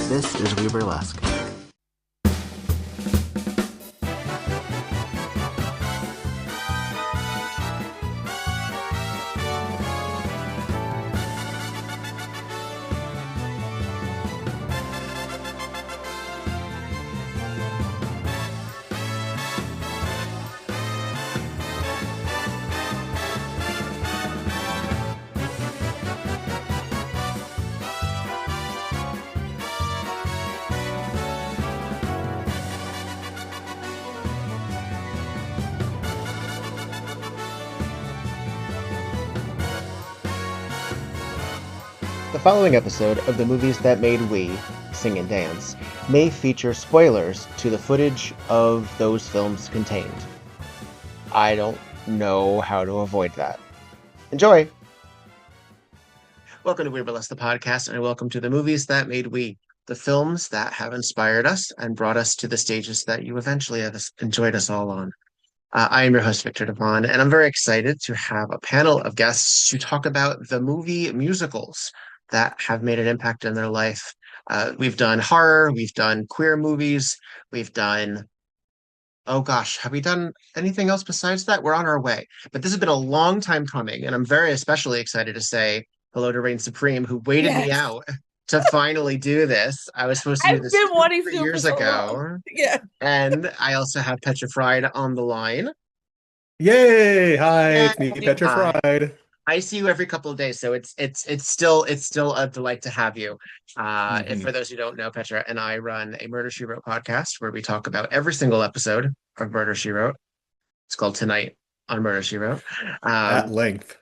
This is WEBurlesque. The following episode of the Movies That Made We Sing and Dance may feature spoilers to the footage of those films contained. I don't know how to avoid that. Enjoy! Welcome to WEBurlesque, the podcast, and welcome to the Movies That Made We, the films that have inspired us and brought us to the stages that you eventually have enjoyed us all on. I am your host, Viktor Devonne, and I'm very excited to have a panel of guests to talk about the movie musicals that have made an impact in their life. We've done horror, we've done queer movies, we've done, oh gosh, have we done anything else besides that? We're on our way. But this has been a long time coming, and I'm very especially excited to say hello to Reign Supreme, who waited me out to finally do this. I was supposed to do I've this been wanting 3 to years for so ago. long. Yeah. And I also have Petra Fried on the line. Yay! Hi, it's me, Yay! Petra Hi. Fried. I see you every couple of days, so it's still a delight to have you. And for those who don't know, Petra and I run a Murder She Wrote podcast where we talk about every single episode of Murder She Wrote. It's called Tonight on Murder She Wrote. At length.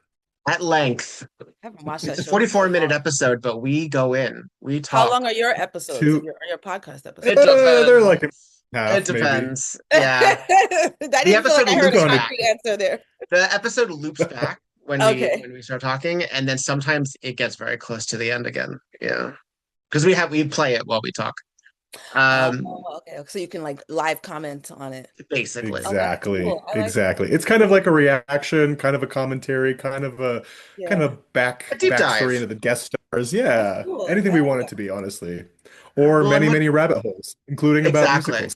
At length. I haven't watched that It's a show 44-minute long. episode, but we go in. We How talk. long are your episodes? Two- Your podcast It episodes? depends. They're like half, It depends. Yeah. I didn't feel episode like I heard a loops back. concrete answer there. The episode loops back when Okay. we start talking, and then sometimes it gets very close to the end again. Yeah. Because we play it while we talk. Okay. So you can like live comment on it. Basically. Exactly. Cool. I like Exactly. It's kind of like a reaction, kind of a commentary, kind of a Yeah. A deep dive. backstory into the guest stars. Yeah. Cool. Anything we want it to be, honestly. Or Well, many, and many rabbit holes, including about Exactly. musicals.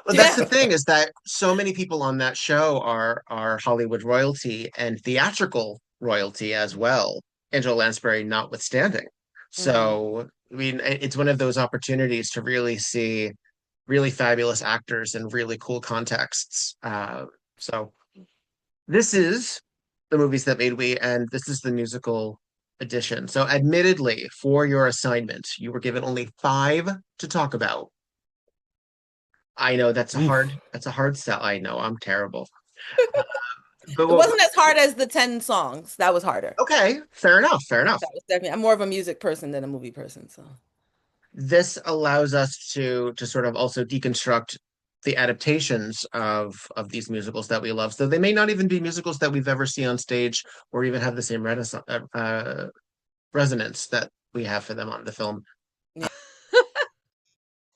Well, that's the thing, is that so many people on that show are Hollywood royalty and theatrical royalty as well, Angela Lansbury notwithstanding. So, I mean, it's one of those opportunities to really see really fabulous actors in really cool contexts. So this is the Movies That Made We, and this is the musical edition. So admittedly, for your assignment, you were given only 5 to talk about. I know that's a hard sell. I know I'm terrible. But It wasn't as hard as the 10 songs. That was harder. okay, fair enough. That was definitely. I'm more of a music person than a movie person. So This allows us to sort of also deconstruct the adaptations of these musicals that we love. So they may not even be musicals that we've ever seen on stage or even have the same resonance that we have for them on the film. Yeah.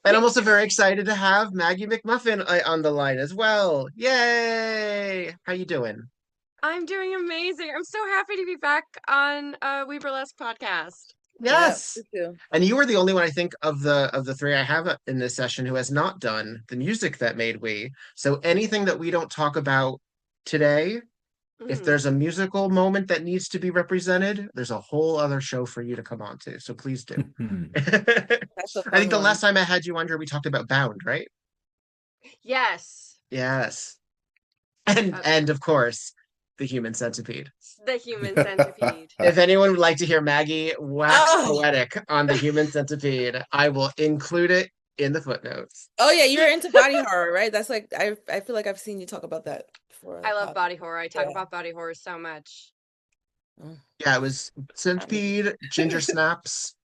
And I'm also very excited to have Maggie McMuffin on the line as well. Yay! How you doing? I'm doing amazing. I'm so happy to be back on WEBurlesque podcast. Yes. me too. And you were the only one, I think, of the 3 I have in this session who has not done the music that made we. So anything that we don't talk about today, if there's a musical moment that needs to be represented, there's a whole other show for you to come on to. So please do. That's a I think the fun last time I had you on here, we talked about Bound, right? Yes, Yes. And of course, the Human Centipede. the Human Centipede. If anyone would like to hear Maggie wax Oh. poetic on the Human Centipede, I will include it in the footnotes. Oh yeah, you're into body horror, right? That's like I feel like I've seen you talk about that before. I love body horror. I talk Yeah. about body horror so much. Yeah, it was Centipede, Ginger Snaps.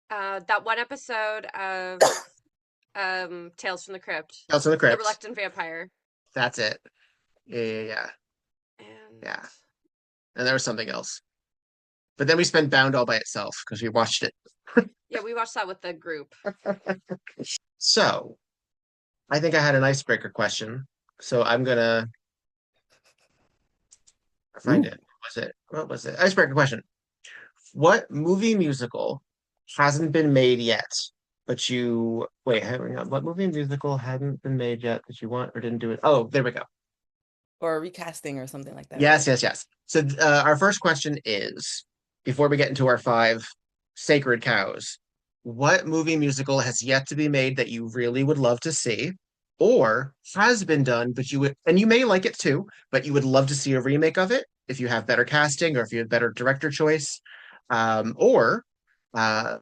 That one episode of Tales from the Crypt, Tales from the the Crypt. Reluctant Vampire, That's it. Yeah. and Yeah. And there was something else. But then we spent Bound all by itself because we watched it. yeah, we watched that with the group. So, I think I had an icebreaker question. So I'm gonna find it. What was it? Icebreaker question. What movie musical hasn't been made yet, but you wait, hang on. What movie and musical hadn't been made yet that you want or didn't do it? Oh, there we go. Or recasting or something like that, Yes, right? yes, yes. So our first question is, before we get into our five sacred cows, what movie musical has yet to be made that you really would love to see, or has been done, but you would, and you may like it too, but you would love to see a remake of it if you have better casting or if you have better director choice, or uh,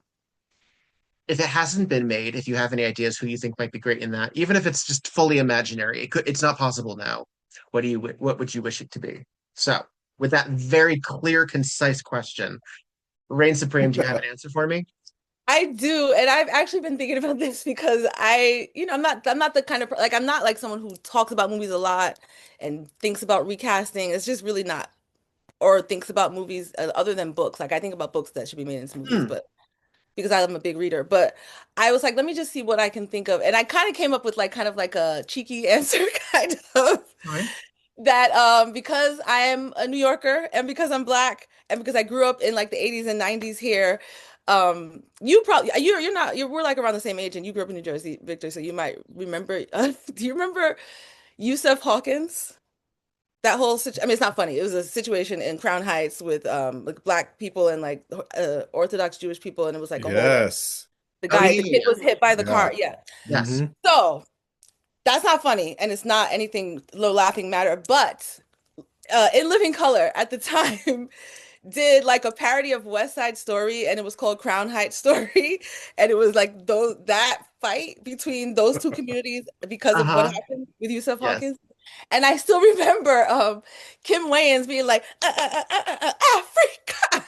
if it hasn't been made, if you have any ideas who you think might be great in that, even if it's just fully imaginary, it's not possible now. What would you wish it to be? So, with that very clear, concise question, Reign Supreme, do you have an answer for me? I do, and I've actually been thinking about this because I'm not the kind of like I'm not like someone who talks about movies a lot and thinks about recasting. It's just really not, or thinks about movies other than books. Like I think about books that should be made into movies, Hmm. but because I'm a big reader. But I was like, let me just see what I can think of, and I kind of came up with like kind of like a cheeky answer, kind of Fine. that because I am a New Yorker and because I'm black and because I grew up in like the 80s and 90s here, you probably you're not we're like around the same age and you grew up in New Jersey, Victor, so you might remember do you remember Yusuf Hawkins? That whole I mean it's not funny. It was a situation in Crown Heights with like black people and like Orthodox Jewish people and it was like a whole Yes. Oh yeah, the yeah, kid yeah. was hit by the Yeah. car. Yeah. Yes. Hmm. So that's not funny and it's not anything low laughing matter, but In Living Color at the time did like a parody of West Side Story and it was called Crown Heights Story and it was like those that fight between those two communities because of what Uh-huh. happened with Yusuf Yes. Hawkins. And I still remember Kim Wayans being like Africa.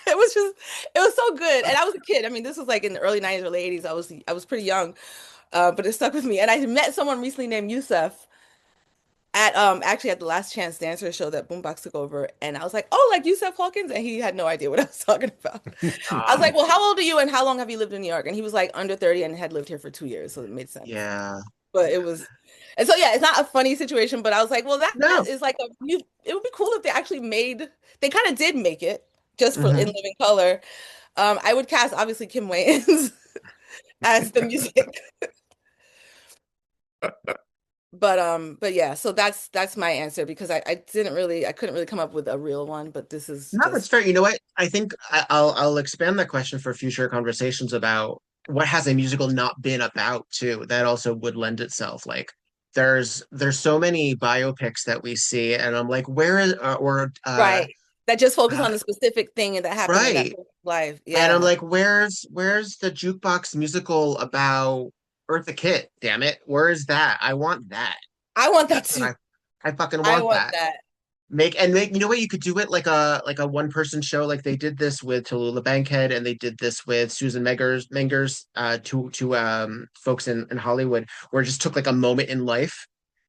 It was so good. And I was a kid. I mean, this was like in the early 90s, early 80s. I was pretty young. But it stuck with me. And I met someone recently named Yusuf at actually at the Last Chance Dancer show that Boombox took over, and I was like, "Oh, like Yusuf Hawkins," and he had no idea what I was talking about. I was Uh, like, "Well, how old are you, and how long have you lived in New York?" And he was like under 30 and had lived here for 2 years, so it made sense. yeah. But it was, and so yeah, it's not a funny situation, but I was like, "Well, that No. is like it would be cool if they actually made, they kind of did make it just for In Hmm. Living Color." I would cast obviously Kim Wayans as the music. But yeah, so that's my answer because I couldn't really come up with a real one, but this is No, that's just fair. You know what? I think I'll expand that question for future conversations about what has a musical not been about too. That also would lend itself. Like there's so many biopics that we see, and I'm like, where is or right. That just focus uh on the specific thing and that happened in that right. person's life. And I'm Yeah. like, where's the jukebox musical about Eartha Kitt? Damn it. Where is that? I want that. I want that That's what too. I fucking I want want that. that. Make you know what you could do it like a one person show like they did this with Tallulah Bankhead and they did this with Susan Mengers two folks in Hollywood where it just took like a moment in life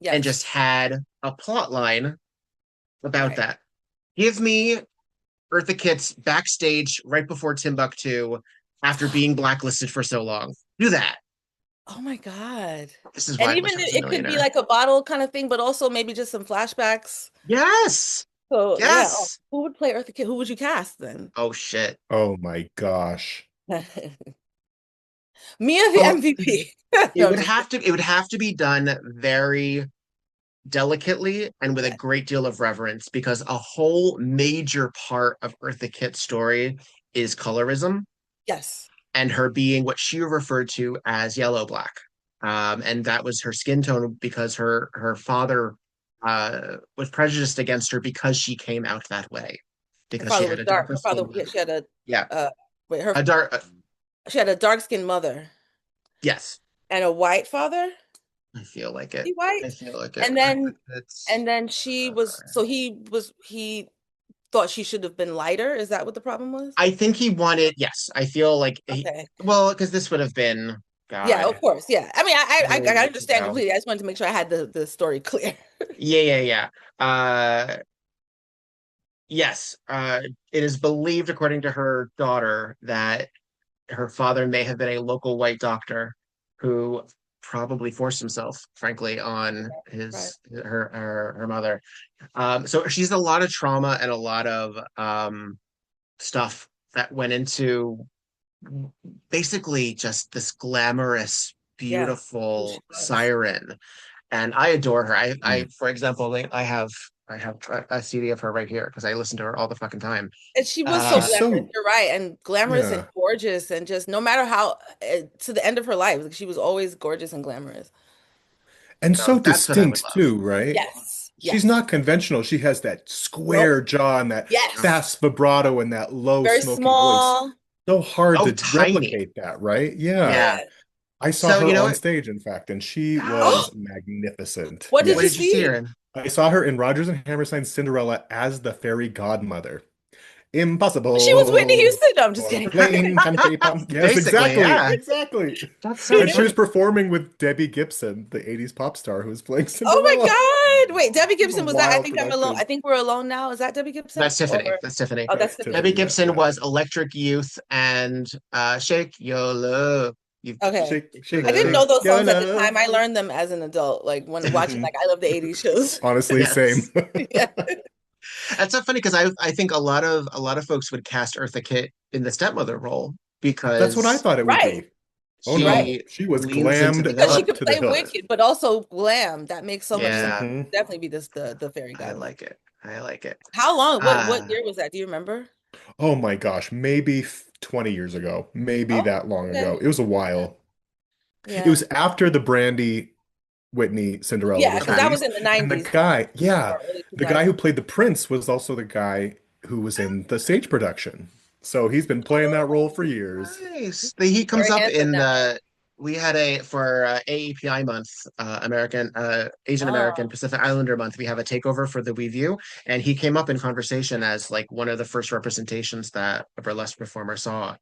and just Yes. had a plot line about Right. that. Give me Eartha Kitt's backstage right before Timbuktu after being blacklisted for so long. Do that. Oh my God. This is And why I even wish I was a it could be millionaire. like a bottle kind of thing, but also maybe just some flashbacks. Yes. So yeah. Oh, Yes. who would play Eartha Kitt? Who would you cast then? Oh shit. Oh my gosh. Mia the Well, MVP. it No, would I'm just have to it would have to be done very delicately and with a yeah. great deal of reverence because a whole major part of Eartha Kitt's story is colorism Yes. and her being what she referred to as yellow black. And that was her skin tone because her father was prejudiced against her because she came out that way Her because she father had was a dark. darker Her father, skin. yeah, she had a Yeah, uh wait, her a dark. she had a dark-skinned mother Yes, and a white father. I feel like He it. I white? feel like it. And Eartha then Kitt's. she Uh, was so he thought she should have been lighter. Is that what the problem was? I think he wanted. Yes, I feel like he. Okay. Well, because this would have been Yeah, God of course. Yeah. I mean, many I years understand ago. completely. I just wanted to make sure I had the story clear. Yeah, yeah, yeah. Yes. It is believed, according to her daughter, that her father may have been a local white doctor who probably forced himself, frankly, on Right. her mother. So she's a lot of trauma and a lot of stuff that went into basically just this glamorous, Yeah. Oh, she beautiful was. siren, and I adore her. Mm. For example, like, I have a CD of her right here because I listen to her all the fucking time. And she was so She's Uh, glamorous. so, You're right. And glamorous and yeah, gorgeous and just no matter how to the end of her life, like, she was always gorgeous and glamorous. and so so that's what I would distinct love. too, right? Yes. She's Yes. not conventional. She has that Nope. square jaw and that No. Yes. fast vibrato and that low, Very smoky voice. small. So hard Oh, to tiny. replicate that, right? Yeah. Yeah. Yeah. I saw So you her know on what? stage, in fact, and she Oh, was magnificent. What did what you did you Yes. see her see? in? I saw her in Rodgers and Hammerstein's Cinderella as the fairy godmother. She was Whitney Impossible Houston. No, I'm just on kidding. plain kind of paper. Yes, Basically, exactly. yeah. Exactly. That's so And she was funny. performing with Debbie Gibson, the 80s pop star who was playing Oh Cinderella. my God. Wait, Debbie It was a Gibson was that? I wild think I'm alone. I production. think we're alone now. Is that Debbie Gibson? That's Or Tiffany. That's Tiffany. oh, that's That's Tiffany. Debbie Tiffany. Yeah, Gibson yeah. was Electric Youth and Shake Your Love. You Okay. Shake, shake your I shake, didn't shake, know love. those your songs at the love. time. I learned them as an adult, like when watching Mhm. like I Love the 80s shows. Honestly, same. Yes. Yeah. That's so funny because I think a lot of folks would cast Eartha Kitt in the stepmother role That's what I because thought it would Right. be. Oh Right. no, she she was leans into the glammed Because she up villain. could to the play hilt. wicked, but also glam. That makes so much sense. Yeah, Hmm. Definitely be this the fairy I godmother. like it. I like it. How long? What Uh, year was that? Do you remember? Oh my gosh, maybe 20 years ago, maybe Oh, that long okay. ago. It was a while. It Yeah. was after the Brandy Whitney Cinderella Yeah, was because okay. that was released. in the And the 90s guy, yeah, or early the guy who 2000s. played the prince was also the guy who was in the stage production. So he's been playing that role for years. Nice. He comes Very up handsome in now. the we had a for AAPI month, Asian American Oh, Pacific Islander month. We have a takeover for the We View, and he came up in conversation as like one of the first representations that a burlesque performer saw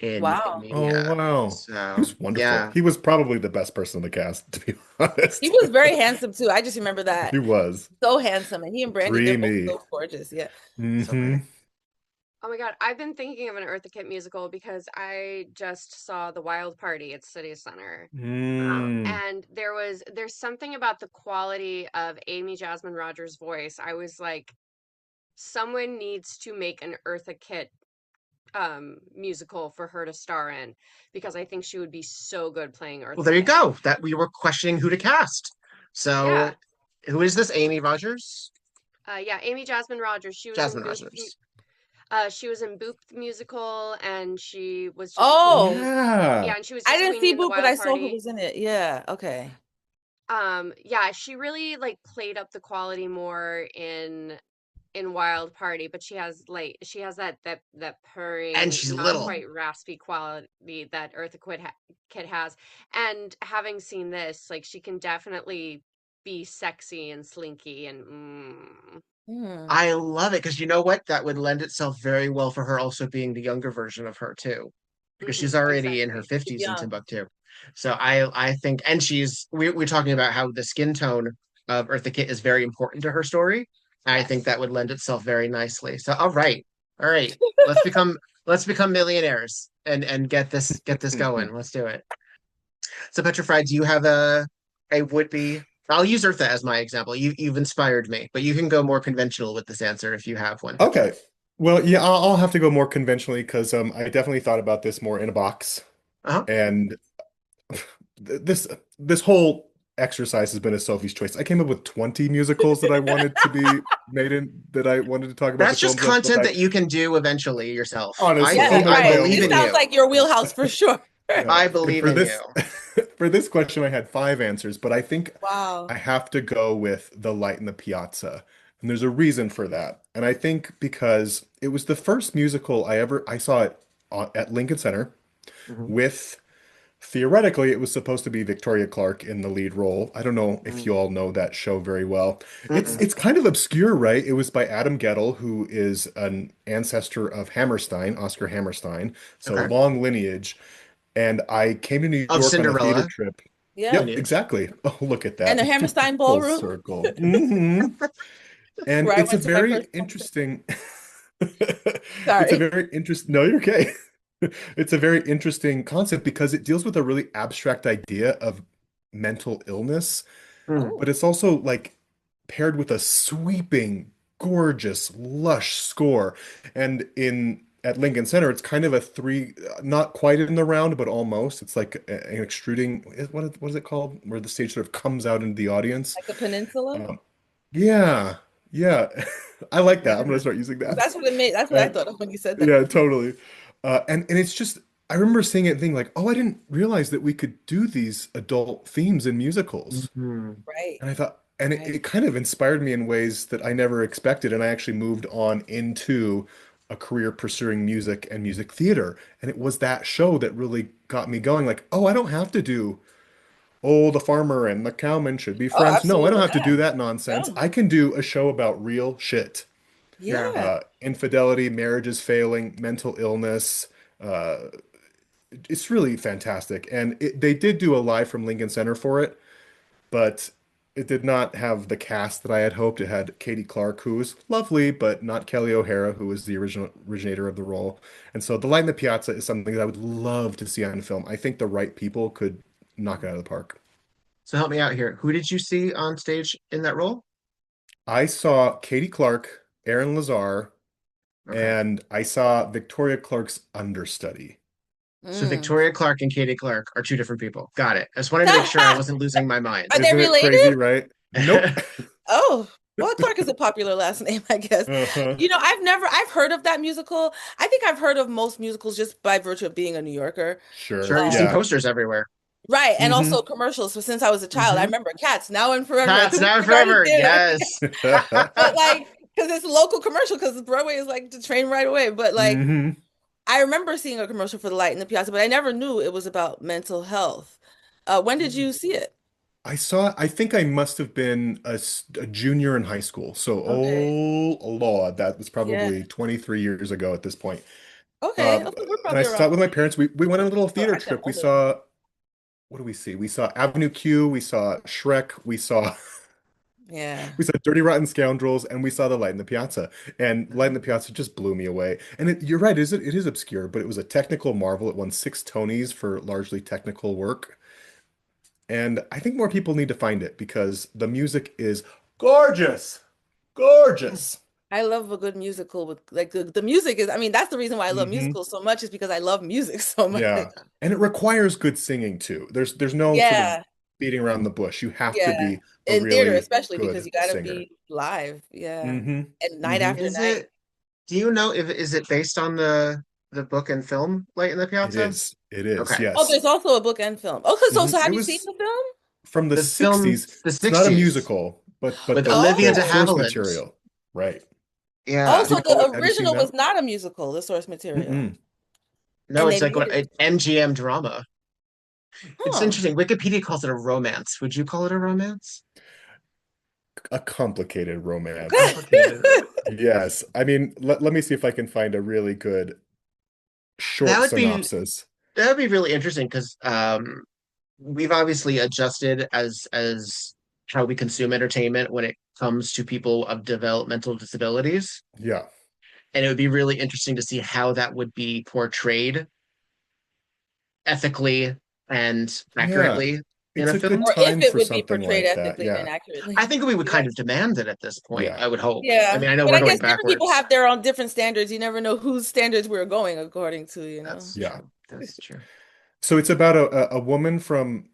in wow. Oh media. wow. He So was wonderful. yeah, He was probably the best person in the cast, to be He honest. was very handsome too. I just remember He that. was So handsome. And he and Brandy, they're both dreamy. so gorgeous. Yeah. so Hmm. pretty. Oh my God, I've been thinking of an Eartha Kitt musical because I just saw The Wild Party at City Center. Mm. And there's something about the quality of Amy Jasmine Rogers' voice. I was like, someone needs to make an Eartha Kitt musical for her to star in because I think she would be so good playing Well, Eartha there you Kitt. go. That we were questioning who to cast. Yeah. So who is this? Amy Rogers? Yeah, Amy Jasmine Rogers. Jasmine Rogers. She was in Boop the musical, and she was just Oh, Queenie. Yeah. Yeah, and she was I just didn't Queenie see in the Boop, but I Wild saw who Party. was in it. Yeah. Okay. Yeah, she really like played up the quality more in Wild Party, but she has that And purring, she's not little. quite raspy quality that Kitt has. And having seen this, like she can definitely be sexy and slinky and Hmm. I love it because you know what? That would lend itself very well for her also being the younger version of her too, because she's already in her exactly. She's 50s in young. Timbuktu. So I think, and we're talking about how the skin tone of Eartha Kitt is very important to her story. I think Yes. that would lend itself very nicely. So all right, let's become millionaires and get this going. Let's do it. So Petra Fried, do you have a would be? I'll use Eartha as my example. You've inspired me, but you can go more conventional with this answer if you have one. Okay. Well, yeah, I'll have to go more conventionally because I definitely thought about this more in a box. Uh-huh. And this this whole exercise has been a Sophie's choice. I came up with 20 musicals that I wanted to be made in that I wanted to talk about the That's just films of, but content that you can do eventually yourself. honestly, Yeah, only I with my right. own believe This in sounds you. brain. like your wheelhouse for sure. Yeah. I And believe for in this you. for this question, I had five answers, but I think I Wow. have to go with The Light in the Piazza. And there's a reason for that. And I think because it was the first musical I saw it at Lincoln Center Mhm. with theoretically it was supposed to be Victoria Clark in the lead role. I don't know if Mhm. you all know that show very well. Mm-mm. It's kind of obscure, right? It was by Adam Gettle, who is an ancestor of Hammerstein, Oscar Hammerstein. So Okay. long lineage. And I came to New Of York on a theater Cinderella trip. Yeah. Yep, lineage. exactly. Oh, look at And that. the Hammerstein Full Ballroom, circle. And where I it's a went to my very first concert. interesting it's a Sorry. very interesting no, you're okay. It's a very interesting concept because it deals with a really abstract idea of mental illness, Mm. but Oh. it's also like paired with a sweeping, gorgeous, lush score. And in at Lincoln Center, it's kind of a three, not quite in the round, but almost. It's like an extruding, what is it called? Where the stage sort of comes out into the audience. Like a peninsula? Um, yeah, yeah. I like that. I'm Yeah. gonna start using that. That's what it made. That's what I And thought of when you said that. yeah, totally. And it's just, I remember seeing it and thinking like, oh, I didn't realize that we could do these adult themes in musicals. Mhm. Right. And I thought, and Right. it kind of inspired me in ways that I never expected. And I actually moved on into a career pursuing music and music theater. And it was that show that really got me going, like, oh, I don't have to do, oh, the farmer and the cowman should be Oh, friends. No, I don't absolutely have to not. do that nonsense. No. I can do a show about real shit. Yeah. Yeah. Infidelity, marriages failing, mental illness. Uh, it's really fantastic. And they did do a live from Lincoln Center for it, but it did not have the cast that I had hoped. It had Katie Clark, who was lovely, but not Kelly O'Hara, who was the originator of the role. And so The Light in the Piazza is something that I would love to see on film. I think the right people could knock it out of the park. So help me out here. Who did you see on stage in that role? I saw Katie Clark, Aaron Lazar, Okay. and I saw Victoria Clark's understudy. So Mm. Victoria Clark and Katie Clark are two different people. Got it. I just wanted to make sure I wasn't losing my mind. Are they Isn't it related? crazy, right? Nope. Oh, well, Clark is a popular last name, I guess. Uh-huh. You know, I've heard of that musical. I think I've heard of most musicals just by virtue of being a New Yorker. Sure. Sure, you see Yeah. posters everywhere. Right. And Mhm. also commercials. So since I was a child, I Mhm. remember Cats Now and Forever. Cats Now and Kindergarten Forever. Theater. Yes. But like, because it's a local commercial, because Broadway is like the train right away. But like, Mhm. I remember seeing a commercial for The Light in the Piazza, but I never knew it was about mental health. When did you see it? I think I must have been a junior in high school. So, Okay. oh Lord, that was Yeah. probably 23 years ago at this point. Okay. Um, Okay. We're and I probably saw it around. with my parents. We went on a little Oh, theater actually, I'm trip. We older than you. saw, what do we see? We saw Avenue Q, we saw Shrek, we saw Yeah. we saw Dirty Rotten Scoundrels, and we saw The Light in the Piazza. And Light in the Piazza just blew me away. And you're right, it is obscure, but it was a technical marvel. It won 6 Tonys for largely technical work. And I think more people need to find it because the music is gorgeous. Gorgeous. I love a good musical with like the music is, I mean, that's the reason why I love Hmm. musicals so much is because I love music so much. Yeah. And it requires good singing too. There's no sort of Yeah. beating around the bush. You have to Yeah. be a In theater, really especially because good you got to singer. be live. Yeah. Hmm. And night Hmm. after Is night. it, do you know if is it based on the book and film Light in the It Piazza? is. It is. Okay. Oh, Yes. there's also a book and film. Okay, so Mhm. have It you seen was the film? from the The film, 60s. the It's not a 60s musical, but with the Olivia the de Oh. source Havilland. material. Right. Yeah. Oh, Do so you know the it? Have you seen original was that? not a musical, the source material. Mm-mm. No, And it's they like made what it. MGM drama. It's Huh. interesting. Wikipedia calls it a romance. Would you call it a romance? A complicated romance. Complicated. Yes. I mean, let me see if I can find a really good That short would be synopsis. that would be really interesting because we've obviously adjusted as how we consume entertainment when it comes to people of developmental disabilities. Yeah. And it would be really interesting to see how that would be portrayed ethically and Yeah. accurately in It's a a good film. Or if time it for would be something portrayed like that. ethically and Yeah. accurately. I think we would Yeah. kind of demand it at this point, Yeah. I would hope. I Yeah. mean, I know But we're I going guess different people backwards. have their own different standards. You never know whose standards we're going according to, you know? That's Yeah. true. That's true. So it's about a woman from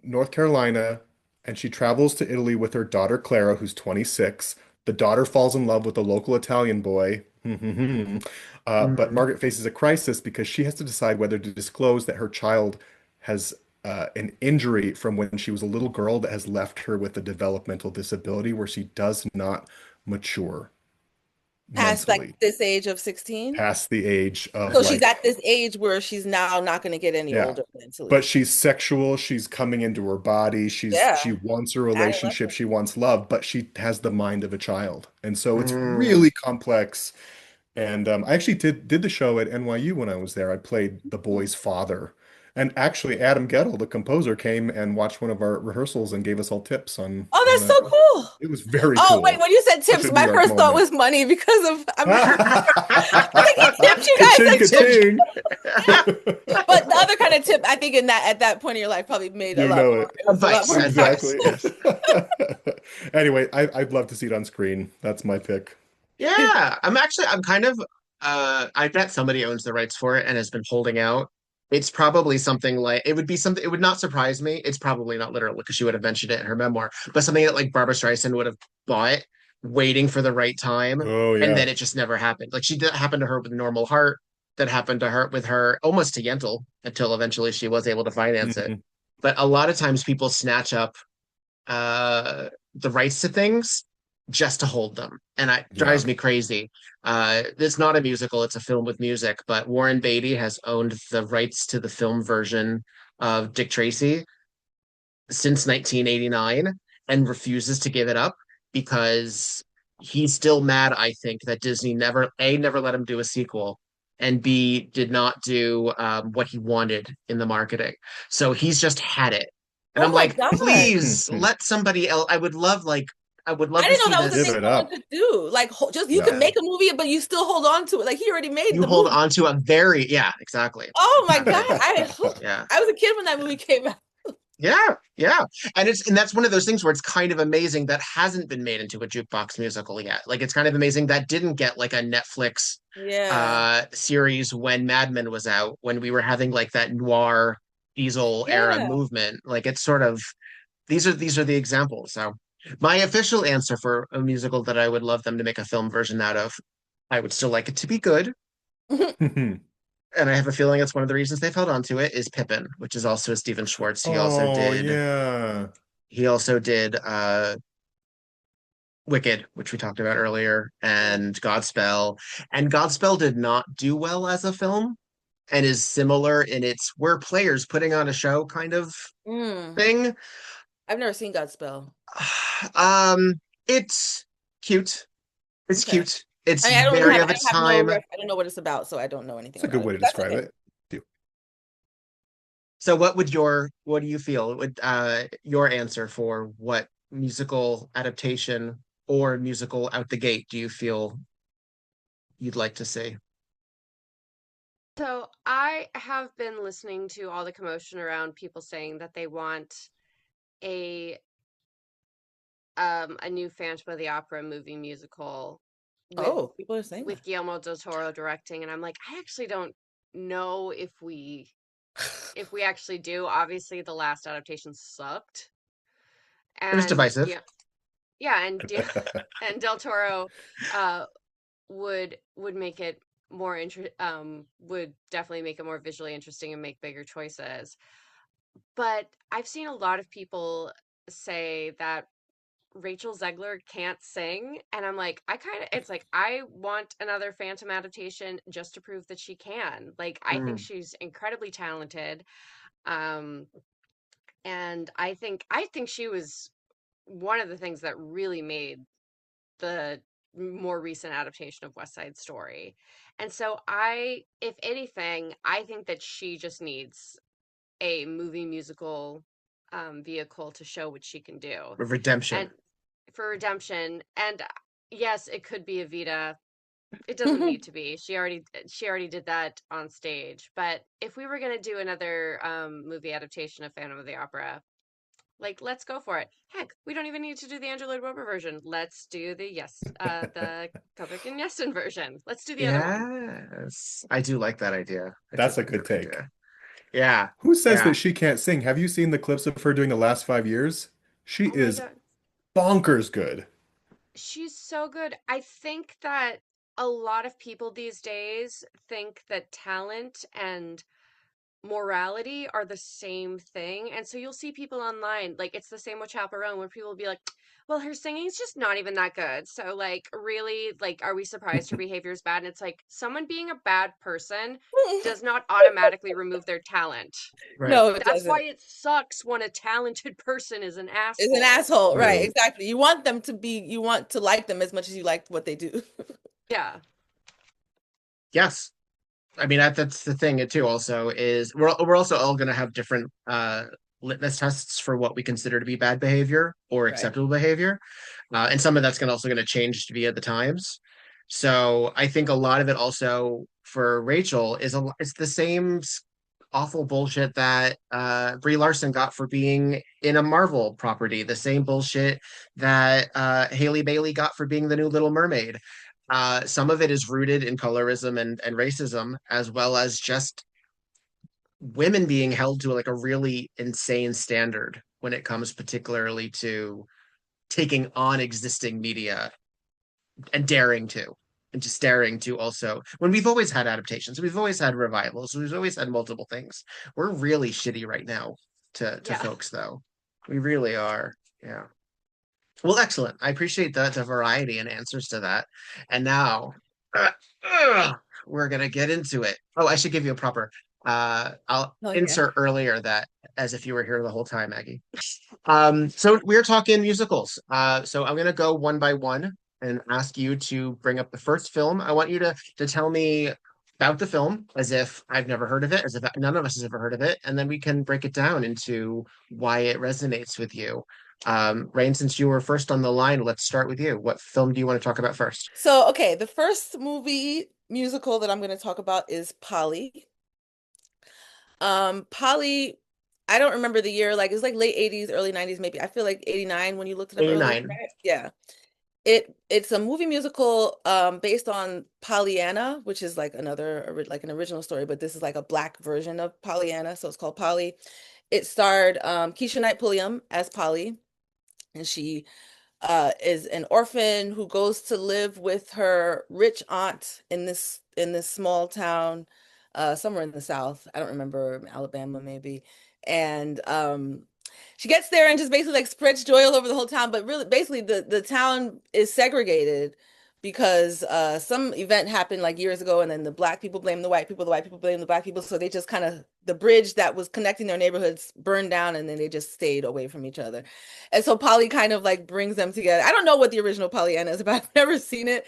North Carolina, and she travels to Italy with her daughter Clara, who's 26. The daughter falls in love with a local Italian boy. But Mhm. Margaret faces a crisis because she has to decide whether to disclose that her child has an injury from when she was a little girl that has left her with a developmental disability where she does not mature Past like mentally this age of 16. past the age of So she's like, at this age where she's now not going to get any yeah. older mentally. But she's sexual, she's coming into her body, Yeah. she wants a relationship, Adolescent. she wants love, but she has the mind of a child. And so it's Mm. really complex. And I actually did the show at NYU when I was there. I played the boy's father. And actually Adam Gettle, the composer, came and watched one of our rehearsals and gave us all tips on Oh, that's that. so cool. It was very Oh, cool. wait, when you said Such tips, a my New York first thought moment. was money because of I think he tipped you guys. Ka-ching, Like, ka-ching. but the other kind of tip, I think, in that at that point in your life, probably made a You lot know more. it. It was a lot Advice, more advice. impactful. Exactly. Anyway, I'd love to see it on screen. That's my pick. Yeah, I'm kind of I bet somebody owns the rights for it and has been holding out. It's probably something like it would be something. It would not surprise me. It's probably not literal because she would have mentioned it in her memoir, but something that like Barbara Streisand would have bought, waiting for the right time, Oh and yeah. then it just never happened. Like she did happen to her with Normal Heart. That happened to her with her almost to Yentl until eventually she was able to finance it. Mhm. But a lot of times people snatch up the rights to things just to hold them, and it Yeah. drives me crazy. It's not a musical; it's a film with music. But Warren Beatty has owned the rights to the film version of Dick Tracy since 1989 and refuses to give it up because he's still mad, I think, that Disney never let him do a sequel, and B, did not do what he wanted in the marketing. So he's just had it. And Oh I'm my like, God. please let somebody else. I would love I to didn't know see that was a Give thing this. it someone up. could do. Like, just you can No. make a movie, but you still hold on to it. Like, he already made You the hold movie. on to a very, yeah, exactly. Oh my God. Exactly. Yeah. I was a kid when that movie came out. Yeah, yeah. And that's one of those things where it's kind of amazing that hasn't been made into a jukebox musical yet. Like it's kind of amazing that didn't get like a Netflix Yeah. series when Mad Men was out, when we were having like that noir diesel era Yeah. movement. Like it's sort of these are the examples. So my official answer for a musical that I would love them to make a film version out of, I would still like it to be good. And I have a feeling it's one of the reasons they've held on to it is Pippin, which is also a Stephen Schwartz. Oh yeah. He also did Wicked, which we talked about earlier, Yeah. and Godspell. And Godspell did not do well as a film and is similar in its we're players putting on a show kind of Mm. thing. I've never seen Godspell. Um, it's cute. It's Okay. cute. It's very of its time. I don't know what it's about, so I don't know anything That's a good about it. way to But that's describe okay. it. So what do you feel would your answer for what musical adaptation or musical out the gate do you feel you'd like to see? So I have been listening to all the commotion around people saying that they want a a new Phantom of the Opera movie musical with Oh, people are saying with Guillermo del Toro directing, and I'm like, I actually don't know if we actually do. Obviously, the last adaptation sucked, It was and divisive. yeah, and Del Toro uh would make it more would definitely make it more visually interesting and make bigger choices. But I've seen a lot of people say that Rachel Zegler can't sing, and I'm like, it's like I want another Phantom adaptation just to prove that she can. Like I think Mm. she's incredibly talented. Um and I think she was one of the things that really made the more recent adaptation of West Side Story. And so if anything, I think that she just needs a movie musical vehicle to show what she can do. And Redemption. for redemption, and yes, it could be Evita. It doesn't that. need to be. She already did that on stage. But if we were gonna do another movie adaptation of Phantom of the Opera, like, let's go for it. Heck, we don't even need to do the Andrew Lloyd Webber version. Let's do the Kubrick and Yeston version. Let's do the other one. Yes. I do like that idea. It's a That's a good good take. idea. Yeah. Who says that Yeah. she can't sing? Have you seen the clips of her doing the last 5 years? She Oh my is God. bonkers good. She's so good. I think that a lot of people these days think that talent and morality are the same thing. And so you'll see people online, like it's the same with Chaperone, where people will be like, well, her singing's just not even that good. So like really, like, are we surprised her behavior is bad? And it's like someone being a bad person does not automatically remove their talent. Right. No, it That's why doesn't. it sucks when a talented person is an It's an asshole. asshole, right? True. Exactly. You want to like them as much as you like what they do. Yeah. Yes. I mean that's the thing too also is we're also all going to have different litmus tests for what we consider to be bad behavior or Right. acceptable behavior. And some of that's going to change via the times. So I think a lot of it also for Rachel it's the same awful bullshit that Brie Larson got for being in a Marvel property, the same bullshit that Haley Bailey got for being the new Little Mermaid. Some of it is rooted in colorism and racism, as well as just women being held to like a really insane standard when it comes particularly to taking on existing media and daring to and just daring to also when we've always had adaptations, we've always had revivals, we've always had multiple things. We're really shitty right now to Yeah. folks though. We really are. Yeah. Well, excellent. I appreciate the variety and answers to that. And now uh, uh, we're gonna get into it. Oh, I should give you a proper I'll Oh yeah. insert earlier that as if you were here the whole time, Maggie. So we're talking musicals. So I'm gonna go one by one and ask you to bring up the first film. I want you to tell me about the film as if I've never heard of it, as if none of us has ever heard of it, and then we can break it down into why it resonates with you. Rain, since you were first on the line, let's start with you. What film do you want to talk about first? So, okay, the first movie musical that I'm going to talk about is Polly. Polly, I don't remember the year, like it's like late 80s, early 90s, maybe. I feel like 89 when you looked it up earlier. 89. Right? Yeah. It's a movie musical based on Pollyanna, which is like like an original story, but this is like a black version of Pollyanna, so it's called Polly. It starred Keisha Knight Pulliam as Polly, and she is an orphan who goes to live with her rich aunt in this small town, somewhere in the South. I don't remember, Alabama maybe. And she gets there and just basically like spreads joy all over the whole town. But really, basically, the town is segregated because some event happened like years ago, and then the black people blame the white people blame the black people. So they just kind of the bridge that was connecting their neighborhoods burned down, and then they just stayed away from each other. And so Polly kind of like brings them together. I don't know what the original Pollyanna is about. I've never seen it.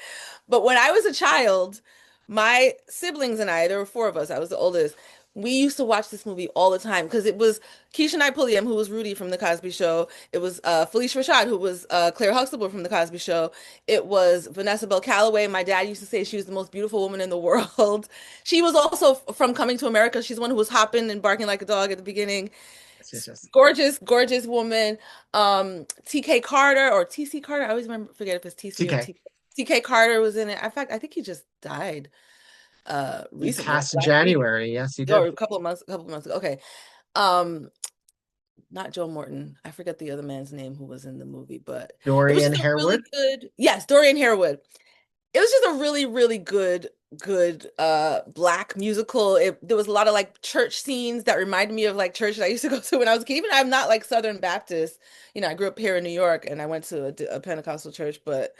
But when I was a child, my siblings and I, there were four of us, I was the oldest. We used to watch this movie all the time because it was Keisha Knight Pulliam, who was Rudy from The Cosby Show. It was Felicia Rashad, who was Claire Huxtable from The Cosby Show. It was Vanessa Bell Calloway. My dad used to say she was the most beautiful woman in the world. She was also from Coming to America. She's the one who was hopping and barking like a dog at the beginning. Yes, yes, yes. Gorgeous, gorgeous woman. TK Carter or TC Carter. I always remember forget if it's TC or TK. TK. TK Carter was in it. In fact, I think he just died He recently, like passed in last week January. Yes, he or did. a couple of months ago. Okay. Um, not Joe Morton. I forget the other man's name who was in the movie, but it was Dorian just a Harewood. really good, yes, Dorian Harewood. It was just a really, really good black musical. There was a lot of like church scenes that reminded me of like church that I used to go to when I was a kid. Even I'm not like Southern Baptist, I grew up here in New York and I went to a Pentecostal church, but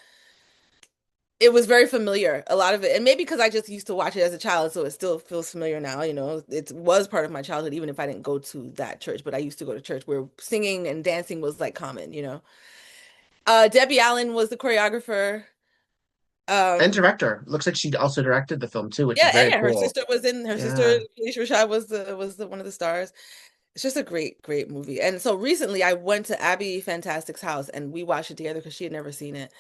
it was very familiar, a lot of it. And maybe because I just used to watch it as a child, so it still feels familiar now, It was part of my childhood, even if I didn't go to that church, but I used to go to church where singing and dancing was like common. Debbie Allen was the choreographer. And Um, director. Looks like she also directed the film too, which is yeah, and very yeah, her cool. sister was in her sister, Yeah. Felicia Rashad was the one of the stars. It's just a great, great movie. And so recently I went to Abby Fantastic's house and we watched it together because she had never seen it.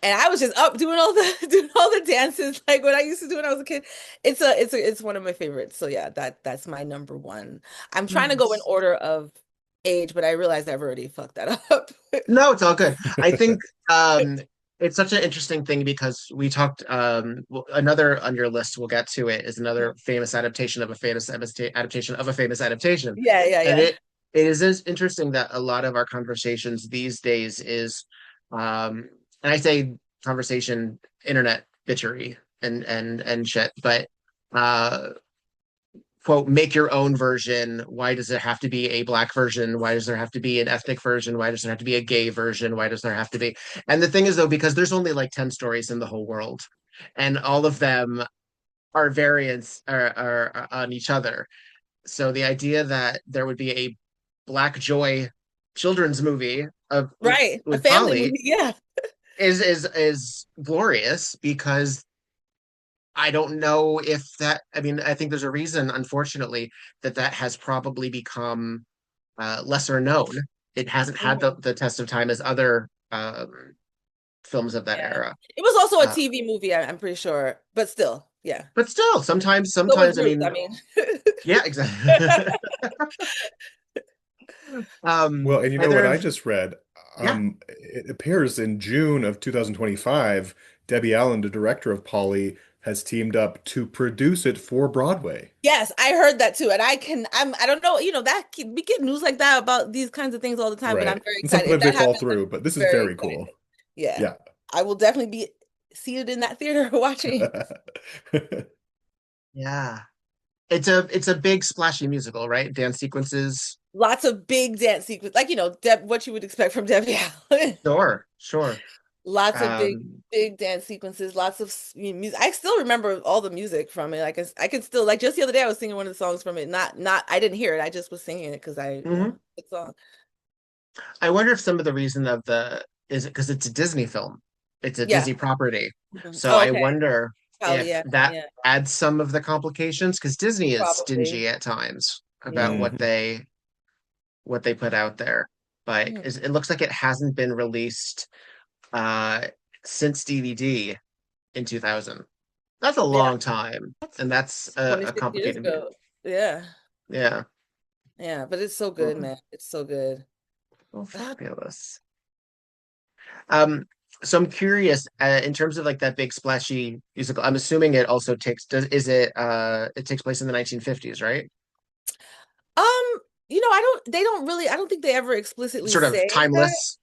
And I was just up doing all the doing all the dances like what I used to do when I was a kid. It's one of my favorites. So yeah, that's my number one. I'm trying to go in Nice. order of age, but I realized I've already fucked that up. No, it's all good. I think it's such an interesting thing because we talked another on your list, we'll get to it, is another famous adaptation of a famous adaptation of a famous adaptation. Yeah, yeah, And yeah. it is interesting that a lot of our conversations these days is and I say conversation internet bitchery and shit, but uh quote, make your own version. Why does it have to be a black version? Why does there have to be an ethnic version? Why does there have to be a gay version? Why does there have to be? And the thing is, though, because there's only like 10 stories in the whole world, and all of them are variants are on each other. So the idea that there would be a Black Joy children's movie of Right. A with family Polly movie. Yeah. is glorious because I don't know if that, I mean, I think there's a reason, unfortunately, that has probably become lesser known. It hasn't had Mhm. the test of time as other films of that Yeah. era. It was also a Uh, TV movie, I'm pretty sure, but still, yeah. but still, So was I Ruth, I mean, mean. yeah, exactly. Well, and you know Either what I of, just read? yeah, It appears in June of 2025 Debbie Allen, the director of Polly, has teamed up to produce it for Broadway. Yes, I heard that too. And I don't know, we get news like that about these kinds of things all the time, but I'm Right. very And excited. If sometimes they that fall happens, I'm through, but this is very very cool. excited. Yeah. Yeah. I will definitely be seated in that theater watching. Yeah. It's a big splashy musical, right? Dance sequences. Lots of big dance sequences, like what you would expect from Debbie Allen. Sure, sure. Lots of Um, big dance sequences, lots of music. I still remember all the music from it. Like I could still like just the other day I was singing one of the songs from it. Not I didn't hear it. I just was singing it because mhm. good song. I wonder if some of the reason of the is it because it's a Disney film. It's a Yeah. Disney property. Mhm. So Oh, I okay. wonder Probably, if yeah. that Yeah. adds some of the complications because Disney is Probably. stingy at times about Yeah. Mhm. what they put out there. But Mhm. it looks like it hasn't been released uh since DVD in 2000. That's a Yeah. long time, and that's a 26 years complicated. ago. Yeah. Yeah. Yeah. But it's so good, Well, man. It's so good. well, fabulous. So I'm curious, in terms of like that big splashy musical, I'm assuming it also is it it takes place in the 1950s, right? Um, I don't think they ever explicitly Sort of say that. timeless.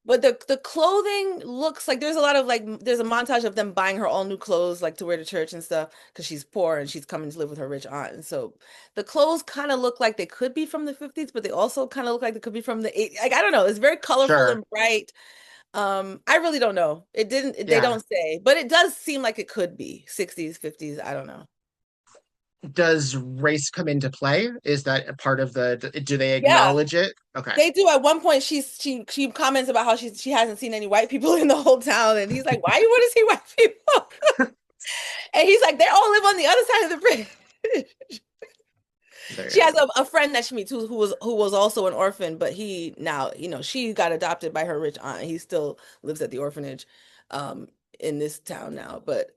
But the clothing looks like there's a lot of like there's a montage of them buying her all new clothes like to wear to church and stuff because she's poor and she's coming to live with her rich aunt. And so the clothes kind of look like they could be from the 50s, but they also kind of look like they could be from the 80s. Like I don't know. It's very colorful Sure. and bright. I really don't know. They Yeah. don't say, but it does seem like it could be 60s, 50s. I don't know. Does race come into play? Is that a part of do they Yeah, acknowledge it? Okay. they do. At one point, she comments about how she hasn't seen any white people in the whole town, and he's like, "Why you want to see white people?" And he's like, "They all live on the other side of the bridge." There She you has go. a friend that she meets who was also an orphan, but he now, she got adopted by her rich aunt. He still lives at the orphanage um in this town now, but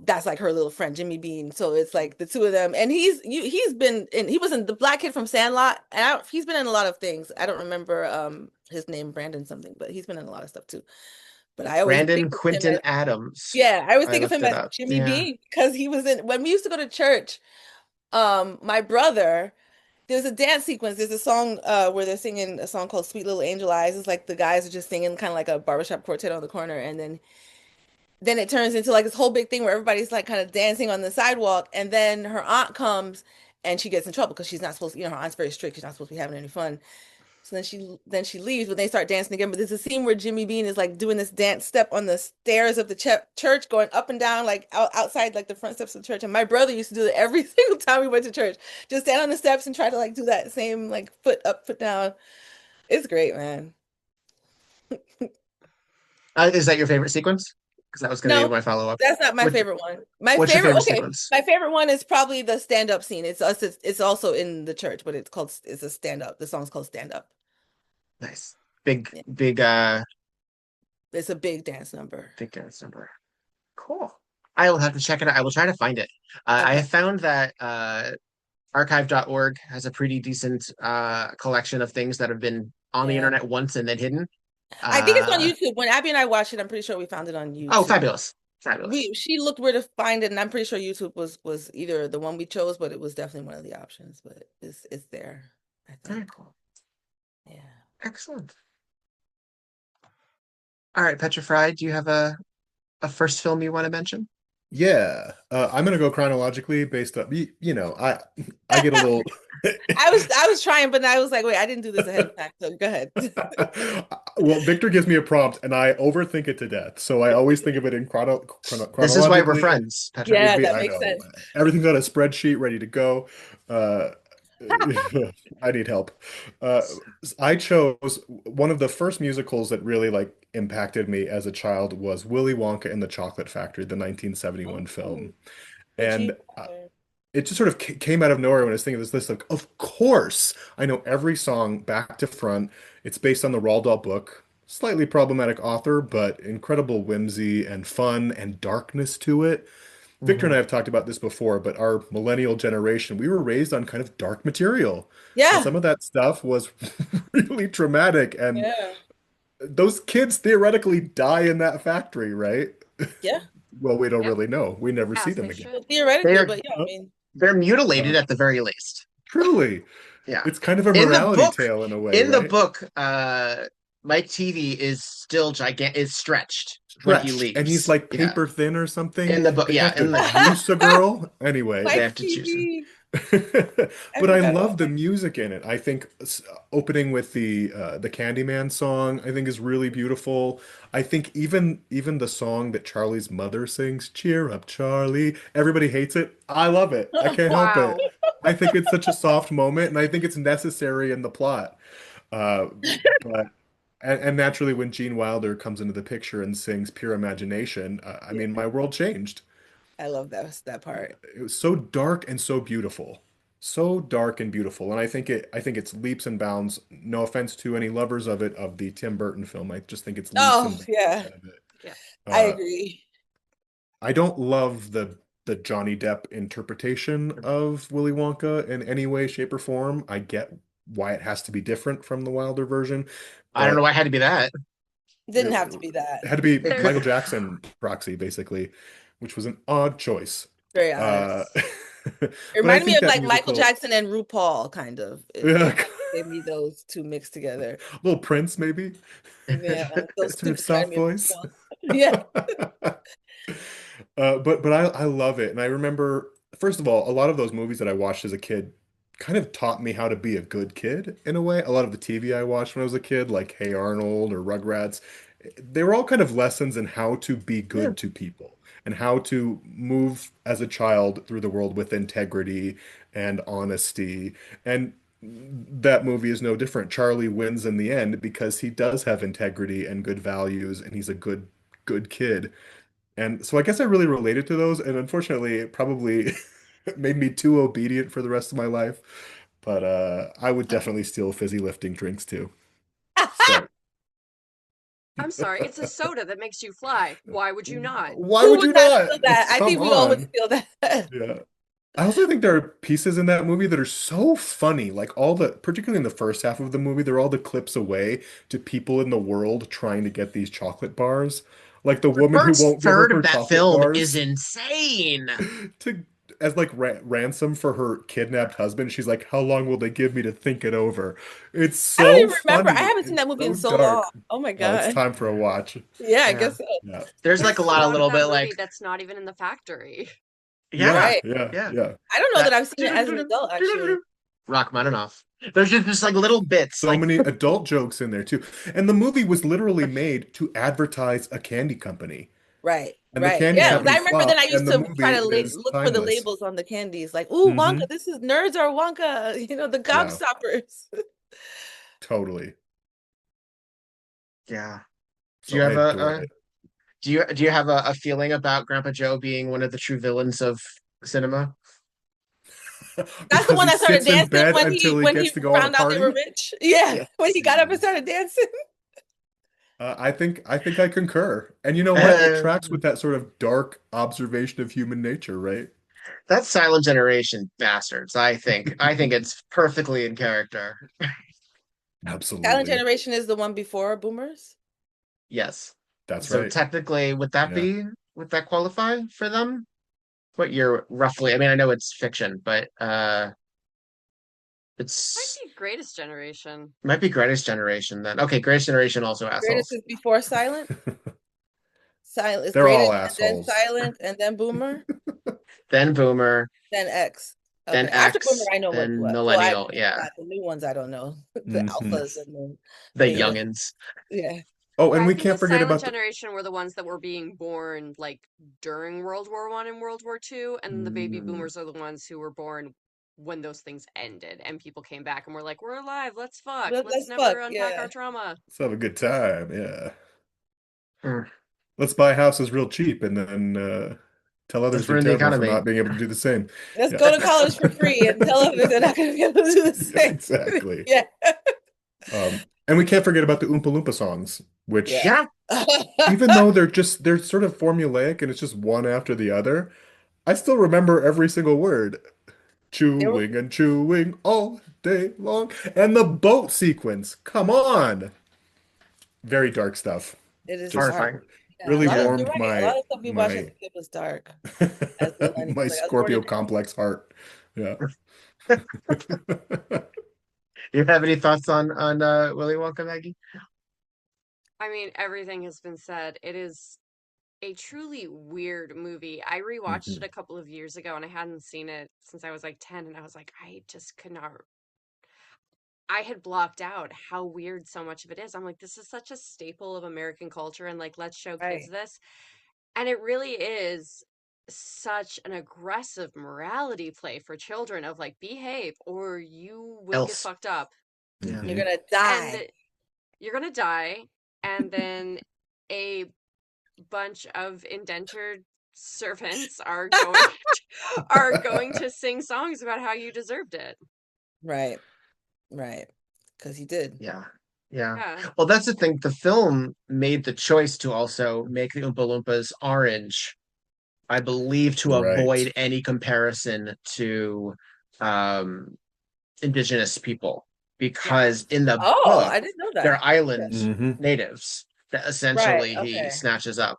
that's like her little friend Jimmy Bean. So it's like the two of them, and he was in the black kid from Sandlot, and he's been in a lot of things. I don't remember his name, Brandon something, but he's been in a lot of stuff too. But I always think Brandon of him Quinton as Adams. yeah, I always I think of looked him it as up. Jimmy Yeah. Bean because he was in when we used to go to church. My brother, there's a dance sequence. There's a song where they're singing a song called Sweet Little Angel Eyes. It's like the guys are just singing kind of like a barbershop quartet on the corner, and then it turns into like this whole big thing where everybody's like kind of dancing on the sidewalk, and then her aunt comes and she gets in trouble because she's not supposed to, her aunt's very strict. She's not supposed to be having any fun. So then she leaves, but they start dancing again. But there's a scene where Jimmy Bean is like doing this dance step on the stairs of the church, going up and down like outside like the front steps of the church. And my brother used to do that every single time we went to church. Just stand on the steps and try to like do that same like foot up, foot down. It's great, man. Is that your favorite sequence? Because that was going to be No, my follow-up. that's not my What, favorite one. My what's your favorite, favorite okay, sequence? my favorite one is probably the stand-up scene. It's also in the church, but it's a stand-up. The song's called Stand Up. Nice. Big, Yeah. big, It's a big dance number. big dance number. Cool. I will have to check it out. I will try to find it. I Okay. have found that archive.org has a pretty decent collection of things that have been on the Yeah. internet once and then hidden. I think it's on Uh, YouTube. When Abby and I watched it, I'm pretty sure we found it on oh, YouTube. fabulous. Fabulous. She looked where to find it, and I'm pretty sure YouTube was either the one we chose, but it was definitely one of the options. But it's there, I Very think. cool. Yeah. Excellent. All right, Petra Fried, do you have a first film you want to mention? Yeah. I'm gonna go chronologically based up. I get a little. I was trying, but I was like, wait, I didn't do this ahead of time. So go ahead. Well, Victor gives me a prompt and I overthink it to death. So I always think of it in This is why we're chronologically. friends, Petra. Yeah, that I makes know. sense. Everything's on a spreadsheet ready to go. Uh, I need help. Uh, I chose one of the first musicals that really like impacted me as a child was Willy Wonka and the Chocolate Factory, the 1971 Oh, film. the And cheeseburger. it just sort of came out of nowhere when I was thinking of this list. Like, of course, I know every song back to front. It's based on the Roald Dahl book. Slightly problematic author, but incredible whimsy and fun and darkness to it. Victor and I Mhm. have talked about this before, but our millennial generation, we were raised on kind of dark material. And Yeah. some of that stuff was really traumatic. And Yeah. those kids theoretically die in that factory, right? Yeah, Well, we don't Yep, really know. We never see as them they again. well, should. theoretically, They're but yeah, I Uh, mean, they're uh, mutilated at the very least. truly, Yeah. it's kind of a In the morality book, tale in a way, in the right? book, Mike Teavee is still is stretched when he Stretched, and he's leaves. like Yeah. paper thin or something. In the book, They yeah, have to in the juice a girl. Anyway, they Mike have to choose. TV. I but I forgot love about the Mike. music in it. I think opening with the Candyman song, I think is really beautiful. I think even the song that Charlie's mother sings, "Cheer up, Charlie." Everybody hates it. I love it. I can't help it. Wow. I think it's such a soft moment, and I think it's necessary in the plot. Uh, but and naturally, when Gene Wilder comes into the picture and sings "Pure Imagination," I Yeah, mean, my world changed. I love that part. It was so dark and so beautiful, so dark and beautiful, and I think it's leaps and bounds. No offense to any lovers of it, of the Tim Burton film, I just think it's leaps Oh and bounds yeah, ahead of it. Yeah. I Uh, agree. I don't love the Johnny Depp interpretation of Willy Wonka in any way, shape, or form. I get why it has to be different from the Wilder version, I don't know but why it had to be that. Didn't it, have to be that. it had to be It There's could Michael Jackson proxy, basically, which was an odd choice. Very odd. Uh, It but I reminded me think of that like Michael musical, Jackson and RuPaul, kind of. It yeah, gave me those two mixed together. little Prince maybe, Yeah, those sort two of reminded soft me of voice. RuPaul. Yeah. But I love it, and I remember first of all, a lot of those movies that I watched as a kid kind of taught me how to be a good kid in a way. A lot of the TV I watched when I was a kid, like Hey Arnold or Rugrats, they were all kind of lessons in how to be Yeah. good to people and how to move as a child through the world with integrity and honesty. And that movie is no different. Charlie wins in the end because he does have integrity and good values, and he's a good kid. And so I guess I really related to those, and unfortunately, it probably made me too obedient for the rest of my life. But I would definitely steal fizzy lifting drinks too. So I'm sorry, it's a soda that makes you fly. Why would you not? why Who would would you not steal not? that? I Come think we all would on. steal that. Yeah. I also think there are pieces in that movie that are so funny. Like particularly in the first half of the movie, there are all the clips away to people in the world trying to get these chocolate bars. Like the woman who First won't give her third her of that chocolate film is bars insane. to as like ransom for her kidnapped husband. She's like, "How long will they give me to think it over?" It's I don't so even remember. I funny haven't seen and that movie in so so long. dark. Oh my Oh, it's God. time for a watch. Yeah, I Yeah. guess so. Yeah. There's like There's a a lot of lot of little that bit movie like, that's not even in the factory. yeah, Right. Yeah, yeah. yeah. I don't know that That I've seen it as an adult, actually. Rachmaninoff. There's just like little bits, So like many adult jokes in there too. And the movie was literally made to advertise a candy company. Right, And the right. candy Yeah, because company I remember then I flopped, used and the to try movie to is look for the timeless. labels on the candies, like, ooh, Wonka, Hmm. this is nerds are Wonka, the Yeah, gobstoppers. totally. yeah. Do you So I have adored a it. do you have a feeling about Grandpa Joe being one of the true villains of cinema? That's the Because one he that started sits in dancing bed when he until he when gets he to go on a found out they were party. rich. Yeah, when he Yes. got up and started dancing. I think I concur. And you know what? It Uh, tracks with that sort of dark observation of human nature, right? that's Silent Generation bastards, I think. I think it's perfectly in character. Talent Absolutely. Generation is the one before Boomers. Yes. That's So right. technically, Yeah. would that qualify for them? What year roughly? I mean, I know it's fiction, but Might it's be Greatest Generation. might be Greatest Generation then. Okay, Greatest Generation also Greatest assholes. is before Silent. Silent is They're Greatest, all and then assholes. Silent, and then Boomer, Then Boomer, then X. then Okay, after Boomer, X, I know then what. Well, I Millennial. Yeah, not the new ones. I don't know the Hmm. alphas and the the betas. youngins. Yeah, Oh, Yeah, and I we think the can't forget Silent about the. Generation were the ones that were being born like during World War One and World War Two, and the baby Mm, boomers are the ones who were born when those things ended and people came back and were like, "We're alive, let's fuck. Let's let's never fuck. unpack Yeah, our trauma." Let's have a good time. Yeah. mm. Let's buy houses real cheap and then tell others Let's they're ruin the terrible for economy. not being able to do the same. let's Yeah. go to college for free and tell others they're not going to be able to do the Yeah, same. exactly. Yeah, And we can't forget about the Oompa Loompa songs, which Yeah, even though they're sort of formulaic and it's just one after the other, I still remember every single word. There were- Chewing and chewing all day long. And the boat sequence. Come on. Very dark stuff. it is Just dark. horrifying. Yeah, really you're warmed right. A lot of stuff we watched as my a kid was dark. As millennials, my like I was born Scorpio in complex heart. Yeah. You have any thoughts on Willy Wonka, Maggie? I mean, everything has been said. It is a truly weird movie. I rewatched it Mhm. a couple of years ago and I hadn't seen it since I was like 10 and I was like, I just could not. I had blocked out how weird so much of it is. I'm like, this is such a staple of American culture and like, let's show kids right. this. And it really is such an aggressive morality play for children of like, behave or you will get Else. fucked up. Yeah. You're Mhm. gonna And die. you're gonna die. And then a bunch of indentured servants are going to sing songs about how you deserved it. Right, right. Because he did. Yeah. Yeah. Yeah. Well, that's the thing. The film made the choice to also make the Oompa Loompas orange, I believe, to Right. avoid any comparison to um, indigenous people, Yeah. because in the Oh, book, I didn't know they're that. Okay. island Hmm. natives that Right, essentially he okay. snatches up.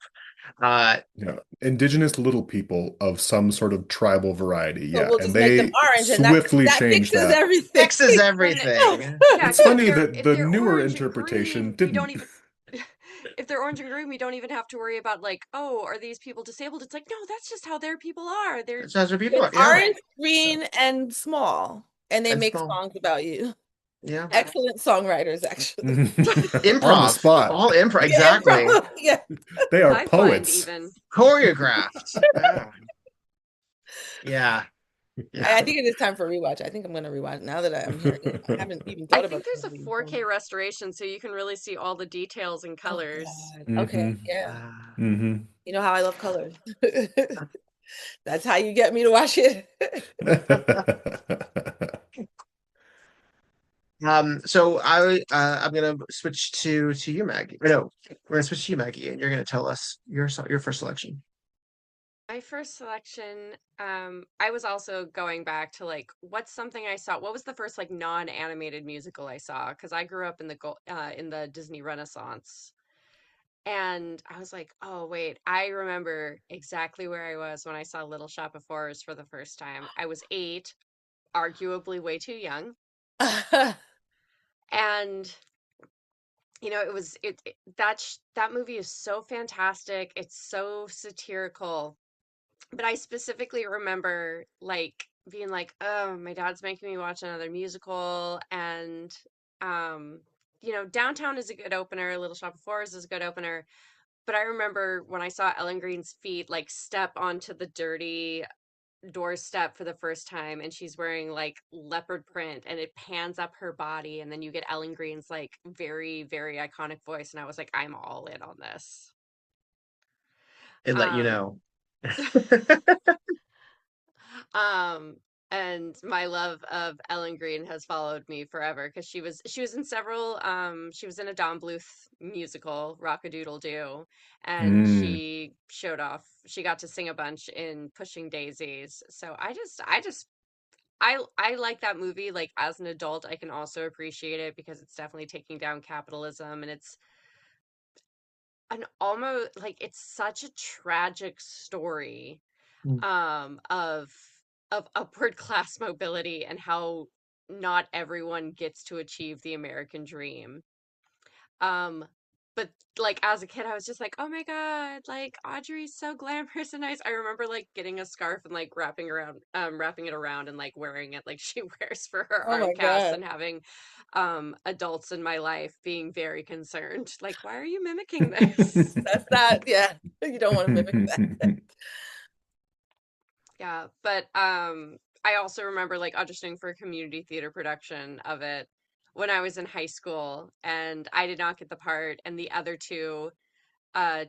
Uh, Yeah. Indigenous little people of some sort of tribal variety. So Yeah. we'll And just make them they orange and swiftly that changed fixes that. everything. fixes When everything. yeah, It's because funny that if the they're newer orange and interpretation green, we don't didn't. even if they're orange and green, we don't even have to worry about like, oh, are these people disabled? It's like, no, that's just how their people are. They're That's how people It's are. Yeah. orange, different. Yeah. green, and small. And they And make small. songs about you. Yeah. Yeah. Excellent songwriters, actually. On the Improv. spot. All improv. Yeah, Exactly. yeah. They are High find poets. even. Choreographed. Yeah. Yeah. Yeah. I think it is time for a rewatch. I think I'm going to rewatch now that I'm hearing it. I haven't even I thought about think there's the a movie. 4K restoration so you can really see all the details and Oh, colors. God. Okay, Hmm. yeah. Hmm. You know how I love colors. That's how you get me to watch it. So I'm gonna switch to you, Maggie. No, we're gonna switch to you, Maggie, and you're gonna tell us your first selection. My first selection, I was also going back to like, what's something I saw? What was the first like non-animated musical I saw? Because I grew up in the Disney Renaissance, and I was like, oh wait, I remember exactly where I was when I saw Little Shop of Horrors for the first time. I was 8, arguably way too young, and it was that movie is so fantastic. It's so satirical. But I specifically remember like being like, "Oh, my dad's making me watch another musical," and um, Downtown is a good opener, Little Shop of Horrors is a good opener. But I remember when I saw Ellen Green's feet like step onto the dirty doorstep for the first time, and she's wearing like leopard print, and it pans up her body, and then you get Ellen Green's like very, very iconic voice, and I was like, I'm all in on this. And let you Um, know. Um, and my love of Ellen Green has followed me forever because she was in several she was in a Don Bluth musical, Rock-a-Doodle-Doo, and Mm. she got to sing a bunch in Pushing Daisies. So I like that movie. Like as an adult, I can also appreciate it because it's definitely taking down capitalism and it's an almost like it's such a tragic story Mm. of upward class mobility and how not everyone gets to achieve the American dream. Um, but like as a kid, I was just like, oh my God, like Audrey's so glamorous and nice. I remember like getting a scarf and like wrapping it around and like wearing it like she wears for her Oh arm my casts God. and having adults in my life being very concerned. Like, why are you mimicking this? That's not, yeah. You don't want to mimic that. Yeah, but I also remember like auditioning for a community theater production of it when I was in high school, and I did not get the part, and the other two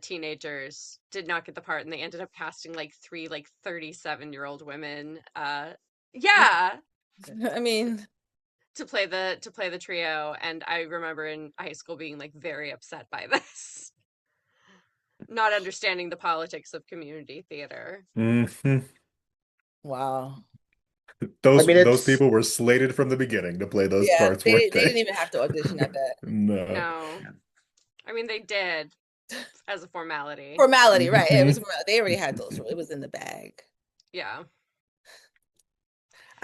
teenagers did not get the part, and they ended up casting like three like 37-year-old women yeah, I mean, to play the trio, and I remember in high school being like very upset by this, not understanding the politics of community theater. Mhm. wow. I Those mean, those it's people were slated from the beginning to play those Yeah, parts, they weren't they they? didn't even have to audition, I bet. No. No, I mean they did. as a formality. Formality, right? It was Mhm. they already had those. It was in the bag. Yeah.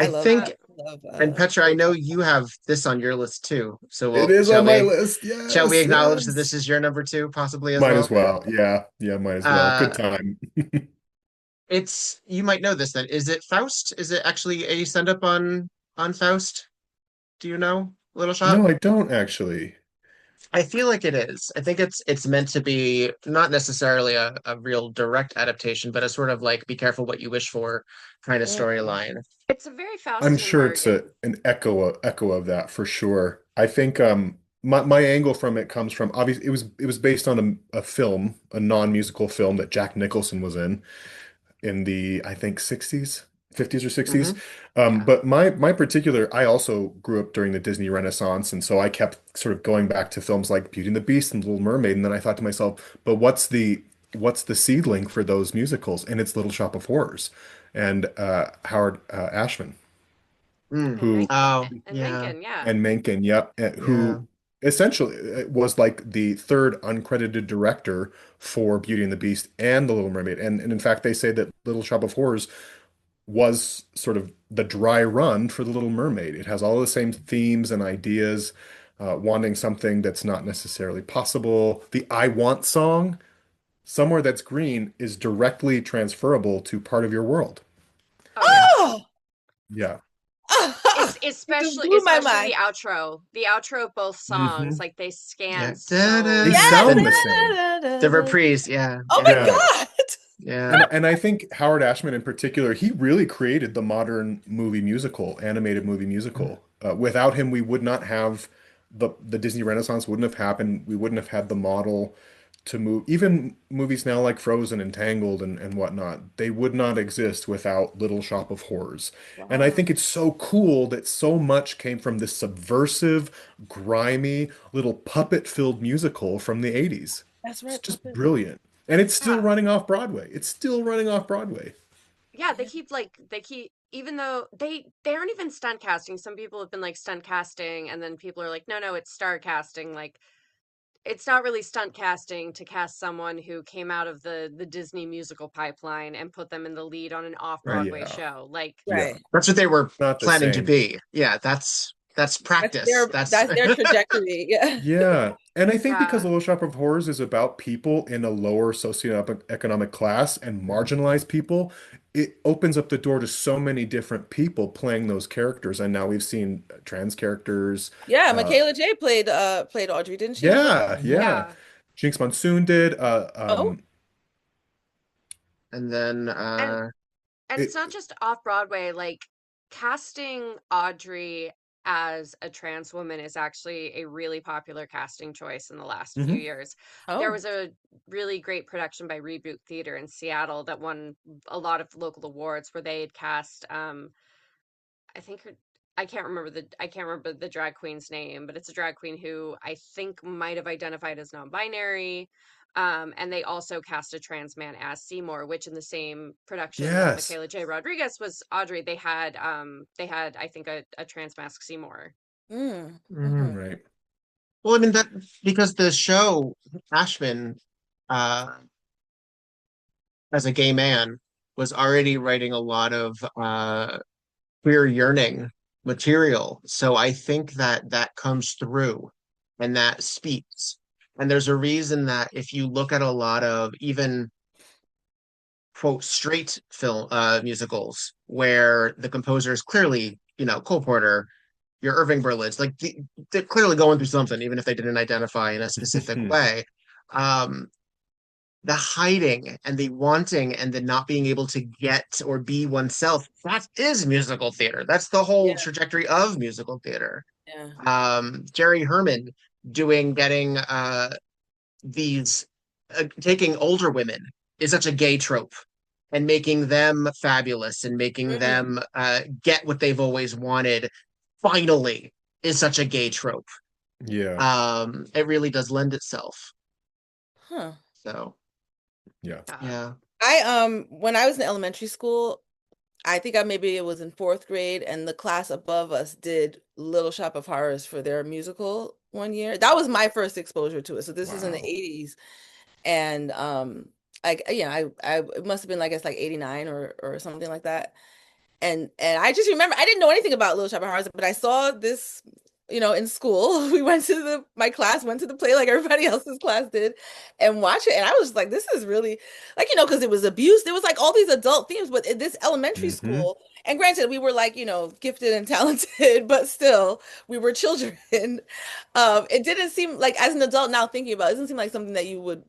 I I love think, love and Petra, I Little know Shop you have this on your list too. So It we'll is on my list. shall we Yes, acknowledge that yes. this is your number two, possibly as Might well? as well. Yeah, yeah, might as well. Good Uh, time. it's you might know this then. Is it Faust? Is it actually a send up on Faust? Do you know, Little Shop? No, I don't actually. I feel like it is. I think it's meant to be not necessarily a real direct adaptation, but a sort of like be careful what you wish for kind of Mm. storyline. It's a very I'm Faustian sure work. it's an echo of that for sure. I think my angle from it comes from obviously it was based on a film, a non-musical film that Jack Nicholson was in the I think 60s, 50s or 60s. Hmm. Yeah. But my particular, I also grew up during the Disney Renaissance, and so I kept sort of going back to films like Beauty and the Beast and Little Mermaid, and then I thought to myself, but what's the seedling for those musicals? And it's Little Shop of Horrors, and Howard Ashman, Mm. And who Oh, yeah, Mencken, yeah. and Mencken, yep, yeah. who essentially was like the third uncredited director for Beauty and the Beast and The Little Mermaid. And in fact, they say that Little Shop of Horrors was sort of the dry run for The Little Mermaid. It has all the same themes and ideas, wanting something that's not necessarily possible. The I Want song, Somewhere That's Green, is directly transferable to part of your world. Oh yeah. Oh, Yeah. It's you just especially blew my especially mind. the outro. The outro of both songs, Hmm. like they scan Yeah. They so Yes. sound The the same. the reprise, yeah, Oh my yeah, Yeah. God. yeah. And I think Howard Ashman in particular, he really created the modern movie musical, animated movie musical. Without him, we would not have the Disney Renaissance wouldn't have happened. We wouldn't have had the model to move. Even movies now like Frozen and Tangled and whatnot, they would not exist without Little Shop of Horrors. And I Wow. think it's so cool that so much came from this subversive, grimy, little puppet-filled musical from the 80s. That's It's right, just puppet. brilliant. And it's still yeah. running off Broadway. It's still running off Broadway. Yeah, they keep even though they aren't even stunt casting. Some people have been like stunt casting and then people are like, "No, no, it's star casting." Like it's not really stunt casting to cast someone who came out of the Disney musical pipeline and put them in the lead on an Right. off-Broadway Yeah. show. Like Yeah. Right. That's what they were Not the planning to same. be. Yeah, that's practice. That's That's their trajectory. Yeah. Yeah. And I think because yeah. Little Shop of Horrors is about people in a lower socioeconomic class and marginalized people, it opens up the door to so many different people playing those characters. And now we've seen trans characters. Yeah, Uh, Michaela J played Audrey, didn't she, in the first yeah, one? Yeah. yeah. Yeah. Jinx Monsoon did. Oh, and then And and it's It, not just off-Broadway, like casting Audrey as a trans woman is actually a really popular casting choice in the last few mhm. years. There oh. was a really great production by Reboot Theater in Seattle that won a lot of local awards where they had cast I think her I can't remember the drag queen's name, but it's a drag queen who I think might have identified as non-binary. And they also cast a trans man as Seymour, which in the same production that Yes. Michaela J. Rodriguez was Audrey, they had I think a trans mask Seymour. Mm. mhm. Hmm. Right. Well, I mean that because the show Ashman, uh, as a gay man, was already writing a lot of queer yearning material. So I think that that comes through and that speaks. And there's a reason that if you look at a lot of even quote straight film musicals where the composer is clearly, Cole Porter, your Irving Berlitz, like they're clearly going through something, even if they didn't identify in a specific way. Um, the hiding and the wanting and the not being able to get or be oneself, that is musical theater. That's the whole Yeah. trajectory of musical theater. Yeah. Jerry Herman getting these taking older women is such a gay trope and making them fabulous and making Mm. them get what they've always wanted finally is such a gay trope. Yeah. It really does lend itself. Huh. So Yeah. Uh, yeah. When I was in elementary school, I think maybe it was in fourth grade, and the class above us did Little Shop of Horrors for their musical one year. That was my first exposure to it. So this is in the Wow. 80s. And like yeah, I it must have been like it's like 89 or something like that. And I just remember I didn't know anything about Little Shop of Horrors, but I saw this, in school. We went to my class went to the play like everybody else's class did and watched it. And I was like, this is really like, because it was abuse. There was like all these adult themes, but in this elementary Hmm. school, and granted, we were like, gifted and talented, but still we were children. It didn't seem like as an adult now thinking about it, doesn't seem like something that you would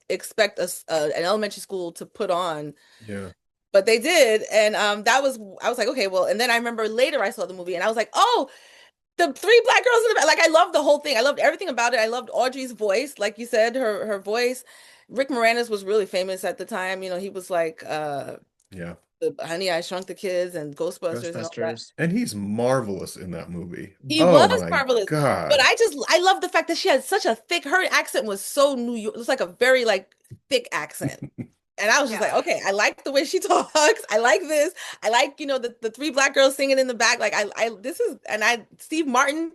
expect an elementary school to put on, Yeah. but they did. And that was I was like, okay, well, and then I remember later I saw the movie and I was like, oh, the three black girls in the back. Like I loved the whole thing. I loved everything about it. I loved Audrey's voice, like you said, her voice. Rick Moranis was really famous at the time. He was like Yeah. the Honey, I Shrunk the Kids and Ghostbusters and all that. Ghostbusters. And he's marvelous in that movie. He Oh was my marvelous. But God. I love the fact that she had such a thick, her accent was so New York. It was like a very like thick accent. And I was just like, Yeah. okay, I like the way she talks. I like this. I like, the three black girls singing in the back. Like this is, and Steve Martin,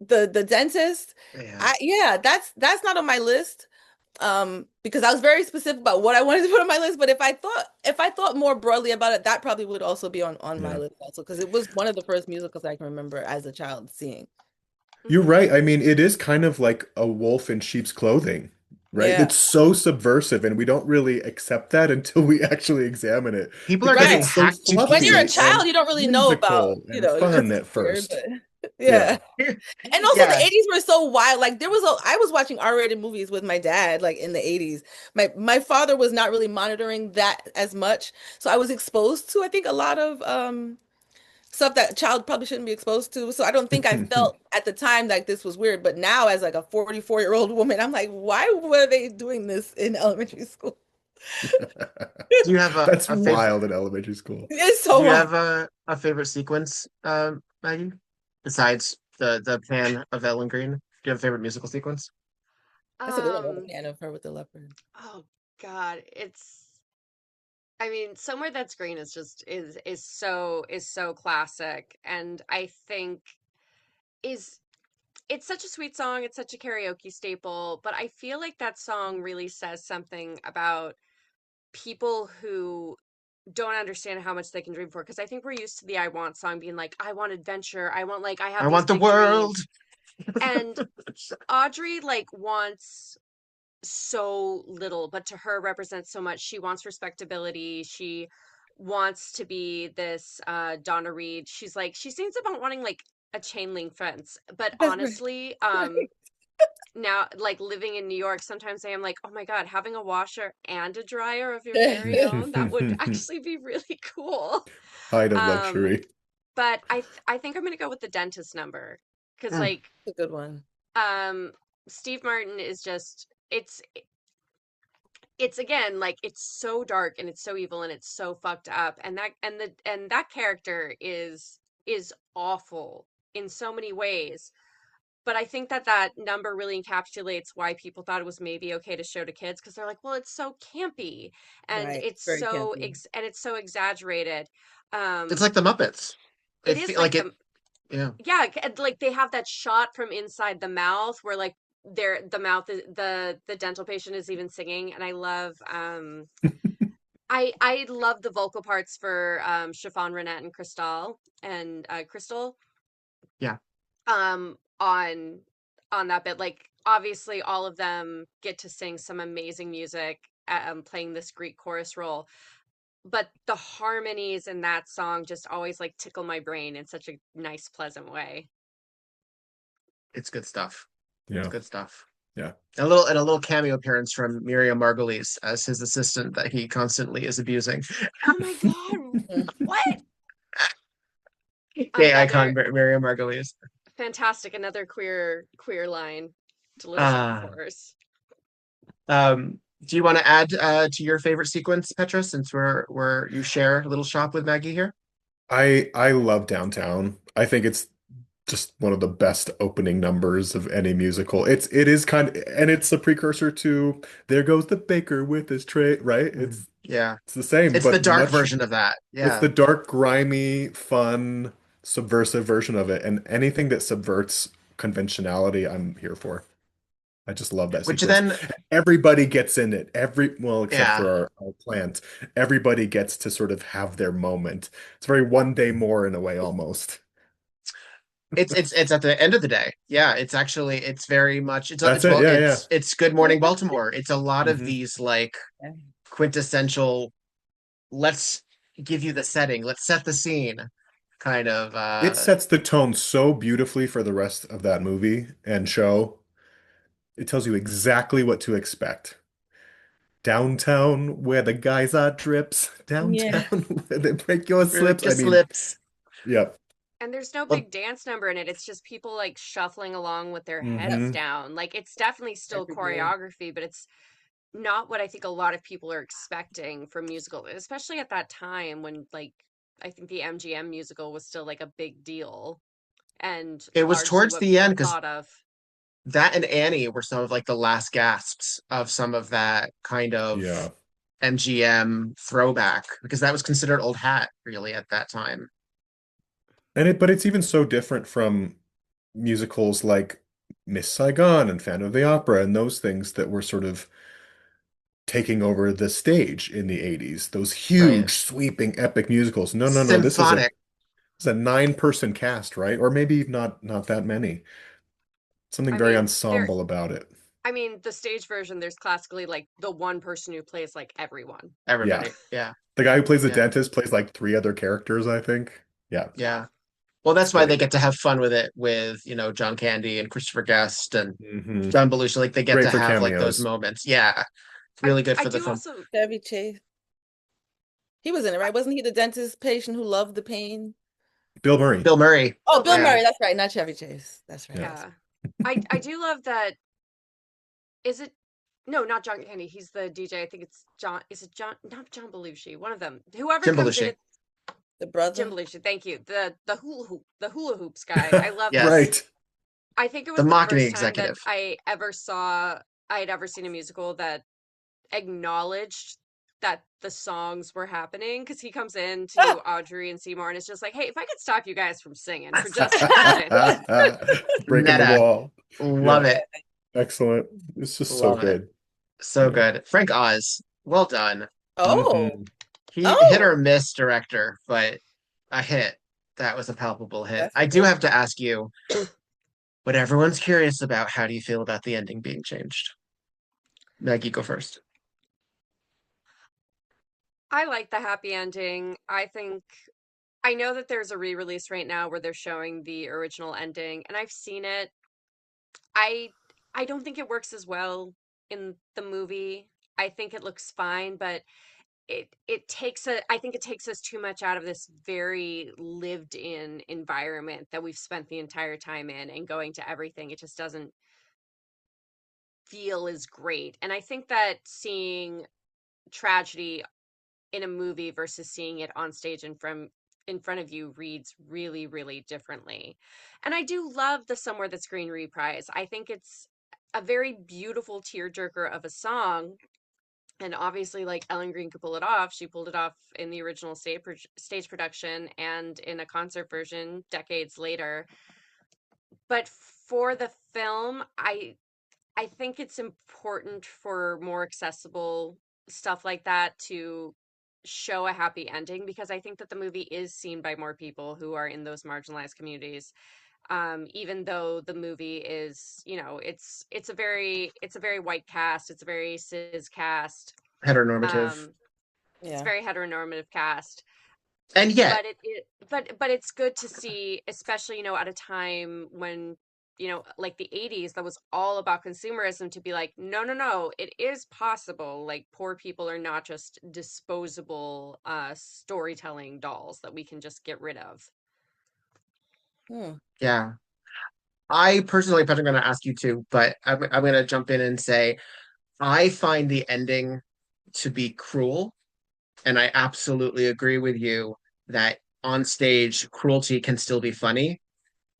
the dentist. Yeah. Yeah, that's not on my list. Because I was very specific about what I wanted to put on my list. But if I thought more broadly about it, that probably would also be on my Yeah. list also, because it was one of the first musicals I can remember as a child seeing. You're Mhm. right. I mean, it is kind of like a wolf in sheep's clothing, right? Yeah. It's so subversive, and we don't really accept that until we actually examine it People are because getting Right. it's so hacked to When you're a fluffy pieces. and child, you don't really know about, whimsical and it's fun just at weird, first. but Yeah. yeah. And also the Yeah. 80s were so wild. Like I was watching R-rated movies with my dad like in the 80s. My father was not really monitoring that as much. So I was exposed to I think a lot of stuff that a child probably shouldn't be exposed to. So I don't think I felt at the time like this was weird, but now as like a 44-year-old woman, I'm like, why were they doing this in elementary school? Do you have That's a favorite wild in elementary school. It's do so you wild. have a favorite sequence, Maggie? Besides the pan of Ellen Green? Do you have a favorite musical sequence? That's a good one. The Um, man of her with the leopard. oh God, I mean, Somewhere That's Green is just is so classic, and I think is it's such a sweet song, it's such a karaoke staple, but I feel like that song really says something about people who don't understand how much they can dream for, because I think we're used to the I Want song being like, I want adventure, I want like I I have these want the big world. dreams. And Audrey like wants so little, but to her represents so much. She wants respectability. She wants to be this Donna Reed. She sings about wanting like a chain link fence. But That's right. honestly, now like living in New York, sometimes I am like, oh my God, having a washer and a dryer of your very own, that would actually be really cool. Height of Um, luxury. but I think I'm gonna go with the dentist number, because Mm. like A good one. um Steve Martin is just it's again like it's so dark and it's so evil and it's so fucked up, and that character is awful in so many ways. But I think that number really encapsulates why people thought it was maybe okay to show to kids, because they're like, well, it's so campy and Right. it's Very so campy. exaggerated. It's um like the Muppets. it It is feel like like it. the Yeah. yeah, and, like they have that shot from inside the mouth where like the mouth is, the dental patient is even singing, and I love the vocal parts for Chiffon, Renette, and Crystal Yeah. on that bit. Like obviously all of them get to sing some amazing music, playing this Greek chorus role, but the harmonies in that song just always like tickle my brain in such a nice, pleasant way. It's good stuff. It's Yeah. good stuff. Yeah. A little cameo appearance from Miriam Margolyes as his assistant that he constantly is abusing. Oh my God, Mm. what? Gay icon Another Miriam Margolyes. fantastic, another queer line to Little Shop of Uh, Horrors. do you want to add to your favorite sequence, Petra, since we're you share Little Shop with Maggie here? I love Downtown. I think it's just one of the best opening numbers of any musical. It is kind of, and it's a precursor to There Goes the Baker with His Tray, right? Mhm. Yeah. It's the same, It's the but dark much version of that. it's Yeah. the dark, grimy, fun, subversive version of it. And anything that subverts conventionality, I'm here for. I just love that Which sequence. then, Everybody gets in it. Well, except yeah, for our plant. Everybody gets to sort of have their moment. It's very one day more in a way, almost. it's at the end of the day. Yeah, it's actually it's very much That's it. Yeah, yeah. it's Good Morning Baltimore. It's a lot of Hmm. these like quintessential, let's give you the setting, let's set the scene kind of It sets the tone so beautifully for the rest of that movie and show. It tells you exactly what to expect. Downtown, where the guys are drips. Yeah. Downtown, where they break your really slips. I just mean, slips. yep. And there's no Well, big dance number in it. It's just people like shuffling along with their heads Hmm. down. Like it's definitely still Every day. choreography, but it's not what I think a lot of people are expecting from musical, especially at that time when like I think the MGM musical was still like a big deal and it was largely towards what the people end because thought of. that and Annie were some of like the last gasps of some of that kind of Yeah. MGM throwback because that was considered old hat really at that time. But it's even so different from musicals like Miss Saigon and Phantom of the Opera and those things that were sort of taking over the stage in the 80s. Those Right. huge, sweeping, epic musicals. No, no, no. Symphonic. It's a 9-person cast, right? Or maybe not that many. Something I very mean, ensemble about it. the stage version, there's classically like the one person who plays like everyone. Yeah. Everybody. Yeah. The guy who plays the Yeah. dentist plays like 3 other characters, I think. Yeah, Yeah. Yeah. Well, it's that's why they great. get to have fun with it with, John Candy and Christopher Guest and Hmm. John Belushi. Like they get Great to for have like those cameos. moments. Yeah. It's I really good I for the do film. also Chevy Chase. He was in it, I, right? Wasn't he the dentist patient who loved the pain? Bill Murray. Bill Murray. Oh, Bill Bill Yeah. Murray. Murray. That's right. Not Chevy Chase. That's right. Yeah. That's Yeah. I do love that. Is it no, not John Candy. He's the DJ. I think it's John. Is it John? Not John Belushi. One of them. Whoever Jim comes in Belushi. at the Jim brother. Belushi. Thank you. The hula hoops guy. I love that. Yes. Right. I think it The was the marketing first time that executive. I had ever seen a musical that acknowledged that the songs were happening because he comes in to Audrey and Seymour and it's just like, hey, if I could stop you guys from singing for just a minute. Breaking the Meta. wall. Love Yeah, it. excellent. It's just so Love it. good. So Yeah. good. Frank Oz. Well done. Oh, Hmm. He hit oh, or miss director, but a hit. That was a palpable hit. I do definitely. have to ask you what everyone's curious about. How do you feel about the ending being changed? Maggie, go first. I like the happy ending. I know that there's a re-release right now where they're showing the original ending, and I've seen it. I I don't think it works as well in the movie. I think it looks fine, but I think it takes us too much out of this very lived in environment that we've spent the entire time in and going to everything. It just doesn't feel as great. And I think that seeing tragedy in a movie versus seeing it on stage and from in front of you reads really, really differently. And I do love the Somewhere That's Green reprise. I think it's a very beautiful tearjerker of a song. And obviously, like Ellen Green could pull it off. She pulled it off in the original stage production and in a concert version decades later. But for the film, I think it's important for more accessible stuff like that to show a happy ending because I think that the movie is seen by more people who are in those marginalized communities. Even though the movie is, it's a very white cast, it's a very cis cast, Heteronormative. um, it's a Yeah. very heteronormative cast, And yet, but but it's good to see, especially at a time when like the 80s that was all about consumerism, to be like, no, no, no, it is possible. Like poor people are not just disposable storytelling dolls that we can just get rid of. Hmm. yeah. I personally, Patrick, I'm going to ask you too, but I'm going to jump in and say I find the ending to be cruel. And I absolutely agree with you that on stage, cruelty can still be funny.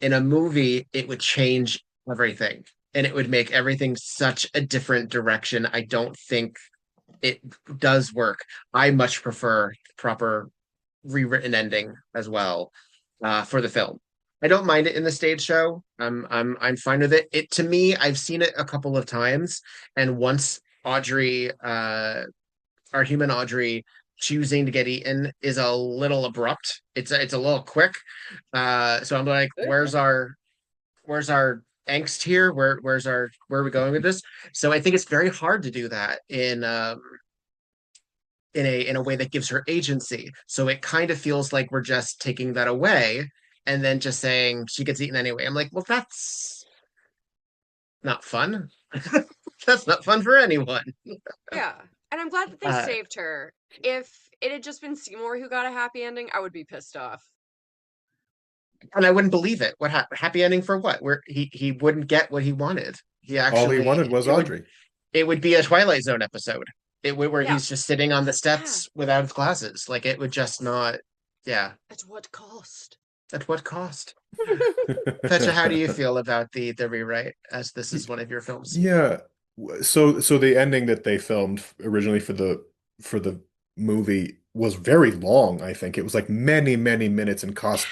In a movie, it would change everything and it would make everything such a different direction. I don't think it does work. I much prefer proper rewritten ending as well for the film. I don't mind it in the stage show. I'm fine with it. It to me, I've seen it a couple of times, and once Audrey, our human Audrey, choosing to get eaten is a little abrupt. It's a little quick. So I'm like, where's our angst here? Where are we going with this? So I think it's very hard to do that in a way that gives her agency. So it kind of feels like we're just taking that away and then just saying she gets eaten anyway. I'm like, well, that's not fun. That's not fun for anyone. Yeah. And I'm glad that they Uh, saved her. If it had just been Seymour who got a happy ending, I would be pissed off. and I wouldn't believe it. What happy ending for what? Where he wouldn't get what he wanted. He All he actually wanted was Audrey. it would be a Twilight Zone episode. It would where Yeah. he's just sitting on the Yeah. steps without his glasses. Like it would just not. Yeah. At what cost? At what cost? Petra, how do you feel about the rewrite as this is one of your films? Yeah. So the ending that they filmed originally for the movie was very long, I think. It was like many, many minutes and cost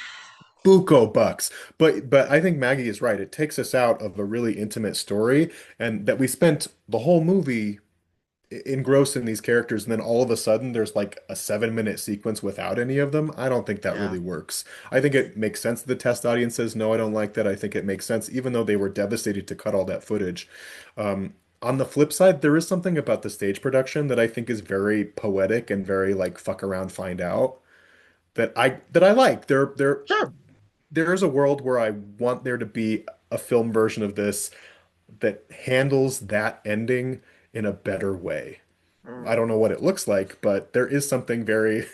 buco bucks. But I think Maggie is right. It takes us out of a really intimate story and that we spent the whole movie engrossed in these characters, and then all of a sudden there's like a 7 minute sequence without any of them. I don't think that Yeah. really works. I think it makes sense that the test audience says, no, I don't like that. I think it makes sense, even though they were devastated to cut all that footage. On the flip side, there is something about the stage production that I think is very poetic and very like fuck around, find out that I like. Sure. There is a world where I want there to be a film version of this that handles that ending in a better way. I Mm. don't know what it looks like, but there is something very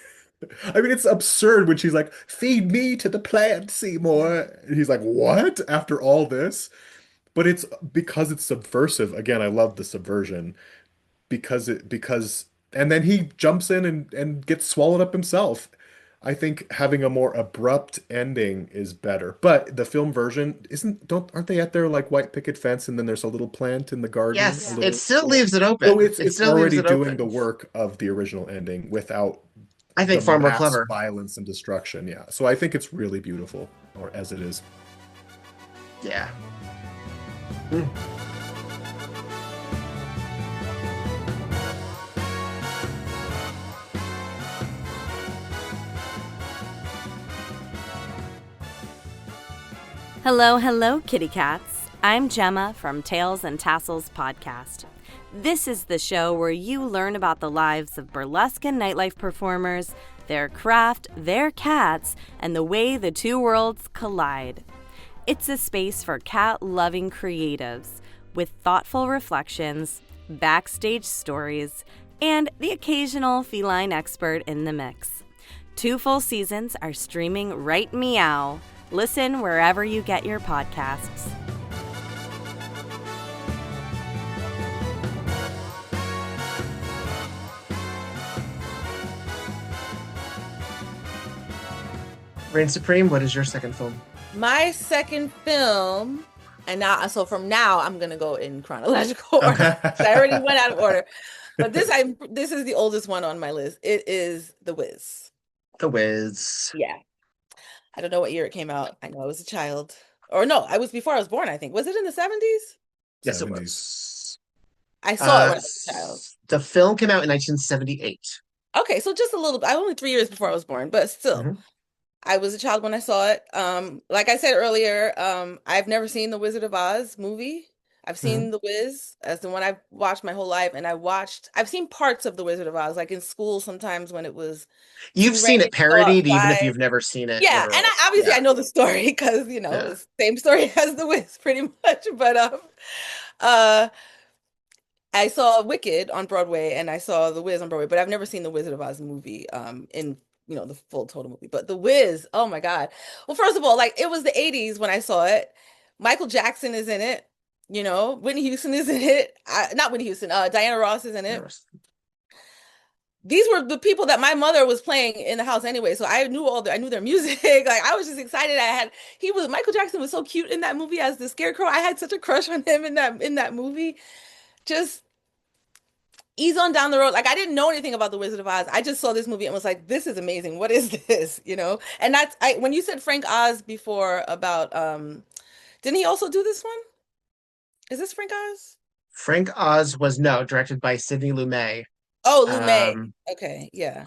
I mean, it's absurd when she's like, "Feed me to the plant, Seymour." And he's like, "What?" After all this? But it's because it's subversive. Again, I love the subversion because and then he jumps in and gets swallowed up himself. I think having a more abrupt ending is better. But the film version isn't don't aren't they at their like white picket fence and then there's a little plant in the garden, a Yes, Yeah. it little still little leaves it open. so It it's still leaves already it doing the open. work of the original ending without I the think far more mass clever. violence and destruction. Yeah. So I think it's really beautiful, or as it is. Yeah. Mm. Hello, hello, kitty cats. I'm Gemma from Tales and Tassels podcast. This is the show where you learn about the lives of burlesque and nightlife performers, their craft, their cats, and the way the two worlds collide. It's a space for cat-loving creatives with thoughtful reflections, backstage stories, and the occasional feline expert in the mix. 2 full seasons are streaming right meow. Listen wherever you get your podcasts. Reign Supreme, what is your second film? My second film, and now, so from now, I'm gonna go in chronological order. So I already went out of order, but this is the oldest one on my list. It is The Wiz. The Wiz. Yeah, I don't know what year it came out. I know I was a child, or no, I was before I was born. I think was it in the 70s? Yes, it 70s. was. I saw it when I was a child. The film came out in 1978. Okay, so just a little. I only 3 years before I was born, but still. Mhm. I was a child when I saw it. Like I said earlier, I've never seen the Wizard of Oz movie. I've seen The Wiz as the one I've watched my whole life, and I've seen parts of the Wizard of Oz, like in school sometimes when it was You've too seen rainy it to go parodied, even if outside. you've never seen it Yeah, and literally. obviously Yeah. I know the story because Yeah. it's the same story as the Wiz pretty much. But uh, I saw Wicked on Broadway and I saw The Wiz on Broadway, but I've never seen the Wizard of Oz movie in the full total movie. But The Wiz, oh my God. Well, first of all, like it was the 80s when I saw it. Michael Jackson is in it, Whitney Houston is in it. Not Whitney Houston, Diana Ross is in it. These were the people that my mother was playing in the house anyway, so I knew their music. Like I was just excited. Michael Jackson was so cute in that movie as the Scarecrow. I had such a crush on him in that movie. Just ease on down the road. Like I didn't know anything about The Wizard of Oz. I just saw this movie and was like, this is amazing. What is this? You know? And that's I when you said Frank Oz before about didn't he also do this one? Is this Frank Oz? Frank Oz was no directed by Sidney Lumet. Oh, Lumet. Um, Okay, yeah.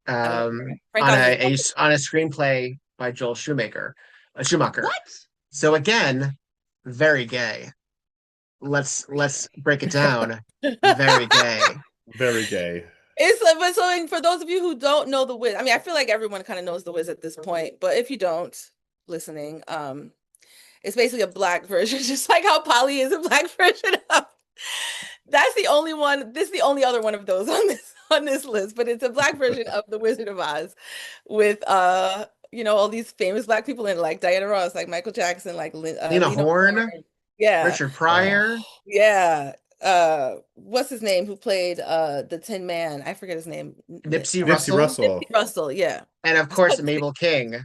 I don't know. Frank on Oz a screenplay by Joel Schumacher. What? So again, very gay. Let's break it down. Very gay. Very gay. But so for those of you who don't know The Wiz, I mean, I feel like everyone kind of knows The Wiz at this point, but if you don't, listening, it's basically a black version, just like how Polly is a black version of. That's the only one. This is the only other one of those on this list, but it's a black version of The Wizard of Oz, with all these famous black people in it, like Diana Ross, like Michael Jackson, like Lena Horne, yeah, Richard Pryor, yeah. What's his name? Who played the Tin Man? I forget his name. Nipsey Nipsey Russell, Nipsey Russell, yeah. and of course Mabel King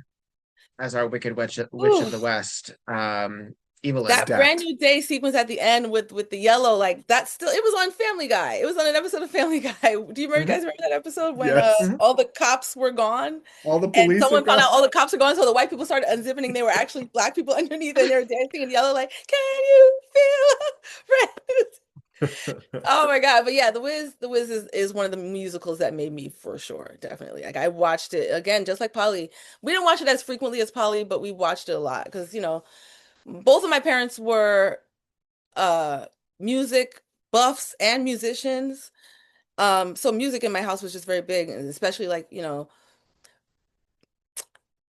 as our Wicked Witch of the West. Evelyn. That Brand New Day sequence at the end with the yellow, like that's still, it was on Family Guy. It was on an episode of Family Guy. Do you guys remember that episode when all the cops were gone? All the police. And someone found out all the cops are gone, so the white people started unzipping. They were actually black people underneath, and they were dancing in yellow, like, "Can you feel?" Oh my God! But yeah, The Wiz is one of the musicals that made me, for sure, definitely. Like I watched it again, just like Polly. We didn't watch it as frequently as Polly, but we watched it a lot because both of my parents were music buffs and musicians. So music in my house was just very big, and especially like,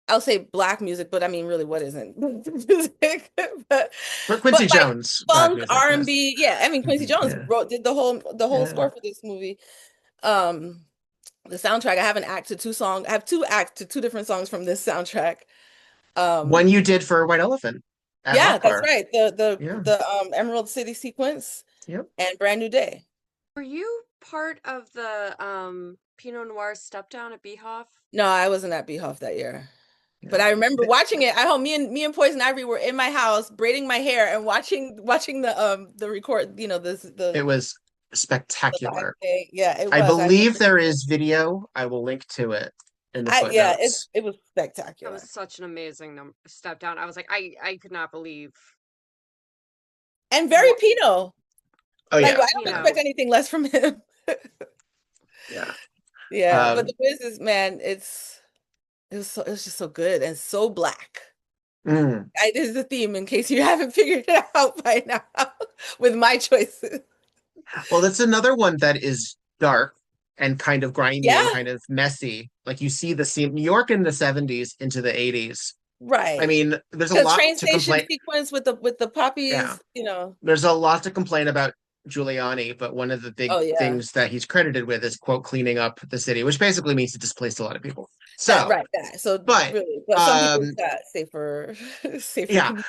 I'll say black music, but I mean, really, what isn't music? but Quincy like, Jones, funk, R&B. Yeah, I mean, Quincy Jones did the whole score for this movie. The soundtrack. I have an act to two song. I have two acts to two different songs from this soundtrack. One you did for White Elephant. Yeah, that's right. The Emerald City sequence. Yep. And Brand New Day. Were you part of the Pinot Noir step down at Beehoff? No, I wasn't at Beehoff that year. Yeah. But I remember watching it at home. Me and Poison Ivy were in my house braiding my hair and watching the record, it was spectacular. Yeah, it was. I believe there is video. I will link to it. Yeah, it was spectacular. It was such an amazing step down. I was like, I could not believe. And very Pinot. Oh yeah. I don't expect anything less from him. Yeah. Yeah, but The Wiz is, man, it was just so good and so black. This is the theme, in case you haven't figured it out by now, with my choices. Well, that's another one that is dark and kind of grimy and kind of messy. Like you see the scene, New York in the 70s into the 80s. Right. I mean, there's a lot train to station complain. Sequence with the puppies, There's a lot to complain about Giuliani, but one of the big things that he's credited with is, quote, cleaning up the city, which basically means he displaced a lot of people. So So but some people got safer. Yeah.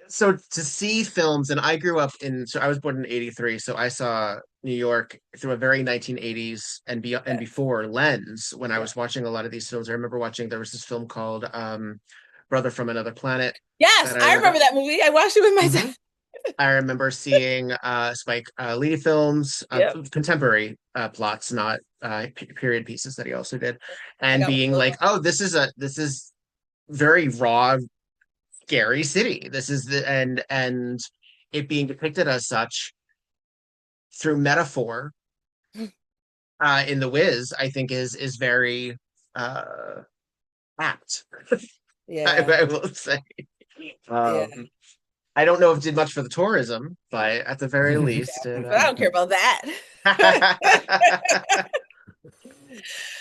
So to see films, and I was born in 83, so I saw New York through a very 1980s and before lens when I was watching a lot of these films. I remember there was this film called Brother from Another Planet. Yes, I remember that movie. I watched it with my dad. I remember seeing Spike Lee films, contemporary plots, not period pieces that he also did, and being like, "Oh, this is very raw, scary city. This is and it being depicted as such through metaphor in The Wiz, I think is very apt. Yeah, I will say. I don't know if it did much for the tourism, but at the very least, but I don't care about that.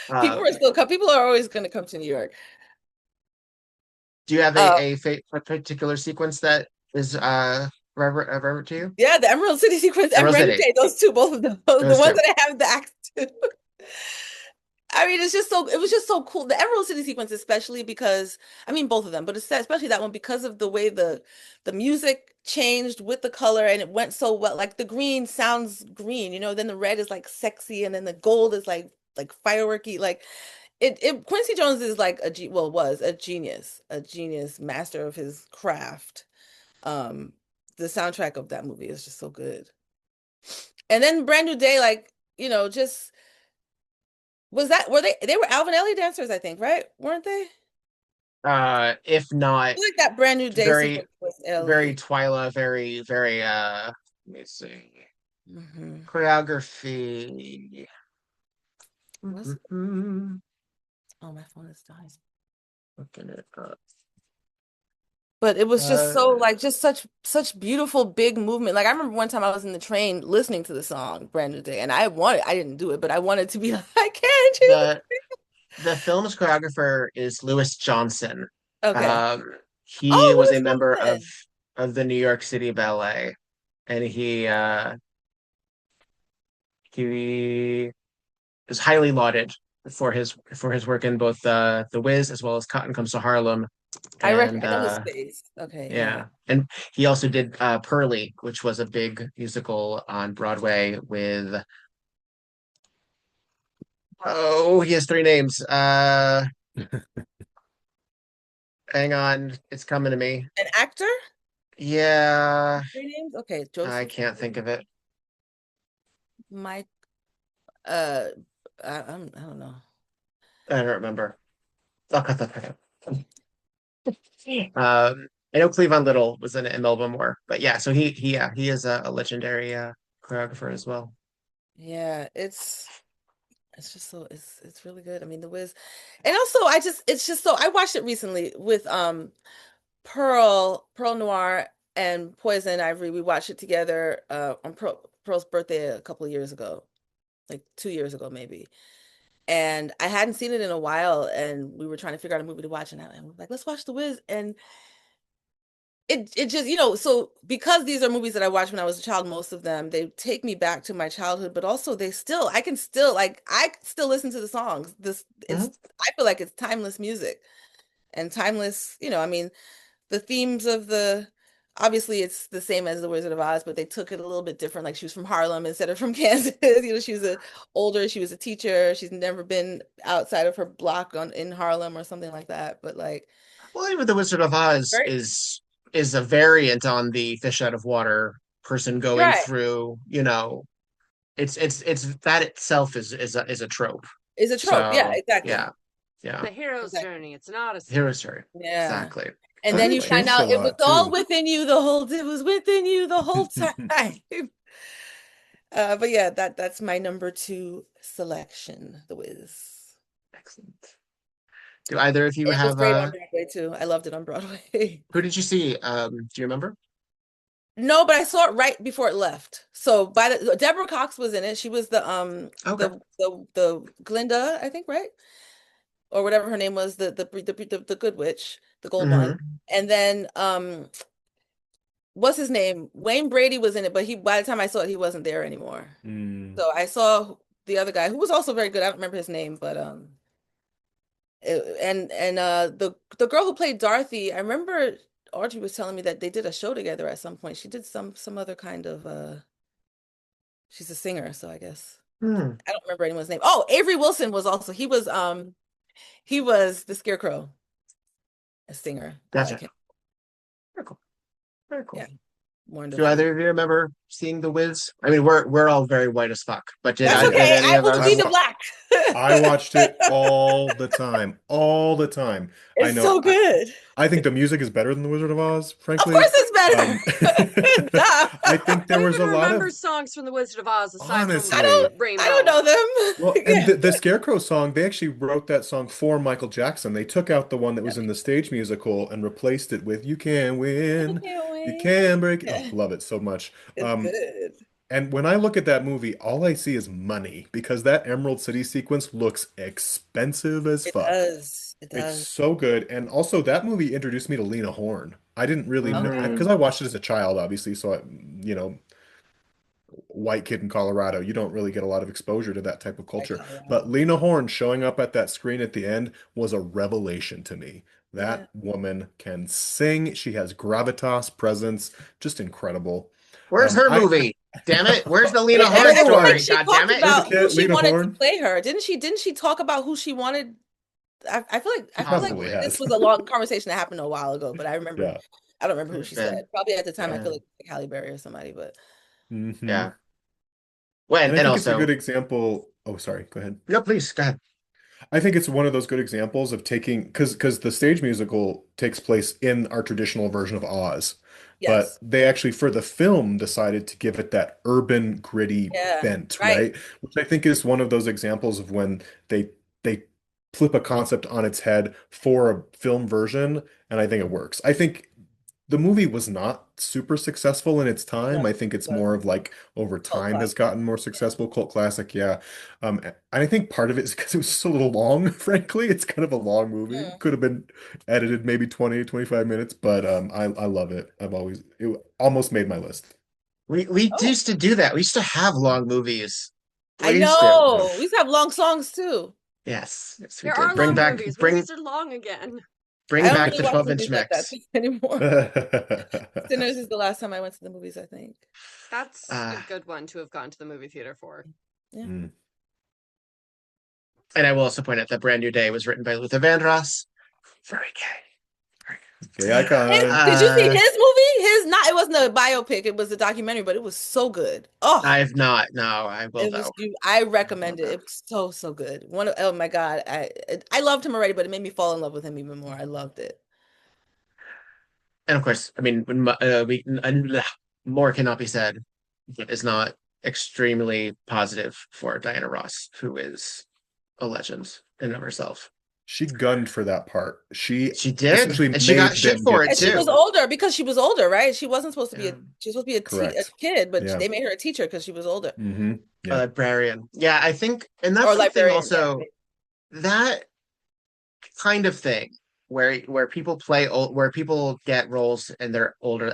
People are always going to come to New York. Do you have a particular sequence that is forever to you? Yeah, the Emerald City sequence and Brand New Day. Those two, both of them. The ones that I have the act to. I mean, it was just so cool. The Emerald City sequence, especially because, I mean, both of them, but especially that one, because of the way the music changed with the color, and it went so well. Like the green sounds green, then the red is like sexy, and then the gold is like fireworky. Like Quincy Jones is like was a genius master of his craft. The soundtrack of that movie is just so good. And then Brand New Day, like, just they were Alvin Ailey dancers, I think, right? Weren't they? If I not feel like that Brand New Day very, sequence was very Ailey. Twyla, very, very, let me see. Choreography. Was it? Mhm. Oh, my phone is dying. Looking it up. But it was just so like just such beautiful big movement. Like I remember one time I was in the train listening to the song Brand New Day, and I didn't do it, but I wanted to be like, can't you? the the film's choreographer is Louis Johnson. Okay. Um, he Oh, was a Louis member Johnson. of the New York City Ballet, and he is highly lauded for his work in both The Wiz as well as Cotton Comes to Harlem. And I know his face. Okay, yeah. yeah, and he also did Pearly, which was a big musical on Broadway with he has three names. Hang on, it's coming to me. An actor? Yeah, Three names? Okay, I Joseph, can't think of it. Mike, uh, I don't know. I don't remember. I'll cut that back out. I know Cleavon Little was in it in Melba Moore, but yeah, so he is a legendary choreographer as well. Yeah, it's just so it's really good. I mean, The Wiz, and also it's just so I watched it recently with Pearl Noir and Poison Ivory. We watched it together on Pearl's birthday a couple of years ago, like 2 years ago maybe. And I hadn't seen it in a while, and we were trying to figure out a movie to watch, and I was like, let's watch The Wiz. And it just, so because these are movies that I watched when I was a child, most of them, they take me back to my childhood, but also I still listen to the songs. Mhm. I feel like it's timeless music and timeless, I mean, the themes of obviously it's the same as The Wizard of Oz, but they took it a little bit different. Like she was from Harlem instead of from Kansas. She was a teacher. She's never been outside of her block in Harlem or something like that. But like, Well, even The Wizard of Oz very is a variant on the fish out of water person going right. through, it's that itself is a trope. It's a trope. Yeah, So exactly. yeah, yeah. The hero's Exactly. journey. It's not a Hero's story. Yeah. Exactly. And But then it you find changed a out it was lot all too. within you it was within you the whole time. But yeah, that's my number two selection, The Wiz. Excellent. Do either of you It was have great on Broadway too. I loved it on Broadway. who did you see? Do you remember? No, but I saw it right before it left. So Deborah Cox was in it. She was Okay. the Glinda, I think, right? Or whatever her name was, the good witch, the gold one. Hmm. And then what's his name? Wayne Brady was in it, but by the time I saw it, he wasn't there anymore. Mm. So I saw the other guy who was also very good. I don't remember his name, but the girl who played Dorothy, I remember Audrey was telling me that they did a show together at some point. She did some other kind of she's a singer, so I guess Hmm. I don't remember anyone's name. Oh, Avery Wilson was also he was the Scarecrow, a singer. I like Gotcha. him. Very cool. Very cool. Yeah. Do Wonderful. either of you remember seeing The Wiz? I mean, we're all very white as fuck, but That's did okay. any I of will I be the us? wa black. I watched it all the time, all the time. I It's know. so good. I think the music is better than The Wizard of Oz, Of frankly. course it's Um, better. Duh. I think there Who was a even lot of, remembers songs from The Wizard of Oz aside from honestly. I don't Rainbow? know them. Well, and Yeah. the Scarecrow song, they actually wrote that song for Michael Jackson. They took out the one that was in the stage musical and replaced it with "You Can I Win, can't You wait. Can Break It." Oh, Yeah. love it so much. It's good. And when I look at that movie, all I see is money because that Emerald City sequence looks expensive as It fuck. does. It It's does. so good. And also, that movie introduced me to Lena Horne. I didn't really know Okay. because I watched it as a child, obviously. So, white kid in Colorado, you don't really get a lot of exposure to that type of Like culture. But Colorado. Lena Horne showing up at that screen at the end was a revelation to me. Yeah. That woman can sing. She has gravitas, presence, just incredible. Where's her I movie? Damn it! Where's the Lena And I I Horne know, feel like story? right? she God damn talked it! Where's about who she Lena wanted to Horne? play her. Didn't she talk about who she wanted? She I feel like probably Possibly. this has. was a long conversation that happened a while ago, but Yeah. I don't remember Could who have she said. been. Probably at the time I Yeah. feel like Halle Berry or somebody, but Hmm. Yeah. When And I and think it's a also, good example. Oh, sorry, go ahead. no, please go ahead. I think it's one of those good examples of taking because the stage musical takes place in our traditional version of Oz, but Yes. they actually for the film decided to give it that urban gritty Yeah. bent, Right. right? Which I think is one of those examples of when they flip a concept on its head for a film version, and I think it works. I think the movie was not super successful in its No, time. I think it's but more of like over cult time has classic. gotten more successful, cult classic, yeah. And I think part of it is because it was just a little long, frankly. It's kind of a long movie. Mm. Could have been edited maybe 20, 25 minutes, but I love it. It almost made my list. We Oh, used to do that. We used to have long movies. I We used to. Yeah. know. We used to have long songs too. Yes, we There did. are long movies. Movies are long again. I Bring don't back really the watch 12-inch movies like that mix. anymore. Sinners is the last time I went to the movies, I think. That's a Uh, good one to have gone to the movie theater for. Yeah. Mm. and I will also point out that Brand New Day was written by Luther Vandross. Very gay. Gay icon. Did you see his movie? His not. It wasn't a biopic. It was a documentary, but it was so good. Oh, I've not. No, I will it was. though. I I will recommend it. though. It was so good. Oh my God, I loved him already, but it made me fall in love with him even more. I loved it. And of course, I mean, more cannot be said. It is not extremely positive for Diana Ross, who is a legend in and of herself. She gunned for that part. She She did, essentially and she got made shit them for get it And she sick. was too. older because she was older, right? She wasn't supposed to be a. Yeah. She was supposed to be a Correct. kid, but Yeah. they made her a teacher because she was older A Yeah. librarian. Yeah, I think, and or that's the thing librarian. Yeah. also, that kind of thing where people play old, where people get roles and they're older.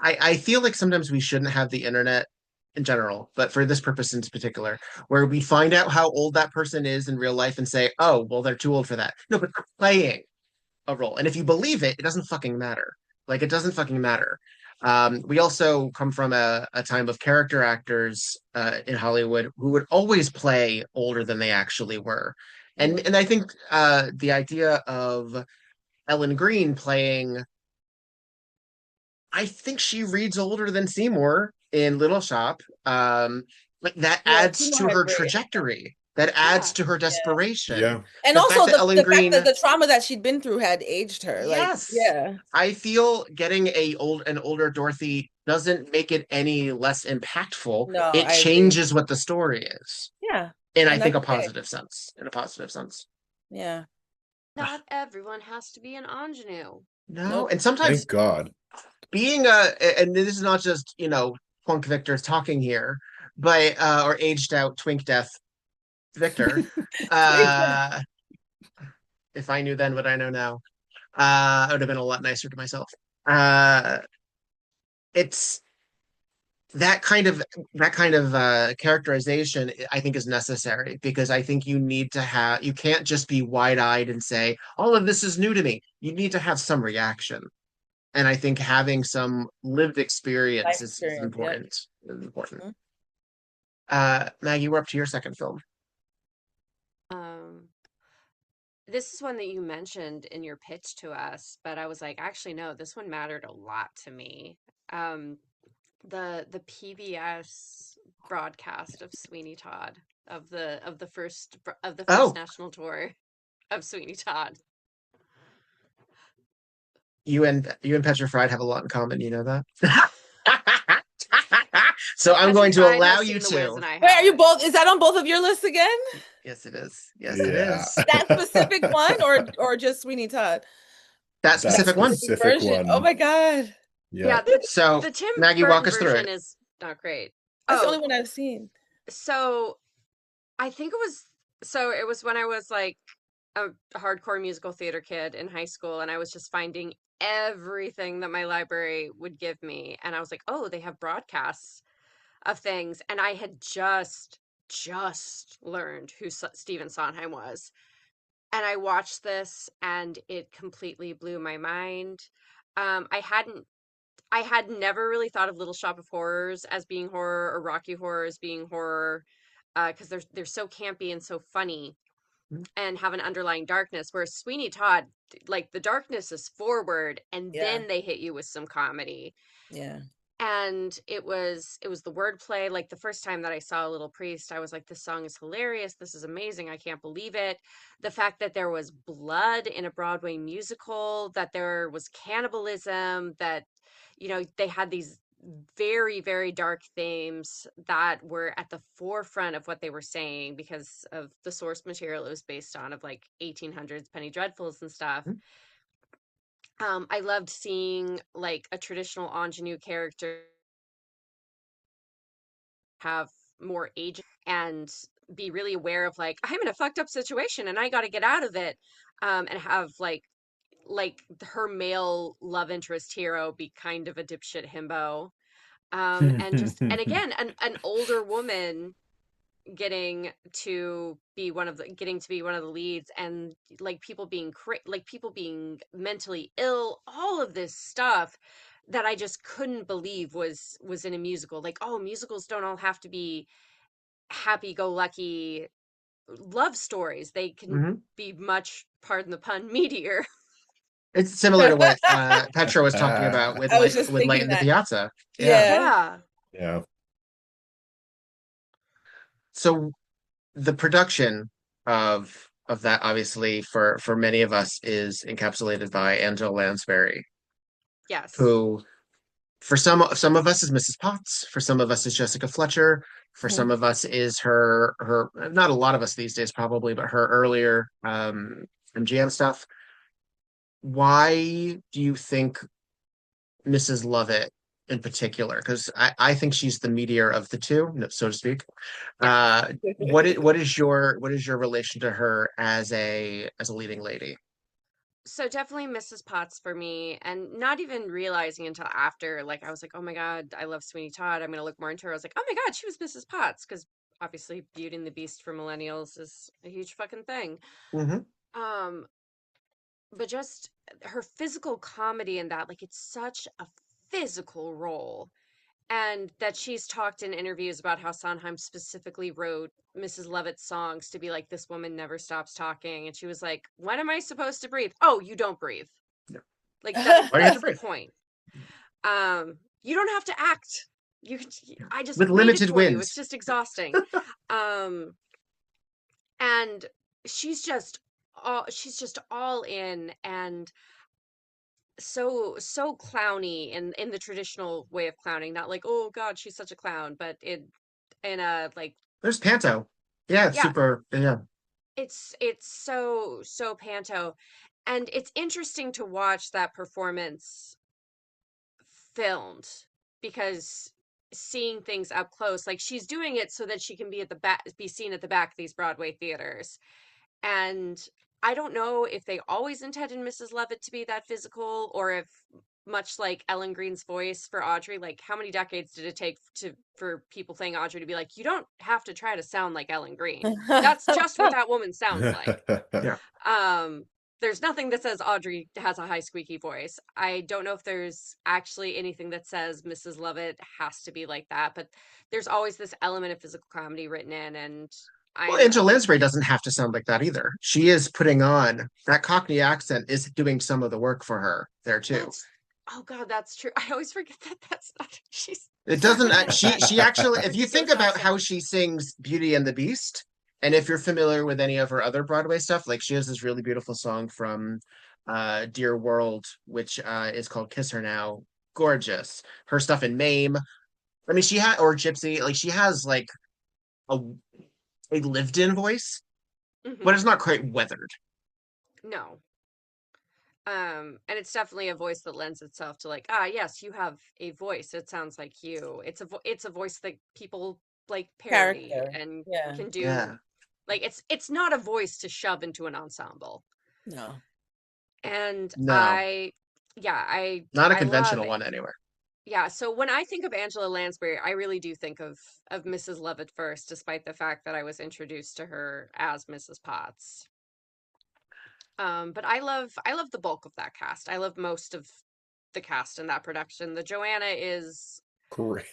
I feel like sometimes we shouldn't have the internet in general, but for this purpose in particular, where we find out how old that person is in real life and say, oh, well, they're too old for that. No, but they're playing a role. And if you believe it, it doesn't fucking matter. Like it doesn't fucking matter. We also come from a time of character actors in Hollywood who would always play older than they actually were. Mhm. And I think the idea of Ellen Green playing, I think she reads older than Seymour in Little Shop. Like that Yeah, adds Seymour to had her great. trajectory. That adds Yeah. to her Yeah. desperation. Yeah. And The also fact that Ellen the fact that Green, the trauma that she'd been through had aged her. Like, yes, yeah. I feel getting an older Dorothy doesn't make it any less impactful. No, It I agree. changes what the story is. Yeah. In I And think that's a okay. positive sense. In a positive sense. Yeah. Not everyone has to be an ingenue. No, Nope. and sometimes Thank God. being and this is not just, Punk Victor's talking here, but or aged out twink death Victor. Uh if I knew then what I know now, I would have been a lot nicer to myself. It's that kind of characterization I think is necessary because I think you can't just be wide-eyed and say all of this is new to me. You need to have some reaction. And I think having some lived experience Life is experience. Yep. important. Is important. Mhm. Maggie, we're up to your second film. Um, this is one that you mentioned in your pitch to us, but I was like, actually, no, this one mattered a lot to me. Um, the PBS broadcast of Sweeney Todd of the first Oh, national tour of Sweeney Todd. you and Petra Fried have a lot in common. You know that. So I'm Petra going to Fried allow has you seen The Wiz to. and I Wait, are you haven't. both? Is that on both of your lists again? Yes, it is. Yes, it Yeah. is. That specific one, or just Sweeney Todd? That That specific one. Specific specific version. Oh one. my God. Yeah. So The Tim Maggie, walk Burton us through version it. is not great. That's the only Oh, one I've seen. so I think it was when I was like a hardcore musical theater kid in high school, and I was just finding everything that my library would give me, and I was like, oh, they have broadcasts of things, and I had just learned who Stephen Sondheim was, and I watched this, and it completely blew my mind. I had never really thought of Little Shop of Horrors as being horror or Rocky Horror as being horror, because they're so campy and so funny and have an underlying darkness. Whereas Sweeney Todd, like the darkness is forward, and Yeah. then they hit you with some comedy. Yeah. and it was the wordplay. Like the first time that I saw Little Priest, I was like, this song is hilarious, this is amazing, I can't believe it. The fact that there was blood in a Broadway musical, that there was cannibalism, that they had these very, very dark themes that were at the forefront of what they were saying because of the source material it was based on, of like 1800s Penny Dreadfuls and stuff. I loved seeing like a traditional ingenue character have more age and be really aware of like, I'm in a fucked up situation and I got to get out of it, and have like her male love interest hero be kind of a dipshit himbo, and again an older woman getting to be one of the leads, and like people being like people being mentally ill, all of this stuff that I just couldn't believe was in a musical. Like, oh, musicals don't all have to be happy-go-lucky love stories. They can Hmm. be much, pardon the pun, meatier. It's similar to what Petra was talking about with I was just Light thinking in the that. Piazza. Yeah. Yeah. Yeah. Yeah. So the production of that, obviously, for many of us, is encapsulated by Angela Lansbury, Yes. who for some of us is Mrs. Potts, for some of us is Jessica Fletcher, for Mhm. some of us is her not a lot of us these days probably, but her earlier MGM stuff. Why do you think Mrs. Lovett in particular? Because I think she's the meteor of the two, so to speak. Yeah. What is your relation to her as a leading lady? So definitely Mrs. Potts for me, and not even realizing until after, like I was like, oh my God, I love Sweeney Todd, I'm gonna look more into her. I was like, oh my God, she was Mrs. Potts, because obviously Beauty and the Beast for millennials is a huge fucking thing. Hmm. Um, but just her physical comedy in that, like it's such a physical role. And that she's talked in interviews about how Sondheim specifically wrote Mrs. Lovett's songs to be like, this woman never stops talking. And she was like, when am I supposed to breathe? Oh, you don't breathe. Yeah. Like Why do you have to that's the breathe? point. You don't have to act. You I just With waited limited for you. It's wins. just exhausting. Um, and she's just all in, and so clowny in the traditional way of clowning, not like, oh God, she's such a clown, but in a like, There's Panto. Yeah, yeah, super. Yeah. it's so panto. And it's interesting to watch that performance filmed, because seeing things up close, like she's doing it so that she can be at the back, be seen at the back of these Broadway theaters. And I don't know if they always intended Mrs. Lovett to be that physical, or if, much like Ellen Green's voice for Audrey, like how many decades did it take for people playing Audrey to be like, you don't have to try to sound like Ellen Green. That's just what that woman sounds like. Yeah. There's nothing that says Audrey has a high squeaky voice. I don't know if there's actually anything that says Mrs. Lovett has to be like that, but there's always this element of physical comedy written in, and Well, I'm a Angela big Lansbury doesn't have to sound like that either. She is putting on that Cockney accent, is doing some of the work for her there too. That's, oh God, that's true. I always forget that that's not, she's It doesn't. She actually, if you ridiculous think about how accent. she sings Beauty and the Beast, and if you're familiar with any of her other Broadway stuff, like she has this really beautiful song from Dear World, which is called Kiss Her Now. Gorgeous. Her stuff in Mame. I mean, she had, or Gypsy, like she has like a a lived-in voice, but Hmm. it's not quite weathered. No. And it's definitely a voice that lends itself to like, ah, yes, you have a voice. It sounds like you. It's a voice that people like parody Character. and Yeah. can Yeah. do. Like it's not a voice to shove into an ensemble. No. And No, yeah, not a I love, conventional one anywhere. yeah. So when I think of Angela Lansbury, I really do think of Mrs. Lovett first, despite the fact that I was introduced to her as Mrs. Potts. But I love the bulk of that cast. I love most of the cast in that production. The Joanna is Great.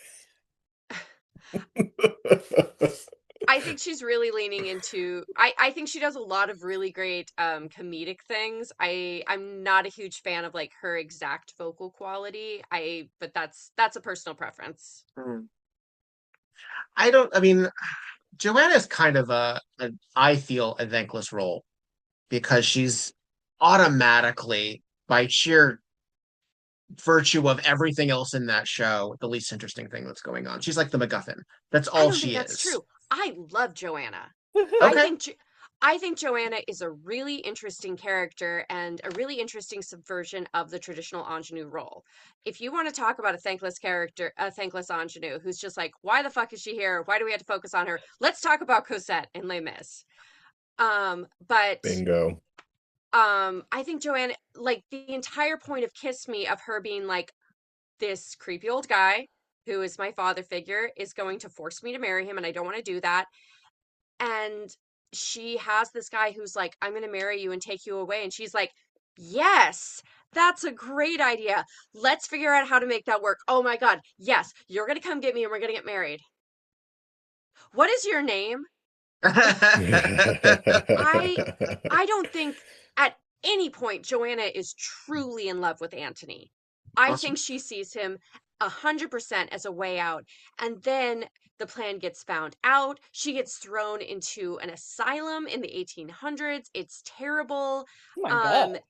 I think she's really leaning into I think she does a lot of really great comedic things. I'm not a huge fan of like her exact vocal quality. But that's a personal preference. Mm. I mean, Joanna is kind of I feel, a thankless role because she's automatically, by sheer virtue of everything else in that show, the least interesting thing that's going on. She's like the MacGuffin. That's I all don't think she that's is. true. I love Joanna. I Okay. think Jo- I think Joanna is a really interesting character and a really interesting subversion of the traditional ingenue role. If you want to talk about a thankless character, a thankless ingenue who's just like, why the fuck is she here? Why do we have to focus on her? Let's talk about Cosette and Les Mis. But Bingo. I think Joanna, like the entire point of Kiss Me, of her being like this creepy old guy who is my father figure, is going to force me to marry him, and I don't want to do that. And she has this guy who's like, I'm going to marry you and take you away. And she's like, yes, that's a great idea. Let's figure out how to make that work. Oh my God. Yes, you're going to come get me and we're going to get married. What is your name? I I don't think at any point Joanna is truly in love with Anthony. I Awesome. think she sees him 100% as a way out. And then the plan gets found out. She gets thrown into an asylum in the 1800s. It's terrible. Oh my Um, God.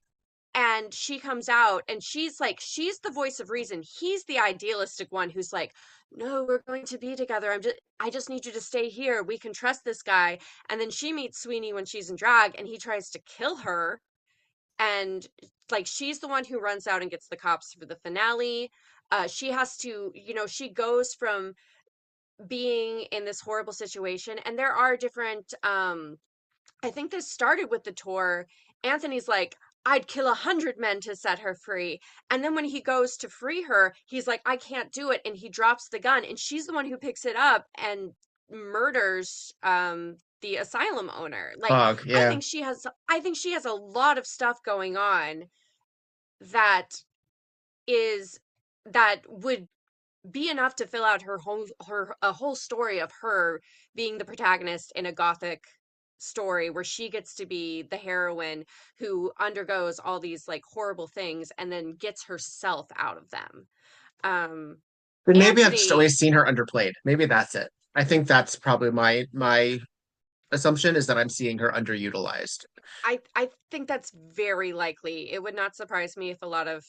and she comes out and she's like, she's the voice of reason. He's the idealistic one who's like, no, we're going to be together. I just need you to stay here. We can trust this guy. And then she meets Sweeney when she's in drag and he tries to kill her. And like, she's the one who runs out and gets the cops for the finale. She has to, she goes from being in this horrible situation, and there are different, I think this started with the tour. Anthony's like, I'd kill 100 men to set her free. And then when he goes to free her, he's like, I can't do it. And he drops the gun. And she's the one who picks it up and murders the asylum owner. Like, Fog, yeah. I think she has a lot of stuff going on that is that would be enough to fill out a whole story of her being the protagonist in a gothic story where she gets to be the heroine who undergoes all these like horrible things and then gets herself out of them. Um But maybe I've just Anthony, always seen her underplayed. Maybe that's it. I think that's probably my assumption, is that I'm seeing her underutilized. I think that's very likely. It would not surprise me if a lot of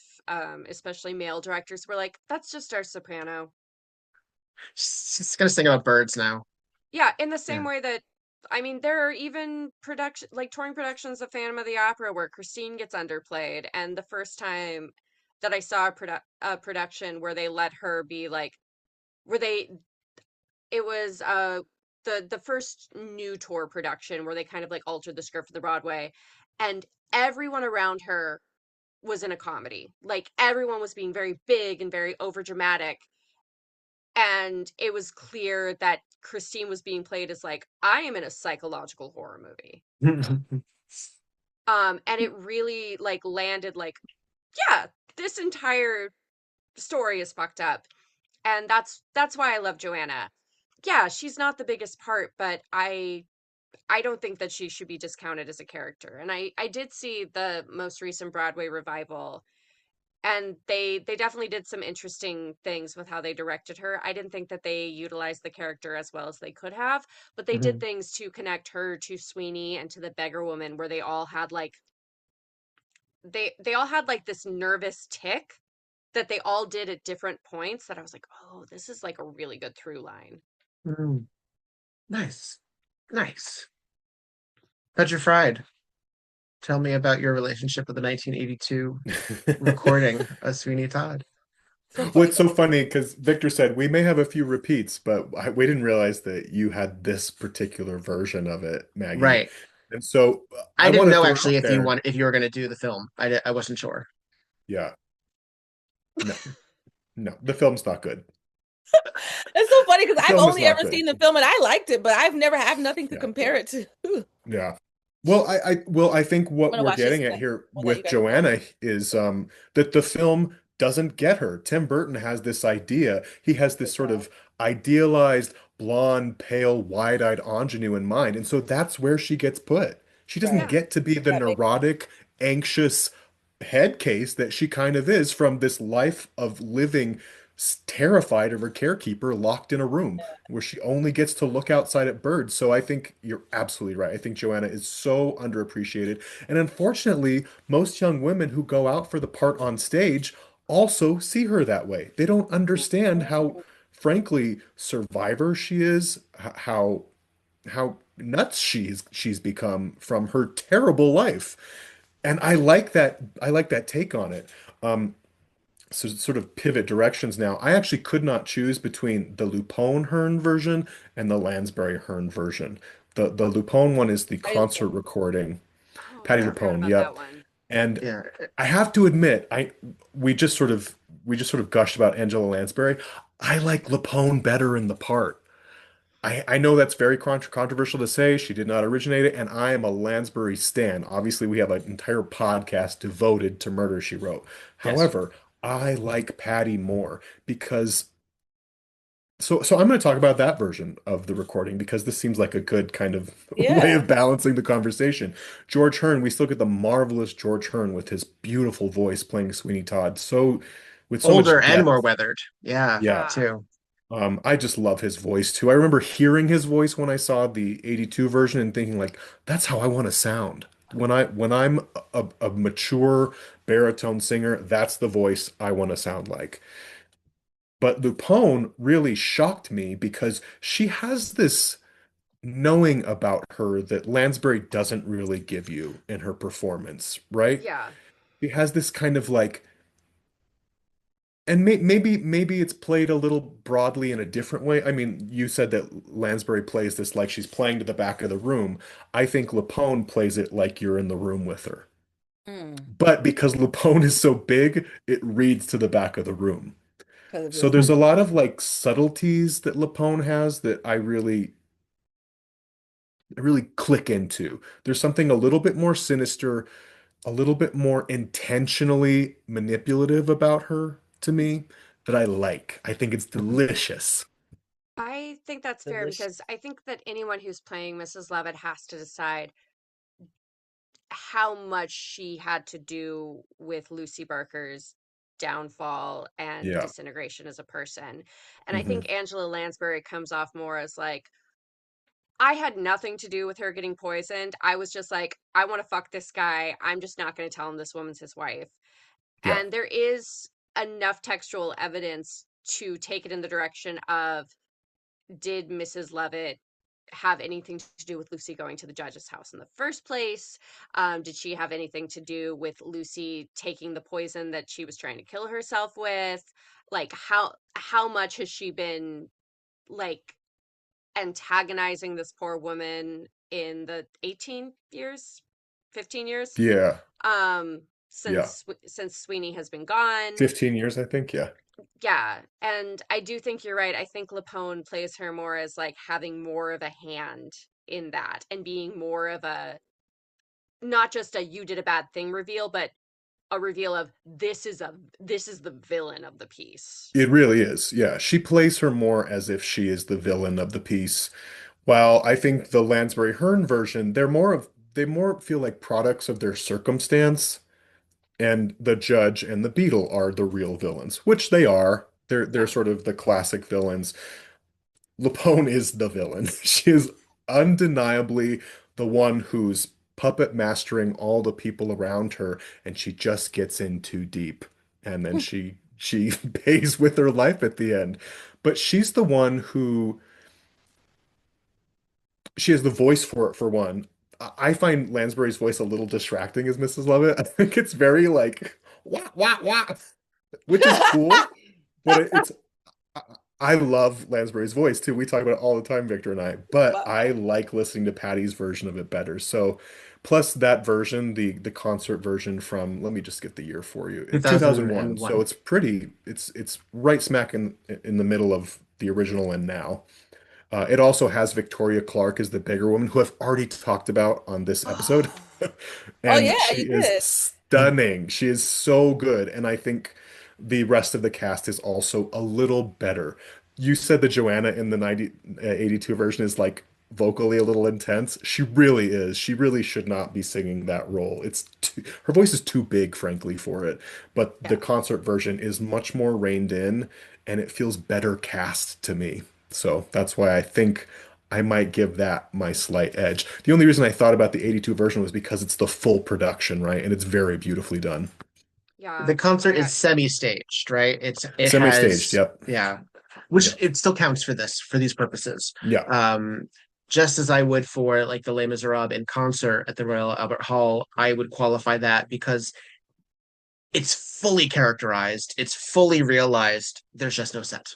especially male directors were like, that's just our soprano. She's gonna sing about birds now. Yeah, in the same Yeah. way that, I mean, there are even touring productions of Phantom of the Opera where Christine gets underplayed, and the first time that I saw a production where they let her be like, where they, it was the first new tour production where they kind of like altered the script for the Broadway, and everyone around her was in a comedy. Like everyone was being very big and very overdramatic, and it was clear that Christine was being played as like, I am in a psychological horror movie. And it really like landed like, yeah, this entire story is fucked up. And that's why I love Joanna. Yeah, she's not the biggest part, but I don't think that she should be discounted as a character. And I did see the most recent Broadway revival, and they definitely did some interesting things with how they directed her. I didn't think that they utilized the character as well as they could have, but they did Mhm. things to connect her to Sweeney and to the beggar woman, where they all had like they all had like this nervous tick that they all did at different points, that I was like, oh, this is like a really good through line. Mm. Nice. Nice. Petra Fried, tell me about your relationship with the 1982 recording of Sweeney Todd. What's so funny, because Victor said we may have a few repeats, but we didn't realize that you had this particular version of it, Maggie. Right. And so I I didn't want to know throw actually out there, if you were going to do the film. I wasn't sure. yeah, no, no, the film's not good. It's so funny because The I've film is only not ever good. seen the film and I liked it, but I've never have nothing to Yeah, compare it to. yeah. Well, I think I'm what gonna we're watch this getting at tonight. here We'll let you with guys know. Joanna is that the film doesn't get her. Tim Burton has this idea. He has this sort of idealized blonde, pale, wide-eyed ingenue in mind. And so that's where she gets put. She doesn't Right. Yeah. get to be the That makes neurotic, anxious head case that she kind of is from this life of living terrified of her carekeeper locked in a room where she only gets to look outside at birds. So I think you're absolutely right. I think Joanna is so underappreciated. And unfortunately, most young women who go out for the part on stage also see her that way. They don't understand how, frankly, survivor she is, how nuts she's become from her terrible life. And I like that take on it. So sort of pivot directions now. I actually could not choose between the Lupone Hearn version and the Lansbury Hearn version. The Lupone one is the I concert recording. Oh, I Patty yeah. forgot Lupone, about that yep. one. And Yeah. I have to admit, we just sort of we just sort of gushed about Angela Lansbury. I like Lupone better in the part. I know that's very controversial to say. She did not originate it, and I am a Lansbury stan. Obviously, we have an entire podcast devoted to Murder, She Wrote. Yes. However, I like Patty more because so I'm going to talk about that version of the recording because this seems like a good kind of way Yeah. of balancing the conversation. George Hearn, we still get the marvelous George Hearn with his beautiful voice playing Sweeney Todd, so with so Older much and depth. more weathered. Yeah, Yeah. Yeah. too. I just love his voice too. I remember hearing his voice when I saw the 82 version and thinking like, that's how I want to sound. When I'm a mature baritone singer, that's the voice I want to sound like. But Lupone really shocked me because she has this knowing about her that Lansbury doesn't really give you in her performance, right? Yeah. She has this kind of like and maybe it's played a little broadly in a different way. I mean, you said that Lansbury plays this like she's playing to the back of the room. I think Lapone plays it like you're in the room with her. Mm. But because Lapone is so big, it reads to the back of the room. Because of So his. there's a lot of like subtleties that Lapone has that I really click into. There's something a little bit more sinister, a little bit more intentionally manipulative about her to me that I like. I think it's delicious. I think that's fair Delicious. because I think that anyone who's playing Mrs. Lovett has to decide how much she had to do with Lucy Barker's downfall and Yeah. disintegration as a person. And I Hmm. think Angela Lansbury comes off more as like, I had nothing to do with her getting poisoned. I was just like, I want to fuck this guy. I'm just not going to tell him this woman's his wife. Yeah. And there is enough textual evidence to take it in the direction of, did Mrs. Levitt have anything to do with Lucy going to the judge's house in the first place? Did she have anything to do with Lucy taking the poison that she was trying to kill herself with? Like how much has she been like antagonizing this poor woman in the 18 years, 15 years Yeah. um Yeah. since Sweeney has been gone? 15 years, I think. Yeah. Yeah, and I do think you're right. I think Lapone plays her more as like having more of a hand in that and being more of a, not just a you did a bad thing reveal, but a reveal of this is the villain of the piece. It really is. Yeah. She plays her more as if she is the villain of the piece. While I think the Lansbury Hearn version, they more feel like products of their circumstance, and the judge and the beetle are the real villains, which they are. They're Yeah. sort of the classic villains. Lapone is the villain. She is undeniably the one who's puppet mastering all the people around her, and she just gets in too deep. And then she pays with her life at the end. But she's the one who she has the voice for it for one. I find Lansbury's voice a little distracting as Mrs. Lovett. I think it's very like wah wah wah, which is cool, but it's I I love Lansbury's voice too. We talk about it all the time, Victor and I, but Wow. I like listening to Patty's version of it better. So, plus that version, the concert version from, let me just get the year for you. It's 2001. So 2001. it's right smack in the middle of the original and now. It also has Victoria Clark as the bigger woman, who I've already talked about on this episode. Oh yeah, And she you is did. stunning. She is so good. And I think the rest of the cast is also a little better. you said that Joanna in the 82 version is like vocally a little intense. She really is. She really should not be singing that role. Her voice is too big, frankly, for it. But the Yeah. concert version is much more reined in and it feels better cast to me. So that's why I think I might give that my slight edge. The only reason I thought about the 82 version was because it's the full production, right? And it's very beautifully done. Yeah. The concert I is semi-staged, right? It Semi-staged, has, yep. yeah, which Yep. it still counts for these purposes. Yeah. Just as I would for like the Les Miserables in concert at the Royal Albert Hall, I would qualify that because it's fully characterized, it's fully realized. There's just no set,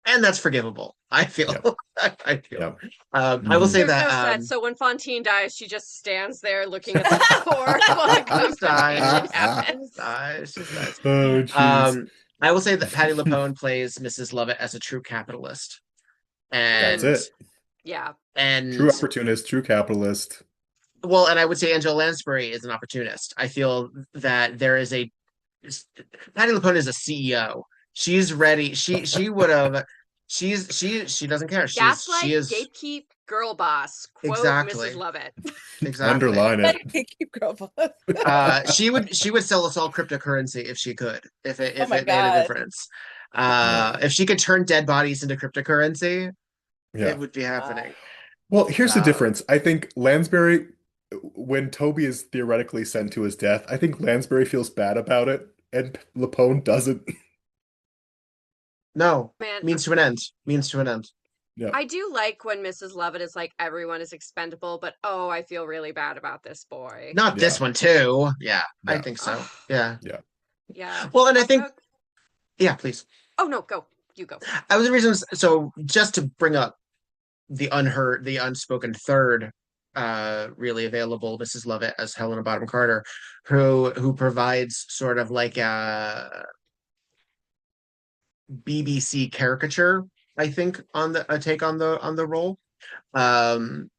and that's forgivable. I feel. Yep. I feel. Yep. I will say There's no that. set, so when Fontaine dies, she just stands there looking at the floor while the Just dies. conversation happens. Just dies. Oh, jeez. I will say that Patti LuPone plays Mrs. Lovett as a true capitalist, That's and it. Yeah. True opportunist, true capitalist. well, and I would say Angela Lansbury is an opportunist. I feel that there is a Patti LuPone is a CEO. She's ready. She would have. She doesn't care. Gaslight, She is gatekeep, girl boss. Quote exactly. Mrs. Lovett. Exactly. Underline it. Keep girl boss. She would sell us all cryptocurrency if she could, if it Oh my made a God. difference. If she could turn dead bodies into cryptocurrency, Yeah. it would be happening. Well, here's the Um, difference. I think Lansbury, when Toby is theoretically sent to his death, I think Lansbury feels bad about it, and Lapone doesn't. No, Man, means to an end. Means to an end. Yeah. I do like when Mrs. Lovett is like, everyone is expendable, but oh, I feel really bad about this boy. Not this Yeah. one too. Yeah, I Yeah. think so. Ugh. Yeah. Yeah. Well, and I think, Also- yeah, please. Oh no, go. You go. I was the reason. So just to bring up the unheard, the unspoken third, really available Mrs. Lovett as Helena Bonham Carter, who provides sort of like a BBC caricature, I think, on a take on the role. Um,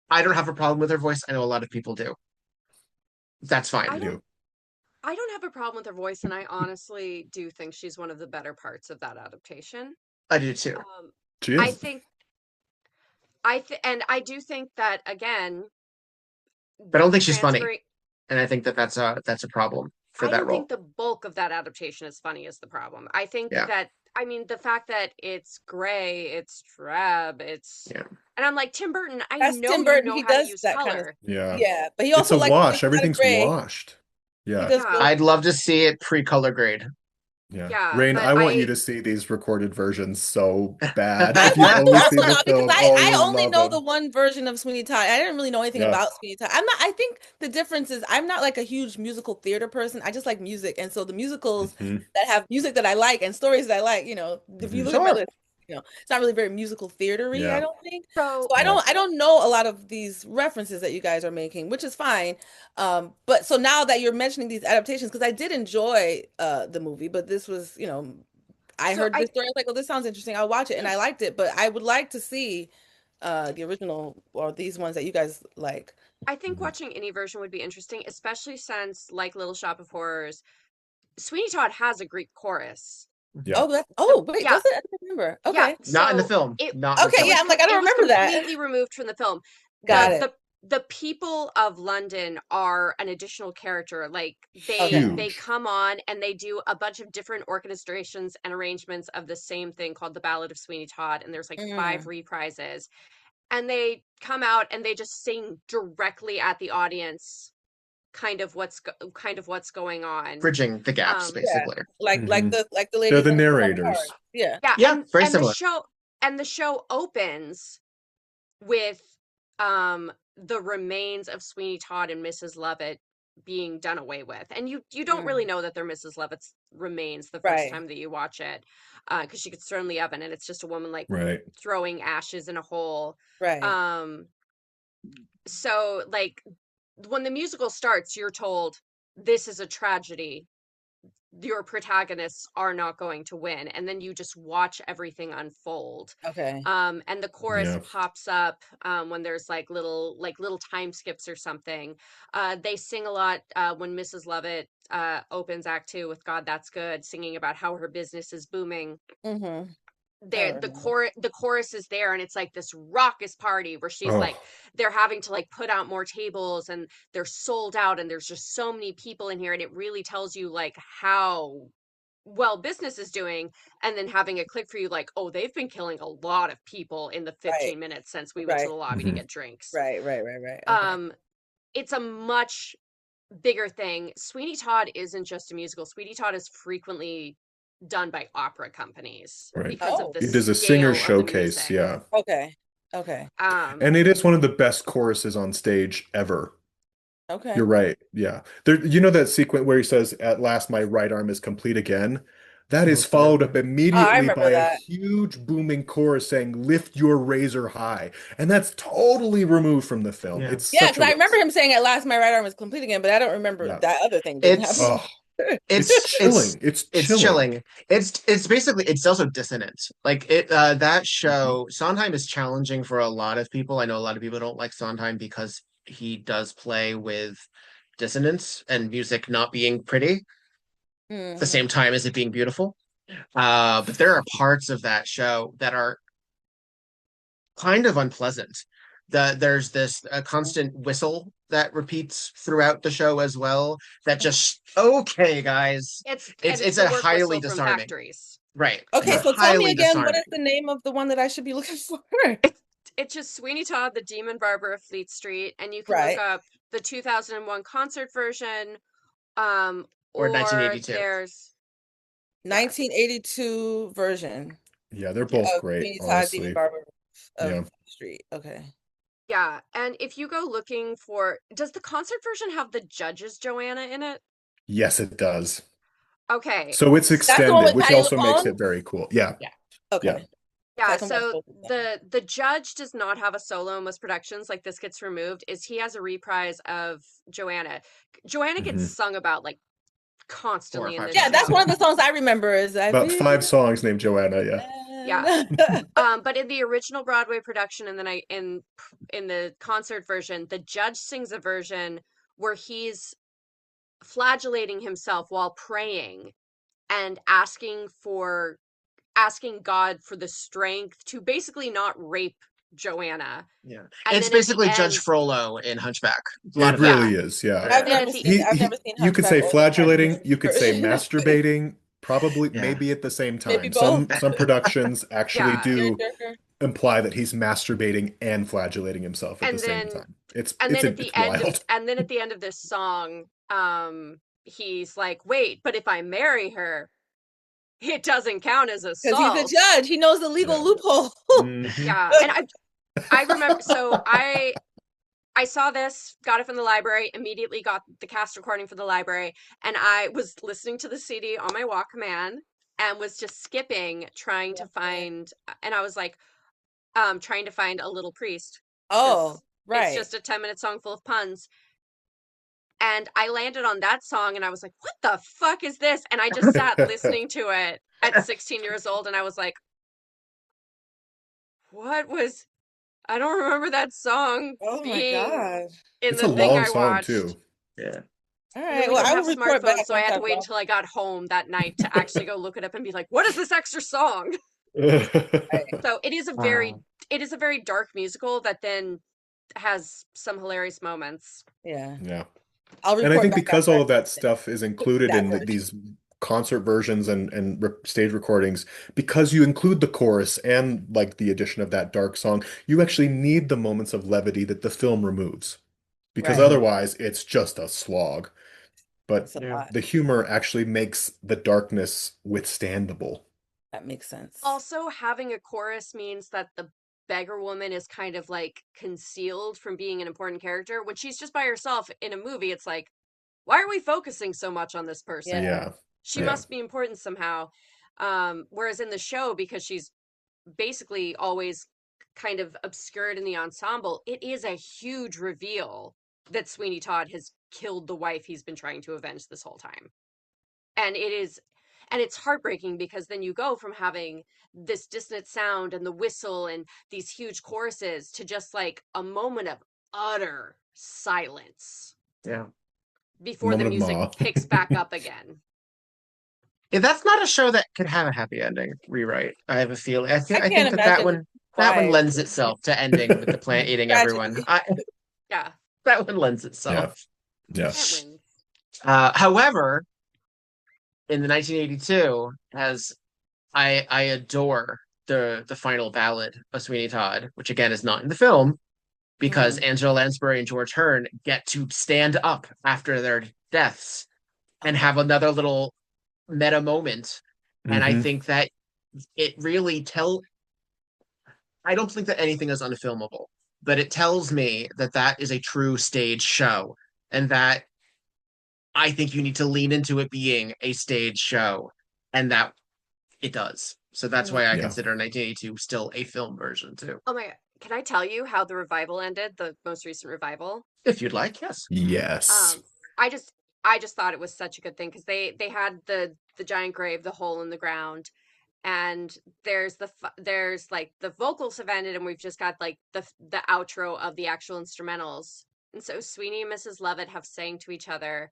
I don't have a problem with her voice. I know a lot of people do. That's fine. I don't have a problem with her voice, and I honestly do think she's one of the better parts of that adaptation. I do too. She I is. think and I do think that again, But I don't think she's funny, transferring. and I think that's a problem for I that don't role. think the bulk of that adaptation is funny is the problem. I think Yeah. that I mean the fact that it's gray, it's drab, it's Yeah. and I'm like Tim Burton. I That's know Tim you Burton. know He how to does use that kind of color. Yeah. Yeah, but he It's also a like wash. kind of Everything's gray. washed. He Yeah. does Yeah. feel- I'd love to see it pre-color grade. Yeah. Yeah, Rain, but I want I- you to see these recorded versions so bad. If you've only Also seen the not, because film, I you'll only love know them. the one version of Sweeney Todd. I didn't really know anything Yeah. about Sweeney Todd. I think the difference is I'm not like a huge musical theater person. I just like music. And so the musicals Mhm. that have music that I like and stories that I like, you know, if you look Sure. at my list, you know, it's not really very musical theatery, Yeah. I don't think. So So I don't know a lot of these references that you guys are making, which is fine. But so now that you're mentioning these adaptations, because I did enjoy the movie, but this was, you know, I So heard I- this story. I was like, "Oh, this sounds interesting. I'll watch it," and I liked it. But I would like to see the original or these ones that you guys like. I think watching any version would be interesting, especially since, like Little Shop of Horrors, Sweeney Todd has a Greek chorus. Yeah. Wait, Yeah. does it? I don't remember. Okay, Not in the so film. it- Not in the okay, film. yeah. I'm like, I don't it was remember that. completely removed from the film. Got the, it. The people of London are an additional character. Like Okay. they Huge. come on and they do a bunch of different orchestrations and arrangements of the same thing called the Ballad of Sweeney Todd, and there's like 5 reprises. And they come out and they just sing directly at the audience, kind of what's going on. Bridging the gaps, basically. like Mhm. the lady. They're the from narrators. Cars. Yeah. Yeah, very and similar. the show opens with the remains of Sweeney Todd and Mrs. Lovett being done away with, and you don't really know that they're Mrs. Lovett's remains the first Right. time that you watch it, because she gets thrown in the oven and it's just a woman like Right. throwing ashes in a hole. Right. So like when the musical starts, you're told this is a tragedy. Your protagonists are not going to win, and then you just watch everything unfold. Okay. And the chorus Yeah. pops up when there's like little time skips or something. They sing a lot when Mrs. Lovett opens Act 2 with God That's Good, singing about how her business is booming. Mm-hmm. the chorus is there, and it's like this raucous party where she's like, they're having to like put out more tables, and they're sold out, and there's just so many people in here, and it really tells you like how well business is doing, and then having it click for you like, oh, they've been killing a lot of people in the 15 minutes since we went to the lobby to get drinks. Right. Okay. It's a much bigger thing. Sweeney Todd isn't just a musical. Sweeney Todd is frequently done by opera companies because of the it is a singer showcase. Yeah. Okay. And it is one of the best choruses on stage ever. Okay. You're right. Yeah. There, you know that sequence where he says, "At last my right arm is complete again." That is followed up immediately by a huge booming chorus saying, "Lift your razor high." And that's totally removed from the film. Yeah. It's because I remember him saying, "At last my right arm is complete again," but I don't remember that other thing didn't happen. It's chilling. It's chilling. It's basically, it's also dissonant. Like that show, Sondheim is challenging for a lot of people. I know a lot of people don't like Sondheim because he does play with dissonance and music not being pretty at the same time as it being beautiful. But there are parts of that show that are kind of unpleasant. There's this constant whistle that repeats throughout the show as well. That just, okay, guys, it's a highly disarming. Right. Okay, so tell me again, what is the name of the one that I should be looking for? It's just Sweeney Todd, the Demon Barber of Fleet Street, and you can look up the 2001 concert version, or 1982. There's 1982 version. Yeah, they're both great. Sweeney Todd, Demon Barber of Fleet Street. Okay. Yeah, and if you go looking for, does the concert version have the Judge's Joanna in it? Yes, it does. Okay. So it's extended, which also makes it very cool. Yeah. Okay. Yeah, so the Judge does not have a solo in most productions. Like, this gets removed. He has a reprise of Joanna. Joanna gets sung about like constantly in this show. That's one of the songs I remember. Is about 5 songs named Joanna. Yeah. But in the original Broadway production, and then in the concert version, the Judge sings a version where he's flagellating himself while praying and asking God for the strength to basically not rape Joanna. Yeah. And it's basically Judge Frollo in Hunchback. It really is, yeah. I've never seen Hunchback. You could say flagellating, you could say masturbating, probably maybe at the same time. Some productions actually do imply that he's masturbating and flagellating himself at the same time. It's wild. And then at the end of this song, he's like, wait, but if I marry her, it doesn't count as assault. Because he's a judge. He knows the legal loophole. Yeah. And I remember, so I saw this, got it from the library, immediately got the cast recording from the library, and I was listening to the CD on my Walkman and was just skipping, trying to find, and I was like, trying to find A Little Priest. Oh, right. It's just a 10-minute song full of puns. And I landed on that song, and I was like, what the fuck is this? And I just sat listening to it at 16 years old, and I was like, I don't remember that song being in the thing I watched. Too. Yeah. All right. Well, I will report back. So I had to wait until I got home that night to actually go look it up and be like, what is this extra song? So it is a very dark musical that then has some hilarious moments. Yeah. And I think because all of that stuff is included in these concert versions and stage recordings, because you include the chorus and like the addition of that dark song, you actually need the moments of levity that the film removes, because otherwise it's just a slog. But the humor actually makes the darkness withstandable. That makes sense. Also, having a chorus means that the beggar woman is kind of like concealed from being an important character. When she's just by herself in a movie, it's like, why are we focusing so much on this person? She must be important somehow. Whereas in the show, because she's basically always kind of obscured in the ensemble, it is a huge reveal that Sweeney Todd has killed the wife he's been trying to avenge this whole time. And it's heartbreaking, because then you go from having this dissonant sound and the whistle and these huge choruses to just like a moment of utter silence. Yeah. Before the music picks back up again. That's not a show that could have a happy ending. Rewrite. I have a feeling. I I think can't imagine that one why. lends itself to ending with the plant eating everyone. Tragedy. Yeah, That one lends Yeah. itself. Yeah. that wins. However, in the 1982, as I adore the final ballad of Sweeney Todd, which again is not in the film, because Angela Lansbury and George Hearn get to stand up after their deaths and have another little meta moment. And I think that it really I don't think that anything is unfilmable, but it tells me that that is a true stage show, and that I think you need to lean into it being a stage show, and that it does. So that's why I Yeah. consider 1982 still a film version too. Oh my God. Can I tell you how the revival ended, the most recent revival? If you'd like, yes. Yes. I just thought it was such a good thing because they had the giant grave, the hole in the ground, and there's like the vocals have ended, and we've just got like the outro of the actual instrumentals. And so Sweeney and Mrs. Lovett have sang to each other,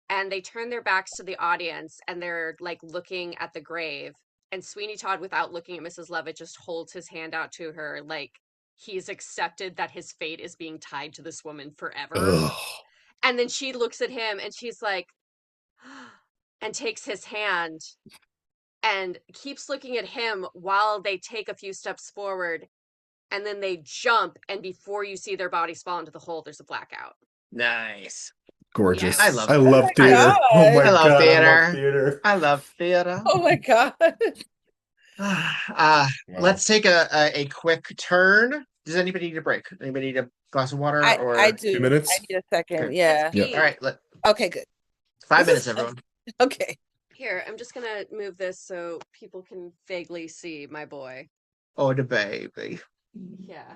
and they turn their backs to the audience, and they're like looking at the grave. And Sweeney Todd, without looking at Mrs. Lovett, just holds his hand out to her like he's accepted that his fate is being tied to this woman forever. Ugh. And then she looks at him and she's like, and takes his hand and keeps looking at him while they take a few steps forward. And then they jump, and before you see their bodies fall into the hole, there's a blackout. Nice. Gorgeous. Yeah, I love I it. love Oh my theater. God. Oh my I love God, theater. I love theater. I love theater. Oh my God. Wow. Let's take a quick turn. Does anybody need a break? Anybody need a glass of water? Or I do. 2 minutes? I need a second. Okay. Yeah. Yeah. All right, Okay, good. 5 This is minutes, everyone. Okay. Here, I'm just gonna move this so people can vaguely see my boy. Oh, the baby. Yeah.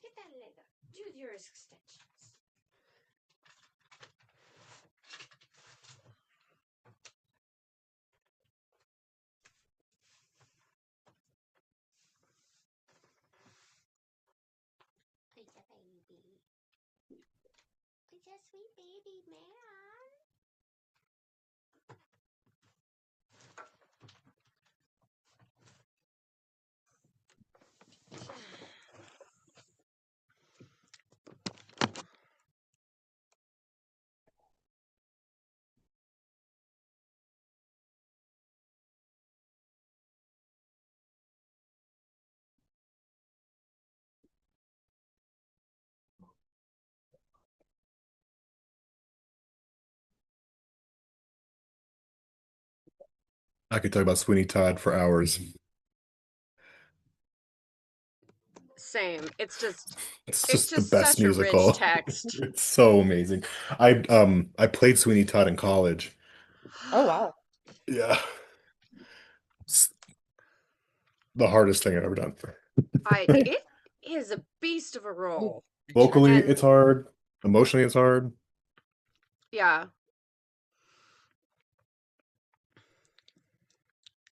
Get that leather. Do your extensions. It's a baby. It's a sweet baby man. I could talk about Sweeney Todd for hours. Same. It's just It's it's just the just best such a musical. rich text. It's so amazing. I played Sweeney Todd in college. Oh wow. Yeah. It's the hardest thing I've ever done. It is a beast of a role. Vocally, And- it's hard. Emotionally, it's hard. Yeah.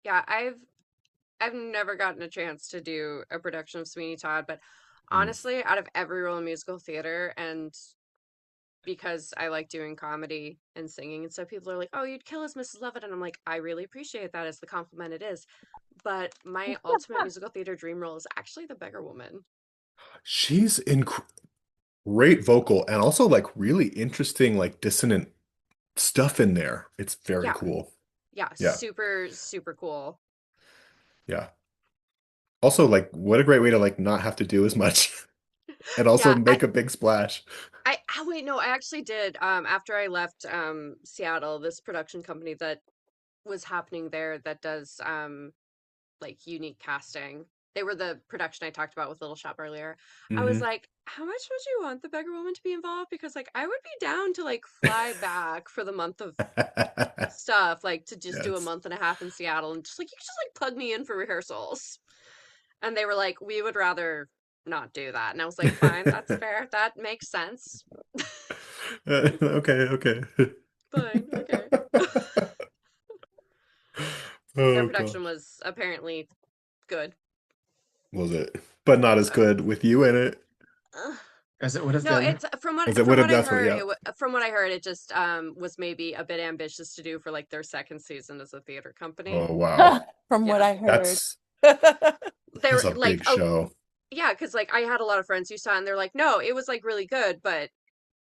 Yeah, I've never gotten a chance to do a production of Sweeney Todd, but Mm. honestly, out of every role in musical theater, and because I like doing comedy and singing, and so people are like, "Oh, you'd kill as Mrs. Lovett," and I'm like, I really appreciate that as the compliment it is. But my ultimate musical theater dream role is actually the Beggar Woman. She's great vocal and also like really interesting, like dissonant stuff in there. It's very Yeah, cool. yeah, Yeah, super, super cool. yeah. Also, like, what a great way to like not have to do as much and also Yeah, make a big splash. wait, no, I actually did. After I left Seattle, this production company that was happening there that does like unique casting. They were the production I talked about with Little Shop earlier. I was Hmm. like, how much would you want the Beggar Woman to be involved? Because like I would be down to like fly back for the month of stuff, like to just do a Yes. month and a half in Seattle and just like you could just like plug me in for rehearsals. And they were like, we would rather not do that. And I was like, fine, that's fair. That makes sense. Okay, okay. Fine, okay. Their Oh production gosh. was apparently good. Was it? But not as Uh, good with you in it As it would have No, been. it's as it from would have what I definitely, heard, yeah. from what I heard, it just was maybe a bit ambitious to do for like their second season as a theater company. Oh wow. From what Yeah, I heard. That's they that's were a like, big oh show. yeah, because like I had a lot of friends who saw it and they're like, no, it was like really good, but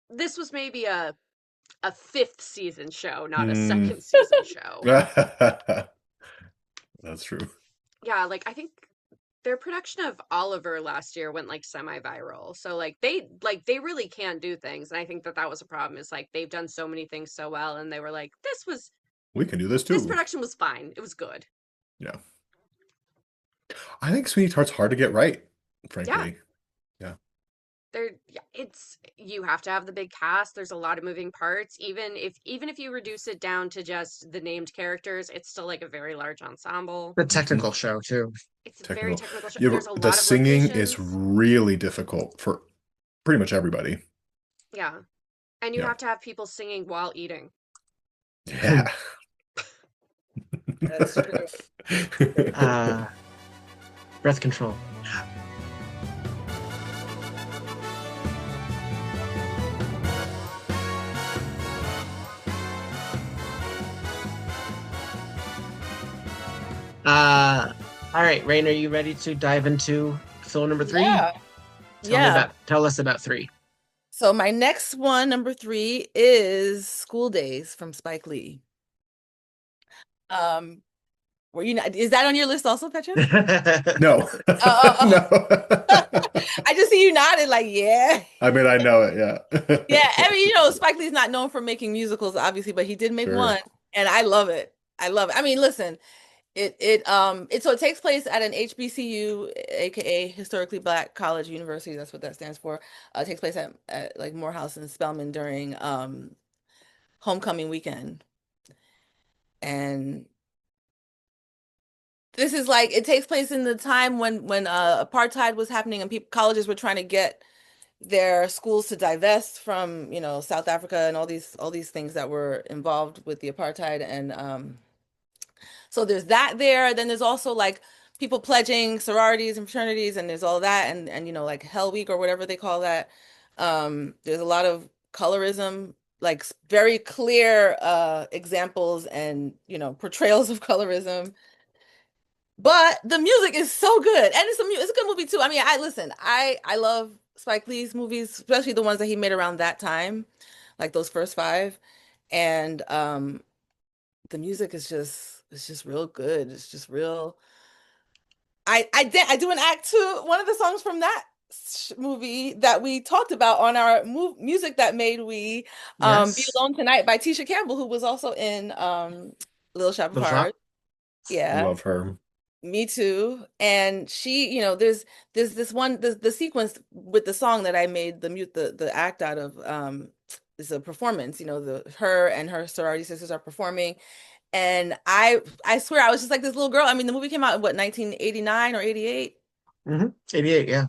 this was maybe a fifth season show, not a Mm. second season show. That's true. Yeah, like I think their production of Oliver last year went like semi-viral. So like they really can do things, and I think that that was a problem. Is like they've done so many things so well, and they were like, We can do this this too. production was fine. It was good. Yeah. I think Sweeney Todd's hard to get right, Yeah, frankly. Yeah. yeah, it's you have to have the big cast. There's a lot of moving parts. Even if you reduce it down to just the named characters, it's still like a very large ensemble. The Mhm. technical show too. It's a very Technical. technical show. Yeah, There's a the lot of singing is locations. really difficult for pretty much everybody. Yeah, and you Yeah. have to have people singing while eating. Yeah. That's true. Uh, breath control. All right, Rain, are you ready to dive into film number three? Yeah. Tell us about three. So my next one, number 3, is School Daze from Spike Lee. Were you not, is that on your list also, Petra? No. Oh. No. I just see you nodded like, yeah. I mean, I know it, yeah. Yeah, I mean, Spike Lee's not known for making musicals, obviously, but he did make Sure. one, and I love it. I love it. I mean, listen, it takes place at an HBCU, aka Historically Black College University. That's what that stands for. It takes place at like Morehouse and Spelman during homecoming weekend. And this is like it takes place in the time when apartheid was happening and colleges were trying to get their schools to divest from, South Africa and all these things that were involved with the apartheid. And so there's that there. Then there's also like people pledging sororities and fraternities, and there's all that, and like Hell Week or whatever they call that. There's a lot of colorism, like very clear examples and portrayals of colorism. But the music is so good, and it's a good movie too. I mean, I love Spike Lee's movies, especially the ones that he made around that time, like those first five. And the music is just it's just real good. It's just real. I do an act two. One of the songs from that movie that we talked about on our music that made we Be Yes. Alone Tonight by Tisha Campbell, who was also in Little Shop of Little Shop. Horrors. Yeah. Love her. Me too. And she, there's this one the sequence with the song that I made the act out of is a performance, her and her sorority sisters are performing. And I swear I was just like this little girl. I mean, the movie came out in what, 1989 or 88? 88, yeah.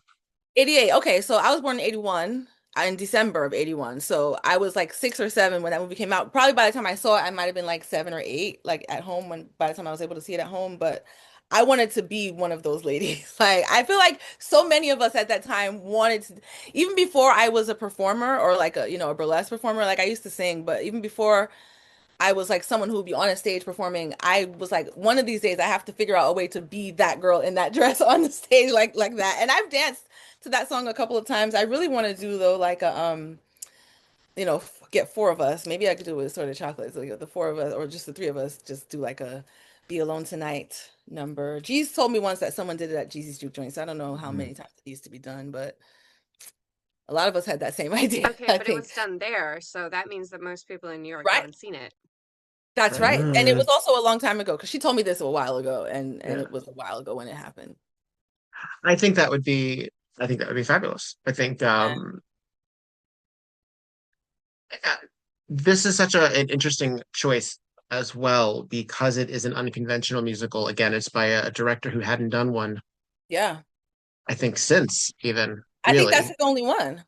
88. Okay, so I was born in 81. in December of 81. So I was like 6 or 7 when that movie came out. Probably by the time I saw it, I might have been like 7 or 8, like at home by the time I was able to see it at home. But I wanted to be one of those ladies. Like I feel like so many of us at that time wanted to, even before I was a performer or like a burlesque performer, like I used to sing, but even before I was like someone who would be on a stage performing, I was like, one of these days I have to figure out a way to be that girl in that dress on the stage like that. And I've danced to that song a couple of times. I really want to do though like a get 4 of us. Maybe I could do it with Sort of Chocolate. So the 4 of us or just the 3 of us just do like a Be Alone Tonight number. Jeez told me once that someone did it at Jeezy's Juke Joint. So I don't know how many times it used to be done, but a lot of us had that same idea. Okay, I but it think. was done there, so that means that most people in New York Right. haven't seen it. That's right. And it was also a long time ago because she told me this a while ago and it was a while ago when it happened. I think that would be fabulous. I think this is such an interesting choice as well because it is an unconventional musical. Again, it's by a director who hadn't done one, Yeah. I think, since even I think really. that's the only one.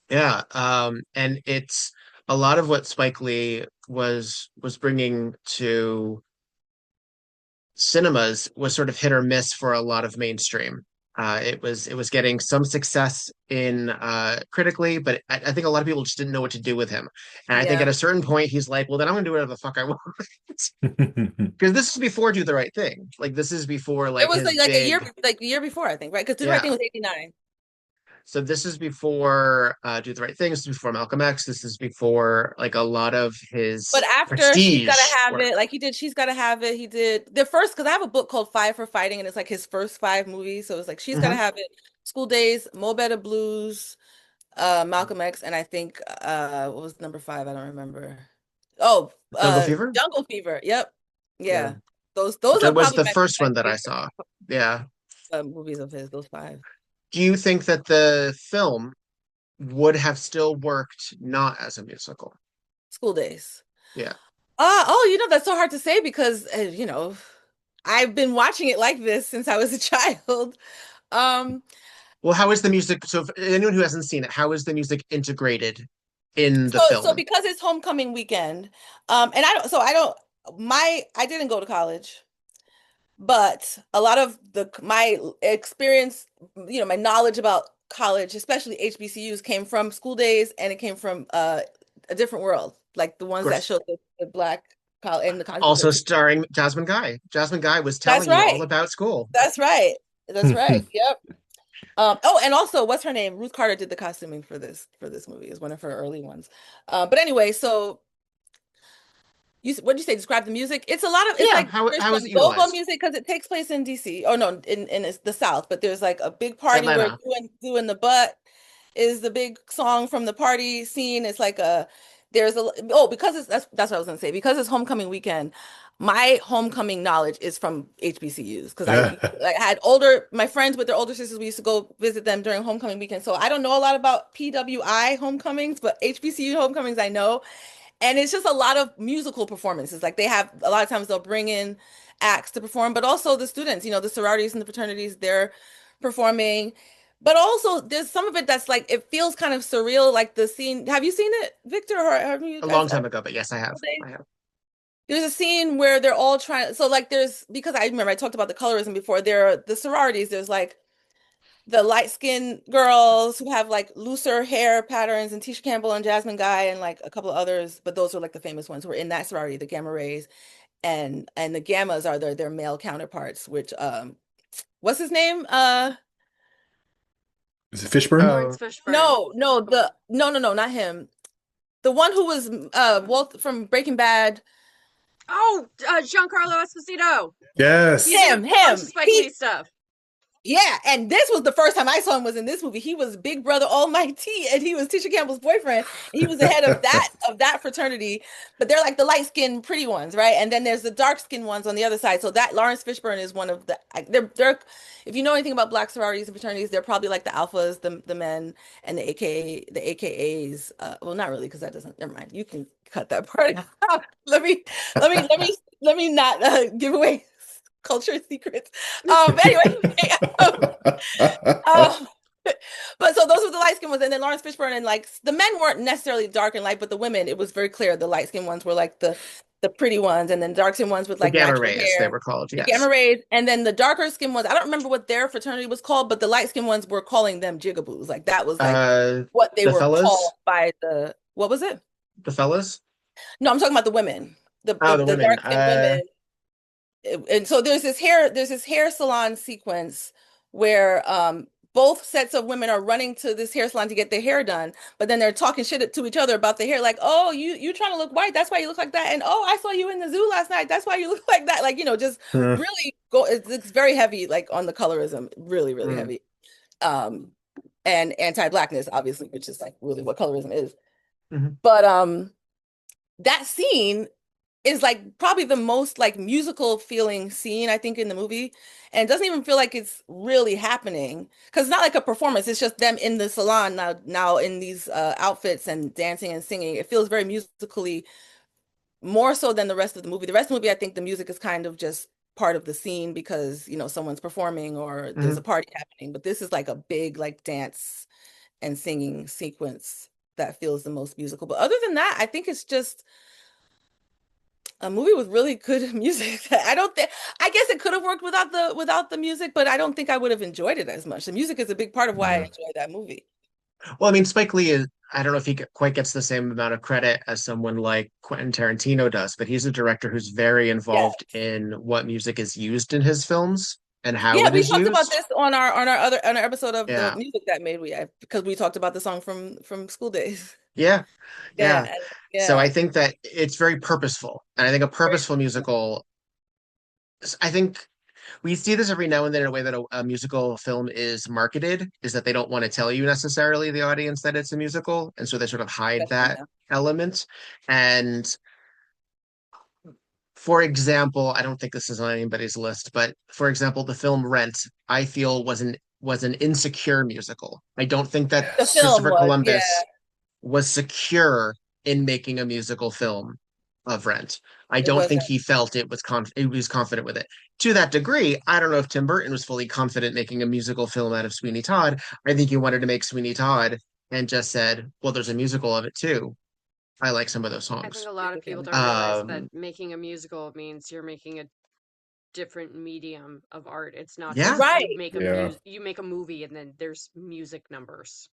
Yeah. And it's a lot of what Spike Lee was bringing to cinemas was sort of hit or miss for a lot of mainstream. It was getting some success in critically, but I think a lot of people just didn't know what to do with him. And I think at a certain point he's like, well, then I'm gonna do whatever the fuck I want. Because this is before Do the Right Thing. Like this is before like it was his like big... a year before, I think, right? Because Do the Right Thing was 89. So this is before Do the Right Thing. This is before Malcolm X. This is before like a lot of his But after She's Gotta Have It, like he did She's Gotta Have It. He did the first, because I have a book called 5 for Fighting, and it's like his first 5 movies. So it's like She's Gotta Have It, School Daze, Mo Better Blues, Malcolm X, and I think what was number 5? I don't remember. Oh, Jungle Fever? Jungle Fever. Yep. Yeah. Those Which are was probably the first one that I saw. Yeah. Movies of his, those 5. Do you think that the film would have still worked not as a musical? School Daze. Yeah. That's so hard to say because I've been watching it like this since I was a child. Well, how is the music? So, for anyone who hasn't seen it, how is the music integrated in the film? So because it's homecoming weekend, and I didn't go to college, but a lot of my experience, my knowledge about college, especially HBCUs, came from School Daze, and it came from A Different World, like the ones that showed the black college and the college. Also starring Jasmine Guy. Jasmine Guy was telling you all about school. That's right. Yep. And also, what's her name? Ruth Carter did the costuming for this movie. Is one of her early ones. But anyway, so what did you say? Describe the music. It's a lot of how is it go-go utilized? music because it takes place in DC. Oh no, in it's the South. But there's like a big party Atlanta. where doing the butt is the big song from the party scene. It's like because that's what I was gonna say. Because it's homecoming weekend, my homecoming knowledge is from HBCUs because I had my friends with their older sisters. We used to go visit them during homecoming weekend. So I don't know a lot about PWI homecomings, but HBCU homecomings I know. And it's just a lot of musical performances. Like they have a lot of times they'll bring in acts to perform, but also the students, the sororities and the fraternities, they're performing. But also there's some of it that's like, it feels kind of surreal, like the scene. Have you seen it, Victor? Or have you A long time ago, but yes, I have. There's a scene where they're all trying. So like because I remember I talked about the colorism before. There are the sororities. There's like the light-skinned girls who have like looser hair patterns, and Tisha Campbell and Jasmine Guy and like a couple of others, but those are like the famous ones who are in that sorority, the Gamma Rays, and the Gammas are their male counterparts, which what's his name? Is it Fishburne? Lawrence Fishburne. No, not him. The one who was Walt from Breaking Bad. Oh, Giancarlo Esposito. Yes. Him. Spike Lee stuff. Yeah, and this was the first time I saw him was in this movie. He was Big Brother Almighty, and he was Tisha Campbell's boyfriend. He was the head of that fraternity. But they're like the light-skinned pretty ones, right? And then there's the dark-skinned ones on the other side. So that Lawrence Fishburne is one of the they're if you know anything about black sororities and fraternities, they're probably like the alphas, the men, and the AKAs. Well, not really, because that doesn't. Never mind. You can cut that part out. Let me not give away culture secrets. Anyway, But so those were the light skinned ones, and then Lawrence Fishburne, and like the men weren't necessarily dark and light, but the women, it was very clear the light skinned ones were like the pretty ones, and then dark skinned ones with The like gamma natural rays, they hair, were called, the gamma yes. rays, and then the darker skinned ones. I don't remember what their fraternity was called, but the light skinned ones were calling them jigaboos. Like that was like Uh, what they the were called fellas, by what was it? the fellas. No, I'm talking about the women, Oh, the the women. dark skinned women. And so there's this hair salon sequence where both sets of women are running to this hair salon to get their hair done, but then they're talking shit to each other about the hair, like, oh, you trying to look white, that's why you look like that, and oh, I saw you in the zoo last night, that's why you look like that, like, just really it's very heavy, like on the colorism, really, really heavy, and anti-blackness, obviously, which is like really what colorism is. But that scene is like probably the most like musical feeling scene I think in the movie, and it doesn't even feel like it's really happening because it's not like a performance, it's just them in the salon now in these outfits and dancing and singing. It feels very musically, more so than the rest of the movie. The rest of the movie, I think the music is kind of just part of the scene because someone's performing or there's a party happening, but this is like a big like dance and singing sequence that feels the most musical. But other than that, I think it's just a movie with really good music. I guess it could have worked without the music, but I don't think I would have enjoyed it as much. The music is a big part of why I enjoy that movie. Well, I mean, Spike Lee is, I don't know if he quite gets the same amount of credit as someone like Quentin Tarantino does, but he's a director who's very involved in what music is used in his films and how Yeah, it we is talked about used. this on our episode of the music that made because we talked about the song from School Daze. Yeah. Yeah. So I think that it's very purposeful. And I think a purposeful musical, I think we see this every now and then in a way that a musical film is marketed, is that they don't want to tell you necessarily, the audience, that it's a musical. And so they sort of hide that element. And for example, I don't think this is on anybody's list, but for example, the film Rent, I feel was an insecure musical. I don't think that the film Christopher was, Columbus was secure in making a musical film of Rent. I don't think he felt it was he was confident with it. To that degree, I don't know if Tim Burton was fully confident making a musical film out of Sweeney Todd. I think he wanted to make Sweeney Todd and just said, well, there's a musical of it too. I like some of those songs. I think a lot of people don't realize that making a musical means you're making a different medium of art. It's not just you make you make a movie and then there's music numbers.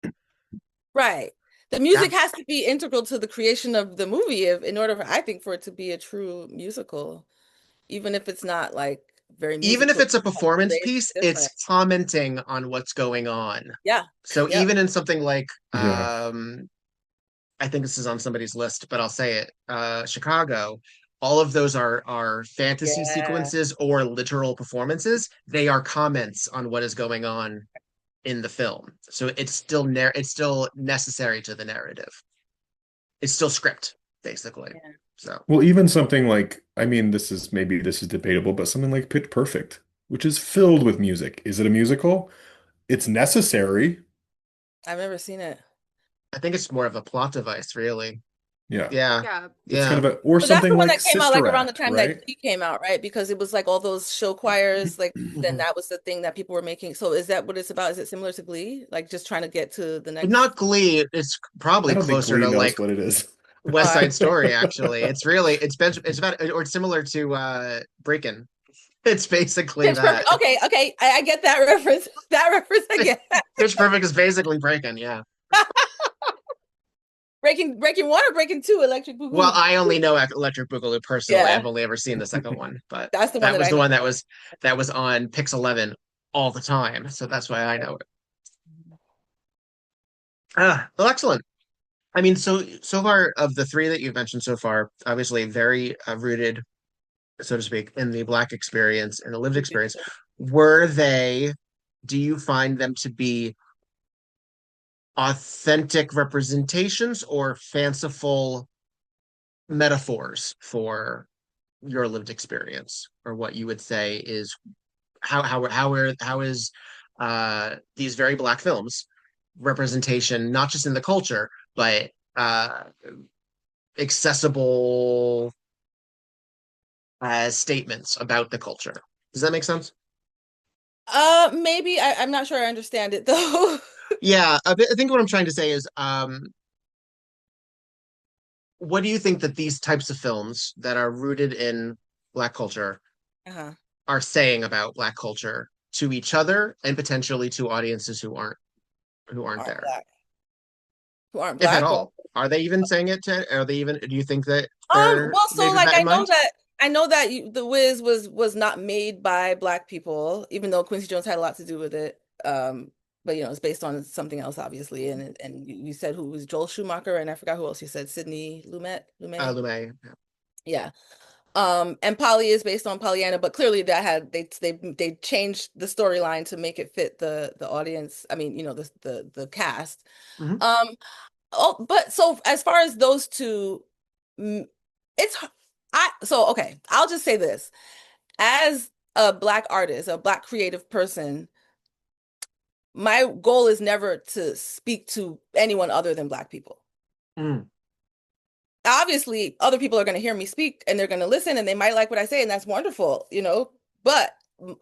Right. The music has to be integral to the creation of the movie in order for, I think, for it to be a true musical, even if it's not like very musical. Even if it's a performance piece, it's commenting on what's going on. Yeah. So even in something like I think this is on somebody's list, but I'll say it, Chicago, all of those are fantasy sequences or literal performances. They are comments on what is going on in the film. So it's still necessary to the narrative. It's still script, basically. Yeah. So well, even something like, I mean, this is debatable, but something like Pitch Perfect, which is filled with music. Is it a musical? It's necessary. I've never seen it. I think it's more of a plot device, really. Yeah. It's kind of a, or but something that's the one like that came out like around the Act, time right? that he came out, right? Because it was like all those show choirs, like then that was the thing that people were making. So is that what it's about? Is it similar to Glee? Like just trying to get to the next? Not Glee. It's probably closer to like what it is. West Side Story, actually. It's about, or similar to Breakin'. It's basically that. Okay. I get that reference. That reference again. Pitch Perfect is basically Breakin', yeah. Breaking 1 or Breaking 2, Electric Boogaloo? Well, I only know Electric Boogaloo personally. I've only ever seen the second one, but that's the one that was on Pix 11 all the time, so that's why I know it. Well, excellent. I mean, so far of the three that you've mentioned so far, obviously very rooted, so to speak, in the Black experience and the lived experience. Do you find them to be authentic representations or fanciful metaphors for your lived experience, or what you would say is how is these very Black films representation, not just in the culture, but accessible as statements about the culture? Does that make sense? Maybe I'm not sure I understand it though. Yeah, I think what I'm trying to say is, what do you think that these types of films that are rooted in Black culture Uh-huh. are saying about Black culture to each other and potentially to audiences who aren't Aren't there, black. Who aren't if at black or all? Are they even saying it to? Are they even? Do you think that they're well, so maybe like that in mind? I know that The Wiz was not made by black people, even though Quincy Jones had a lot to do with it. But it's based on something else, obviously. And you said who was Joel Schumacher, and I forgot who else you said, Sidney Lumet. Lumet. Yeah. And Polly is based on Pollyanna, but clearly that had they changed the storyline to make it fit the audience. I mean, the cast. Hmm. Um, oh, but so as far as those two, mm, it's okay. I'll just say this: as a black artist, a black creative person, my goal is never to speak to anyone other than black people. Mm. Obviously, other people are going to hear me speak and they're going to listen and they might like what I say, and that's wonderful, But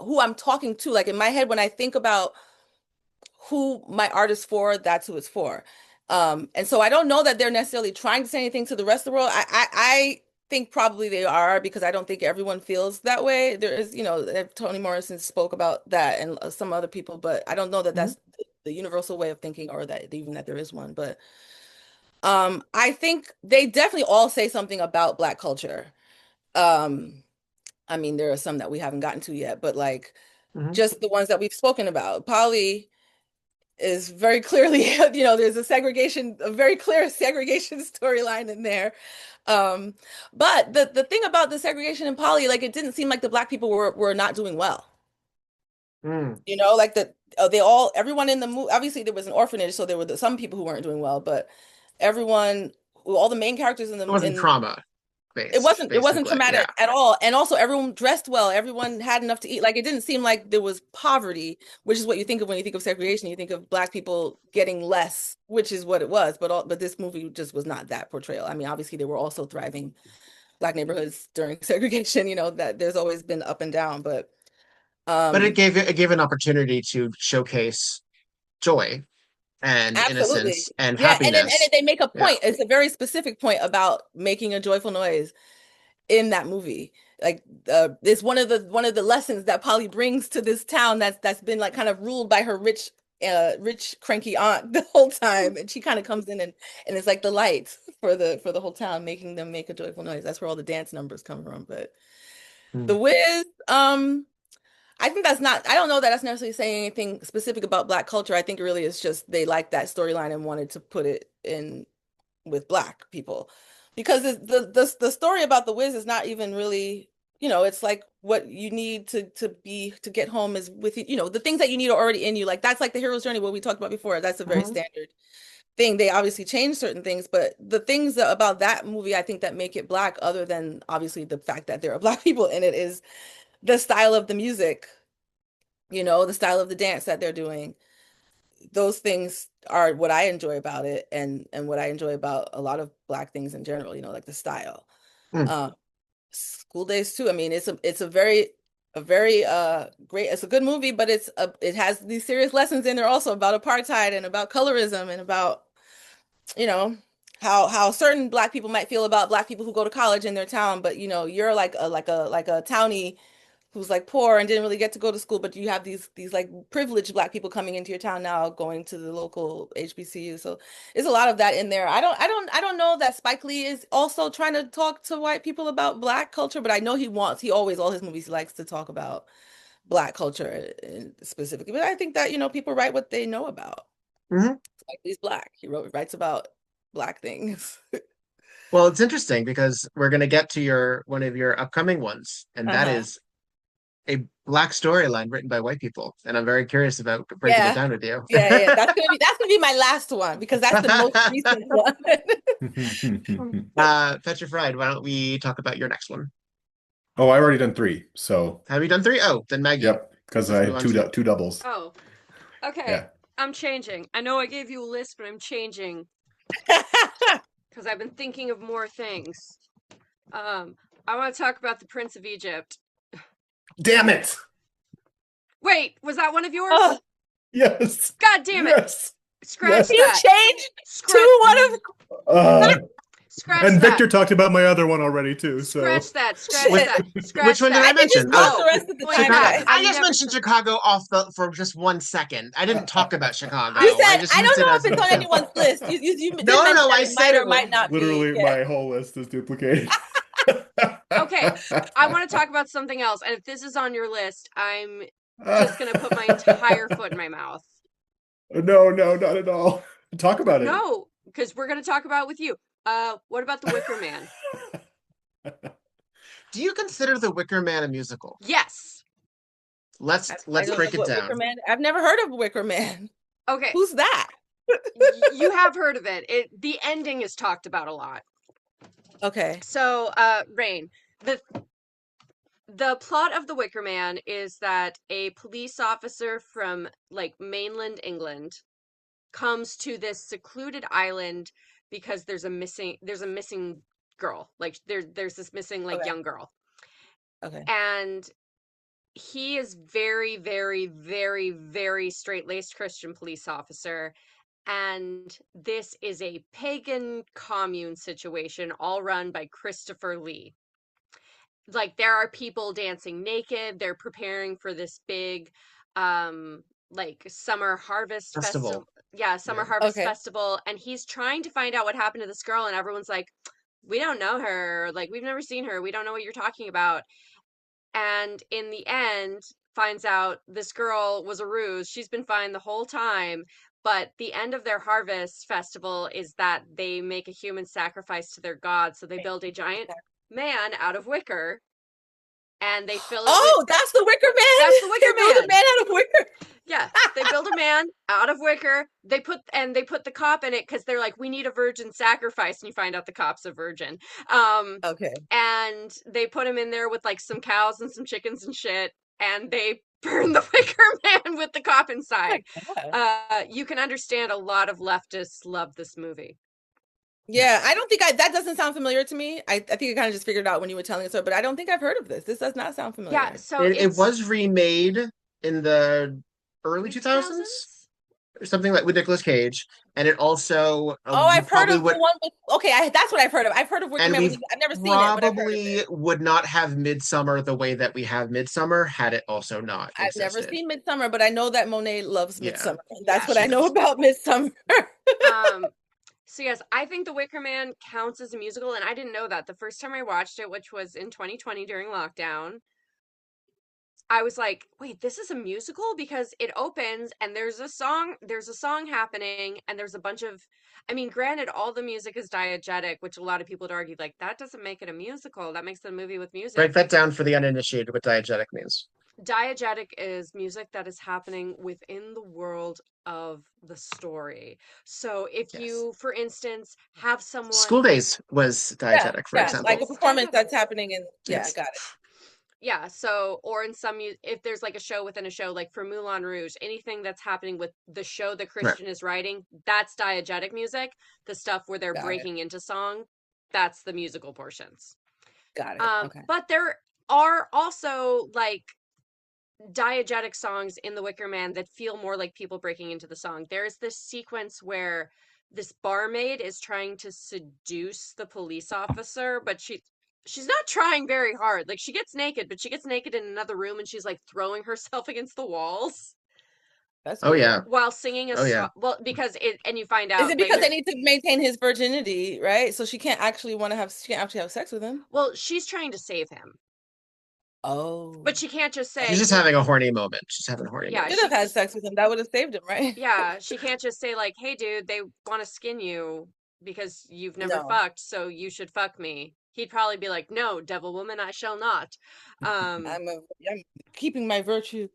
who I'm talking to, like in my head, when I think about who my art is for, that's who it's for. And so I don't know that they're necessarily trying to say anything to the rest of the world. I think probably they are, because I don't think everyone feels that way. There is, Toni Morrison spoke about that, and some other people, but I don't know that Hmm. that's the universal way of thinking, or that even that there is one. But I think they definitely all say something about Black culture. Um, I mean, there are some that we haven't gotten to yet, but like Hmm. just the ones that we've spoken about. Polly is very clearly, there's a very clear segregation storyline in there. Um, but the thing about the segregation in Polly, like it didn't seem like the black people were not doing well. Mm. Like everyone in the movie, obviously there was an orphanage, so there were some people who weren't doing well, but everyone, all the main characters It wasn't in trauma it based, wasn't basically. Yeah. traumatic at all. And also everyone dressed well. Everyone had enough to eat. Like it didn't seem like there was poverty, which is what you think of when you think of segregation. You think of black people getting less, which is what it was. But this movie just was not that portrayal. I mean, obviously there were also thriving black neighborhoods during segregation, that there's always been up and down. But But um it gave an opportunity to showcase joy and absolutely. innocence and Yeah, and happiness. they make a Yeah. point. It's a very specific point about making a joyful noise in that movie. Like it's one of the lessons that Polly brings to this town that's been like kind of ruled by her rich cranky aunt the whole time, and she kind of comes in and it's like the light for the whole town, making them make a joyful noise. That's where all the dance numbers come from. But Mm. the Wiz, I think I don't know that that's necessarily saying anything specific about black culture. I think really it's just they liked that storyline and wanted to put it in with black people, because the story about the Wiz is not even really, it's like what you need to get home is with the things that you need are already in you. Like that's like the hero's journey, what we talked about before. That's a very Mhm. standard thing. They obviously changed certain things, but the things about that movie I think that make it black, other than obviously the fact that there are black people in it, is the style of the music, the style of the dance that they're doing. Those things are what I enjoy about it, and what I enjoy about a lot of black things in general, like the style. Mm. Um, School Daze too. I mean, it's a very great, it's a good movie, but it has these serious lessons in there also about apartheid and about colorism and about, you know, how certain black people might feel about black people who go to college in their town, but you're like a townie who's like poor and didn't really get to go to school, but you have these like privileged black people coming into your town now, going to the local HBCU. So there's a lot of that in there. I don't know that Spike Lee is also trying to talk to white people about black culture, but I know he always, all his movies, he likes to talk about black culture specifically. But I think that, people write what they know about. Mhm. Spike Lee's black. Writes about black things. Well, it's interesting because we're going to get to your one of your upcoming ones, and that Uh-huh. is a black storyline written by white people. And I'm very curious about breaking it Yeah. down with you. Yeah. That's gonna be my last one, because that's the most recent one. Petra Fried, why don't we talk about your next one? Oh, I've already done three. So, Have you done three? Oh, then Maggie, yep, because let's I move had on to you. two doubles. Oh, okay. Yeah. I'm changing. I know I gave you a list, but I'm changing because I've been thinking of more things. I want to talk about the Prince of Egypt. Damn it! Wait, was that one of yours? Oh, Yes. God damn it! Yes. Scratch Yes. You that. changed Scratch, to one of scratch And that. Victor talked about my other one already too. So Scratch that. Scratch Shit. that. Scratch Which one did I I can just mention? talk Oh, the rest of the point time, Chicago. guys. I I just never mentioned said- Chicago for just 1 second. I didn't talk about Chicago. You I said just I used don't it know as if an it's on example. anyone's list. You did No, mention no, that I it said might or it was might not literally, be. my whole list is duplicated. Okay, I want to talk about something else. And if this is on your list, I'm just going to put my entire foot in my mouth. No, not at all. Talk about it. No, because we're going to talk about it with you. What about The Wicker Man? Do you consider The Wicker Man a musical? Yes. Let's I don't break know it what down. Wicker Man. I've never heard of Wicker Man. Okay. Who's that? You have heard of it. The ending is talked about a lot. Okay. So, Rain, the plot of The Wicker Man is that a police officer from like mainland England comes to this secluded island because there's a missing girl. Like there's this missing like Okay. young girl. Okay. And he is very, very, very, very straight-laced Christian police officer. And this is a pagan commune situation all run by Christopher Lee. Like there are people dancing naked. They're preparing for this big like summer harvest festival. Yeah, summer harvest festival. And he's trying to find out what happened to this girl, and everyone's like, we don't know her. Like, we've never seen her. We don't know what you're talking about. And in the end, finds out this girl was a ruse. She's been fine the whole time. But the end of their harvest festival is that they make a human sacrifice to their god. So they build a giant man out of wicker, and they fill it with... that's the Wicker Man. That's the Wicker They build Man. a man out of wicker. Yeah, they build a man out of wicker. They put the cop in it because they're like, we need a virgin sacrifice, and you find out the cop's a virgin. Okay. And they put him in there with like some cows and some chickens and shit, and they burn the Wicker Man with the cop inside. You can understand a lot of leftists love this movie. Yeah, I don't think that doesn't sound familiar to me. I think I kind of just figured it out when you were telling us so, but I don't think I've heard of this. This does not sound familiar. Yeah, so it was remade in the early 2000s or something, like with Nicolas Cage, and it also I've heard of would, the one with that's what I've heard of. I've heard of Wicker Man. I've never seen it, but I've heard of probably it. would not have Midsummer the way that we have Midsummer had it also not existed. I've never seen Midsummer, but I know that Monet loves Midsummer. That's Yeah, what I know about Midsummer. So yes, I think The Wicker Man counts as a musical, and I didn't know that. The first time I watched it, which was in 2020 during lockdown, I was like, wait, this is a musical? Because it opens and there's a song happening, and there's a bunch of, I mean, granted, all the music is diegetic, which a lot of people would argue, like, that doesn't make it a musical. That makes it a movie with music. Break that down for the uninitiated, what diegetic means. Diegetic is music that is happening within the world of the story. So if you, for instance, have someone... School Daze was diegetic, for example. Like a performance that's happening in... Yeah, got it. Yeah, so, or in some, if there's like a show within a show, like for Moulin Rouge, anything that's happening with the show that Christian is writing, that's diegetic music. The stuff where they're breaking into song, that's the musical portions. Got it. Okay. But there are also like diegetic songs in The Wicker Man that feel more like people breaking into the song. There's this sequence where this barmaid is trying to seduce the police officer, but she's not trying very hard. Like, she gets naked, but she gets naked in another room, and she's like throwing herself against the walls. That's yeah. While singing a song. Well, because and you find out. Is it because they need to maintain his virginity, right? So she can't actually have sex with him? Well, she's trying to save him. Oh. But she can't just say... She's just having a horny moment. She's having a horny moment. She could have had sex with him. That would have saved him, right? Yeah, she can't just say like, hey, dude, they want to skin you because you've never fucked, so you should fuck me. He'd probably be like, no, devil woman, I shall not. I'm keeping my virtue.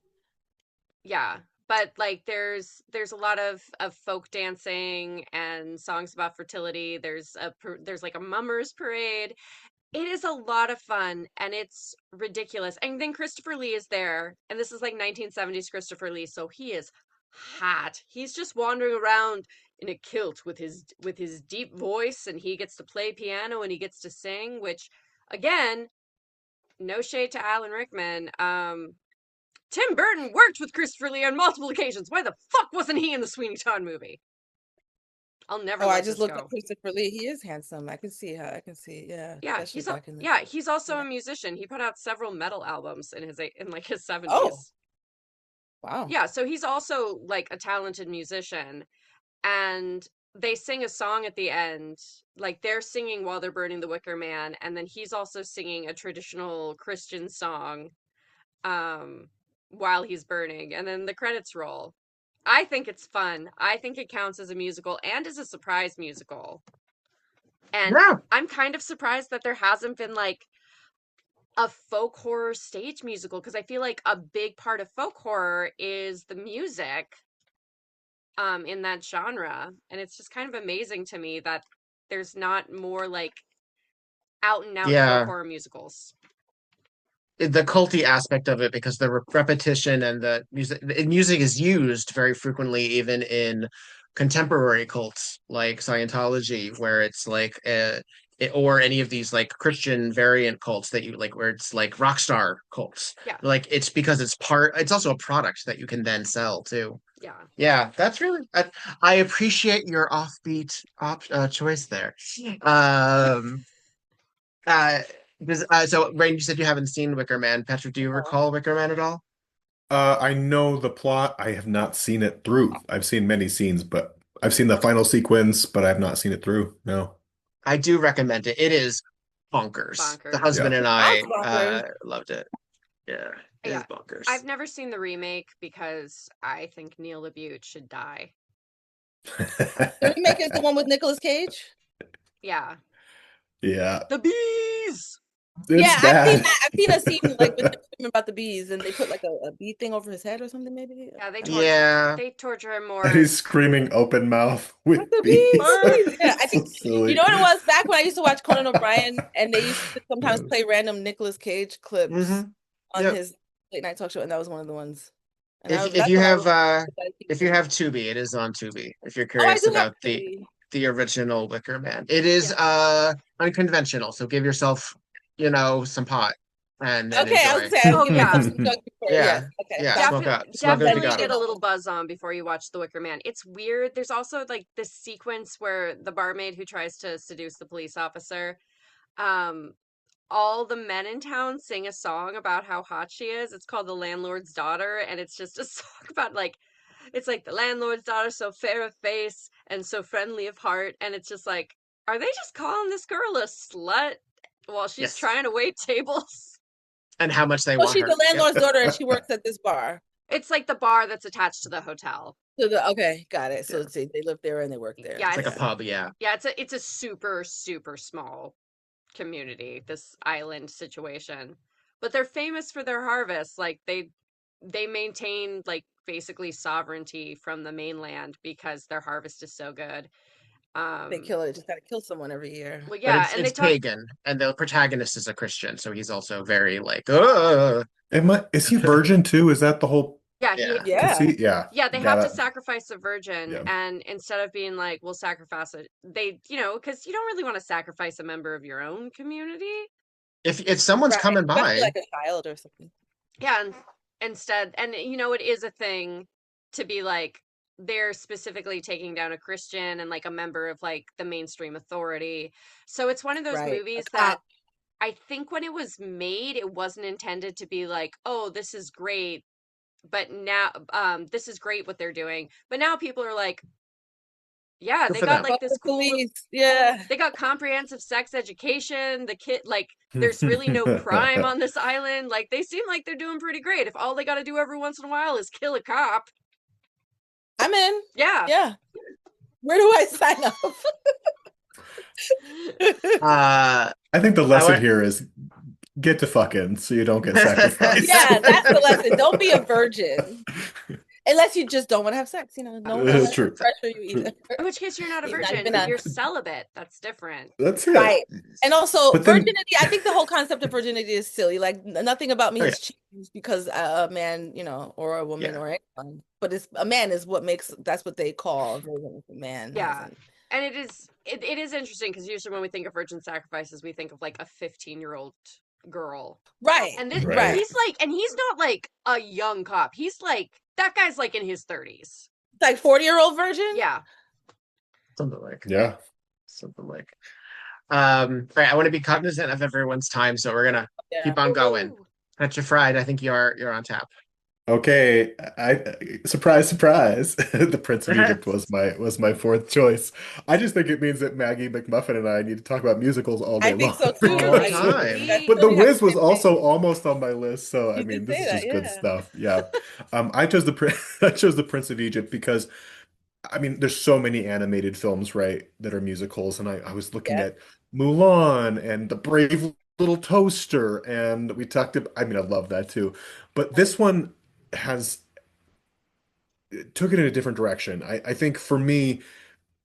Yeah, but like there's a lot of folk dancing and songs about fertility. There's like a mummers parade. It is a lot of fun, and it's ridiculous. And then Christopher Lee is there, and this is like 1970s Christopher Lee, so he is hot. He's just wandering around in a kilt with his deep voice, and he gets to play piano and he gets to sing, which, again, no shade to Alan Rickman. Tim Burton worked with Christopher Lee on multiple occasions. Why the fuck wasn't he in the Sweeney Todd movie? I'll never Oh, I let just this looked up go. Christopher Lee. He is handsome. I can see how I can see. Yeah, Yeah, especially back in the. he's also Yeah. a musician. He put out several metal albums in like his 70s. Oh, wow. Yeah, so he's also like a talented musician, and they sing a song at the end. Like they're singing while they're burning the Wicker Man, and then he's also singing a traditional Christian song um while he's burning, and then the credits roll. I think it's fun. I think it counts as a musical and as a surprise musical. And Yeah. I'm kind of surprised that there hasn't been like a folk horror stage musical, because I feel like a big part of folk horror is the music in that genre, and it's just kind of amazing to me that there's not more like out and out folk Yeah. horror musicals. The culty aspect of it, because the repetition and the music is used very frequently even in contemporary cults like Scientology, where it's like or any of these like Christian variant cults that you like, where it's like rock star cults. Yeah. Like it's because it's also a product that you can then sell too. Yeah. Yeah, that's really I appreciate your offbeat choice there. Um so Rain, you said you haven't seen Wicker Man. Petra, do you recall Wicker Man at all? I know the plot. I have not seen it through. I've seen many scenes, but I've seen the final sequence, but I've not seen it through. No. I do recommend it. It is bonkers. The Bonkers. husband Yeah. and I Sounds bonkers. loved it. Yeah, it is Yeah. bonkers. I've never seen the remake because I think Neil LaBute should die. The remake is the one with Nicolas Cage. Yeah. Yeah. The bees. It's Yeah, bad. I've seen a scene like with him about the bees, and they put like a bee thing over his head or something, maybe. Yeah, Yeah. they torture him more. And he's screaming open mouth with The bees. bees. Yeah, I think So silly. you know what it was back when I used to watch Conan O'Brien, and they used to sometimes play random Nicolas Cage clips Mhm. on Yep. his late night talk show, and that was one of the ones. And If you have Tubi, it is on Tubi. If you're oh, I curious do have about Tubi. the original Wicker Man, it is unconventional. So give yourself, some pot and then Okay, I enjoy. was saying, Oh, give yeah. myself some drugs before. Yeah. Yes. Okay. Yeah, Sounds smoke good. up. Smoke it if you Definitely got get it. a little buzz on before you watch The Wicker Man. It's weird. There's also like this sequence where the barmaid who tries to seduce the police officer, all the men in town sing a song about how hot she is. It's called The Landlord's Daughter, and it's just a song about like, it's like the landlord's daughter, so fair of face and so friendly of heart, and it's just like, are they just calling this girl a slut while she's Yes. trying to wait tables? And how much they So want she's her. the landlord's Yep. daughter, and she works at this bar. It's like the bar that's attached to the hotel. Okay, got it. So Yeah. they live there and they work there. Yeah, It's like a pub, yeah. Yeah, it's a super, super small community, this island situation. But they're famous for their harvest. Like they maintain like basically sovereignty from the mainland because their harvest is so good. They kill it. Just gotta kill someone every year. Well, But yeah, and it's they talk. pagan, and the protagonist is a Christian, so he's also very like, Is he virgin too? Is that the whole Yeah, Yeah. Yeah. Yeah. yeah, they have to Gotta- sacrifice a virgin, Yeah. and instead of being like, we'll sacrifice it, they, because you don't really want to sacrifice a member of your own community. If someone's Right. coming Especially by, like a child or something. Yeah, and instead, and it is a thing to be like, they're specifically taking down a Christian and like a member of like the mainstream authority. So it's one of those Right. movies A that cop. I think when it was made, it wasn't intended to be like, oh, this is great, but now this is great what they're doing. But now people are like, yeah, Good they for got them. like Fuck this the cool, police. Yeah. they got comprehensive sex education. The kid, like, there's really no crime on this island. Like, they seem like they're doing pretty great. If all they got to do every once in a while is kill a cop, I'm in. yeah. Yeah. Where do I sign up? I think the lesson went- here is get to fucking so you don't get sacrificed. Yeah, that's the lesson. Don't be a virgin. Unless you just don't want to have sex, no one That's has to true. pressure you either. In which case, you're not a You're not virgin. even a- You're celibate. That's different. That's it. Right. And also But then- virginity, I think the whole concept of virginity is silly. Like nothing about me Oh, has changed because a man, or a woman Yeah. or anyone. But it's a man is what makes, that's what they call a virgin. A man. Yeah. hasn't. And it is interesting because usually when we think of virgin sacrifices, we think of like a 15-year-old girl. Right. And this, Right. he's not like a young cop. He's like, that guy's like in his 30s. Like 40-year-old virgin? Yeah. Something like Yeah. something like. All right, I want to be cognizant of everyone's time, so we're gonna Yeah. keep on going. Woohoo! Petra Fried, I think you're on tap. Okay, I surprise, surprise. The Prince of Egypt was my fourth choice. I just think it means that Maggie McMuffin and I need to talk about musicals all I day think long. so All too. the time. I But feel The we have Wiz the was same taste. also almost on my list, so I You did mean, this say is that, just good yeah. stuff. Yeah. I chose I chose The Prince of Egypt because I mean, there's so many animated films, right, that are musicals, and I was looking Yeah. at Mulan and The Brave Little Toaster, and we talked about, I mean, I love that too. But this one has took it in a different direction. I think for me,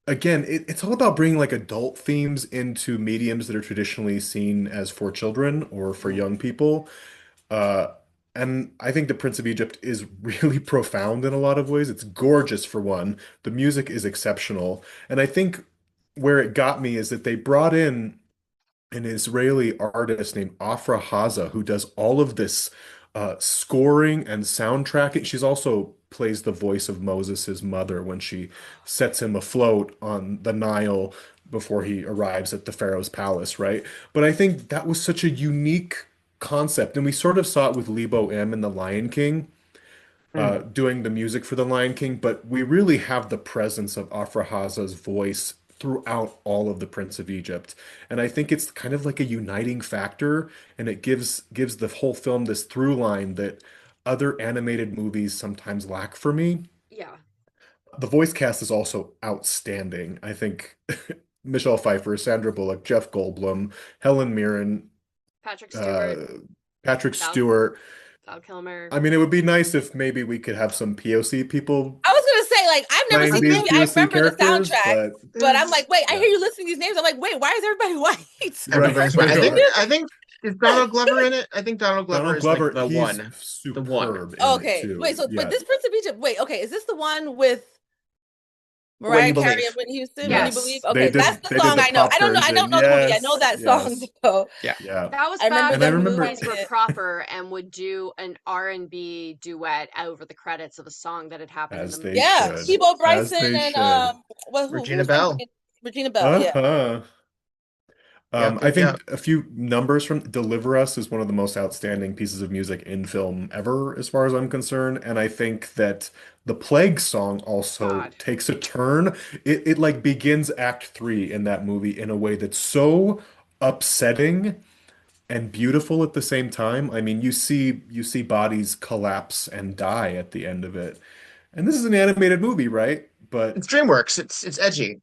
again, it's all about bringing like adult themes into mediums that are traditionally seen as for children or for Mm, young people. Uh, and I think The Prince of Egypt is really profound in a lot of ways. It's gorgeous for one. The music is exceptional. And I think where it got me is that they brought in an Israeli artist named Afra Haza who does all of this scoring and soundtracking. She's also plays the voice of Moses' mother when she sets him afloat on the Nile before he arrives at the Pharaoh's palace, right? But I think that was such a unique concept, and we sort of saw it with Lebo M in The Lion King mm. doing the music for The Lion King, but we really have the presence of Afra Haza's voice throughout all of The Prince of Egypt. And I think it's kind of like a uniting factor, and it gives the whole film this through line that other animated movies sometimes lack for me. Yeah. The voice cast is also outstanding. I think Michelle Pfeiffer, Sandra Bullock, Jeff Goldblum, Helen Mirren, Patrick uh, Stewart, Patrick Val Stewart. Val Kilmer. I mean, it would be nice if maybe we could have some POC people I was gonna say, like, I've never playing seen I the these movie. think I POC remember the characters, soundtrack, but but I'm like, there's wait, I yeah. hear you listing these names. I'm like, wait, why is everybody white? Right, everybody's right. they are. I think is Donald Glover in it? I think Donald Glover Donald is like Glover, the he's one. The one. superb in it Okay, too. wait, so but Yeah. this Prince of Egypt, wait, okay, is this the one with When Mariah you Carey and believe. Whitney Houston? When you believe? Yes. Yes. Okay, that's the They did song the I know. pop I don't version. know the movie. I know Yes. that song Yes. though. Yeah. Yeah. That was I remember back And I when them remember movies performing were it. proper and would do an R&B duet over the credits of a song that had happened in the as they movie. Yeah, should. Peabo As Bryson they and should. who Regina was playing Bell. Regina Bell? Yeah. Uh-huh. Yep, I yep, yep. think a few numbers from Deliver Us is one of the most outstanding pieces of music in film ever, as far as I'm concerned. And I think that the Plague song also God. takes a turn. It like begins Act 3 in that movie in a way that's so upsetting and beautiful at the same time. I mean, you see bodies collapse and die at the end of it. And this is an animated movie, right? But It's DreamWorks. It's edgy.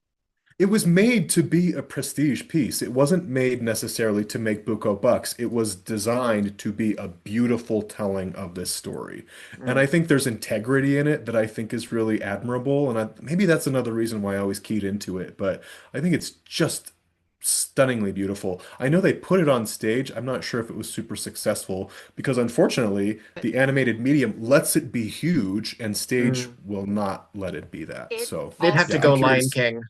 it was made to be a prestige piece. It wasn't made necessarily to make buco bucks. It was designed to be a beautiful telling of this story. And I Mm. think there's integrity in it that I think is really admirable. And maybe that's another reason why I always keyed into it. But I think it's just stunningly beautiful. I know they put it on stage. I'm not sure if it was super successful because unfortunately, But the animated medium lets it be huge and stage Mm. will not let it be that. it So, They'd have to yeah, also I'm go Lion curious. King.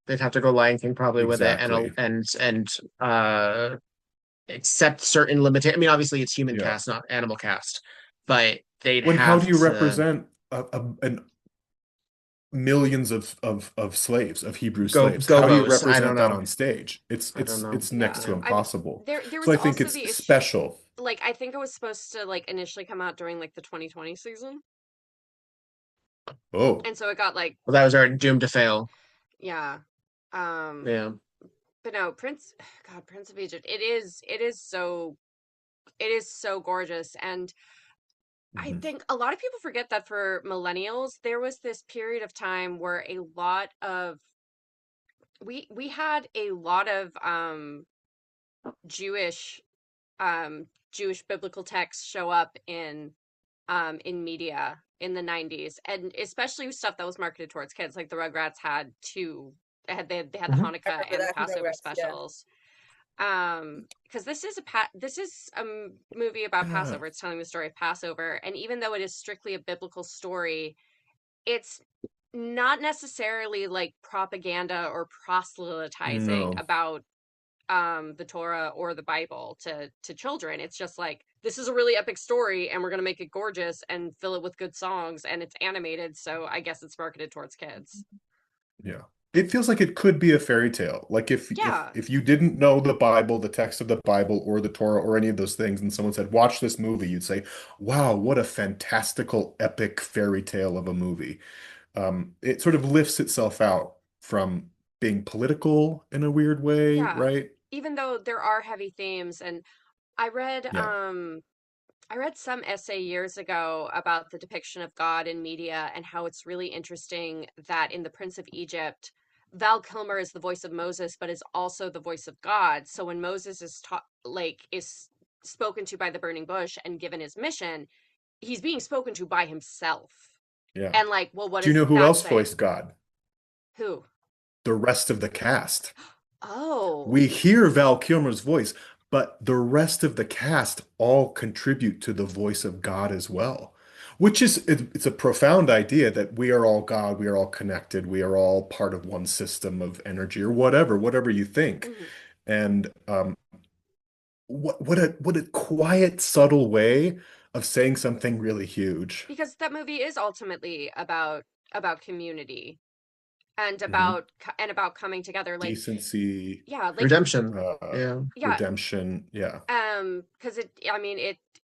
They'd have to go Lion King probably with it Exactly. and accept certain limitations. I mean, obviously it's human Yeah. cast, not animal cast, but they'd When how do have you to represent an millions of slaves, of Hebrew go slaves? How do you gobos. I don't represent that know. on stage? It's I don't it's know. it's next to yeah. Yeah. I mean, impossible. there So was I think also it's the issue, special. like I think it was supposed to like initially come out during like the 2020 season. Oh, And so it got like Well, that was already doomed to fail. yeah. Um Yeah. but no, Prince of Egypt. It is so gorgeous. And I mhm. think a lot of people forget that for millennials, there was this period of time where a lot of we had a lot of Jewish Jewish biblical texts show up in media in the 90s, and especially stuff that was marketed towards kids. Like the Rugrats had two they had the Mhm. I Hanukkah remember and the that from Passover Rugrats. Yeah. specials. Because this is a movie about Yeah. Passover. It's telling the story of Passover, and even though it is strictly a biblical story, it's not necessarily like propaganda or proselytizing No. about the Torah or the Bible to children. It's just like, this is a really epic story and we're going to make it gorgeous and fill it with good songs, and it's animated, so I guess it's marketed towards kids. Yeah. it feels like it could be a fairy tale. Like Yeah. if you didn't know the Bible, the text of the Bible, or the Torah, or any of those things, and someone said, "Watch this movie," you'd say, "Wow, what a fantastical, epic fairy tale of a movie." It sort of lifts itself out from being political in a weird way, Yeah. right? Even though there are heavy themes, and I read Yeah. I read some essay years ago about the depiction of God in media and how it's really interesting that in The Prince of Egypt, Val Kilmer is the voice of Moses, but is also the voice of God. So when Moses is taught, like, is spoken to by the burning bush and given his mission, he's being spoken to by himself. Yeah. And like, well, what Do you does know who that else say? voiced God? Who? The rest of the cast. Oh, We hear Val Kilmer's voice, but the rest of the cast all contribute to the voice of God as well, which is it's a profound idea that we are all God, we are all connected, we are all part of one system of energy or whatever you think. mhm. And what a quiet, subtle way of saying something really huge. Because that movie is ultimately about community and Mhm. about coming together. Like, Decency, yeah, like Redemption. uh, Yeah. yeah, redemption. Yeah. because I mean,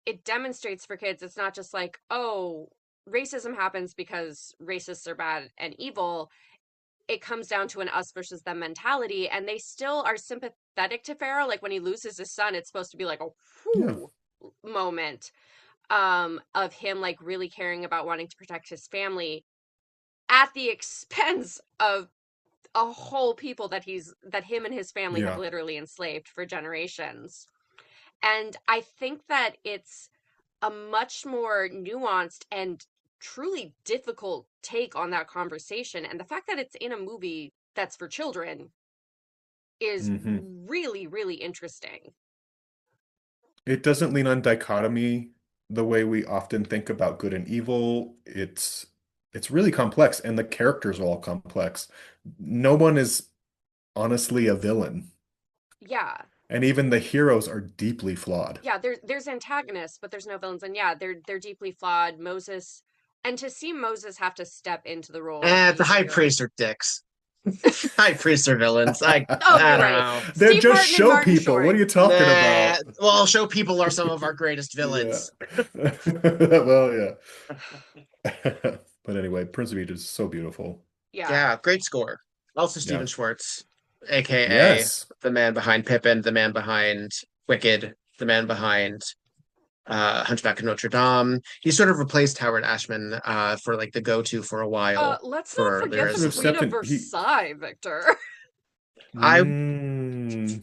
it demonstrates for kids. It's not just like, oh, racism happens because racists are bad and evil. It comes down to an us versus them mentality, and they still are sympathetic to Pharaoh. Like when he loses his son, it's supposed to be like a Yeah. whoo moment of him like really caring about wanting to protect his family at the expense of a whole people that him and his family have Yeah. literally enslaved for generations. And I think that it's a much more nuanced and truly difficult take on that conversation. And the fact that it's in a movie that's for children is hmm really, really interesting. It doesn't lean on dichotomy the way we often think about good and evil. It's really complex, and the characters are all complex. No one is honestly a villain, Yeah. and even the heroes are deeply flawed. Yeah, there's antagonists, but there's no villains. And yeah, they're deeply flawed. Moses, and to see Moses have to step into the role of The being the high hero. priests are dicks. High priests are villains. Oh, I you're don't right. know. They're Steve just Martin and show Martin people. What Short. are you talking Nah. about? Well, show people are some of our greatest Yeah. villains. Well, yeah. But anyway, Prince of Egypt is so beautiful. Yeah. Yeah, great score. Also, Yeah. Stephen Schwartz, aka Yes. the man behind Pippin, the man behind Wicked, the man behind Hunchback of Notre Dame. He sort of replaced Howard Ashman for like the go-to for a while Let's not for He forget the sort of lyricism. Queen stepped of in. He. Versailles, Victor. I Mm,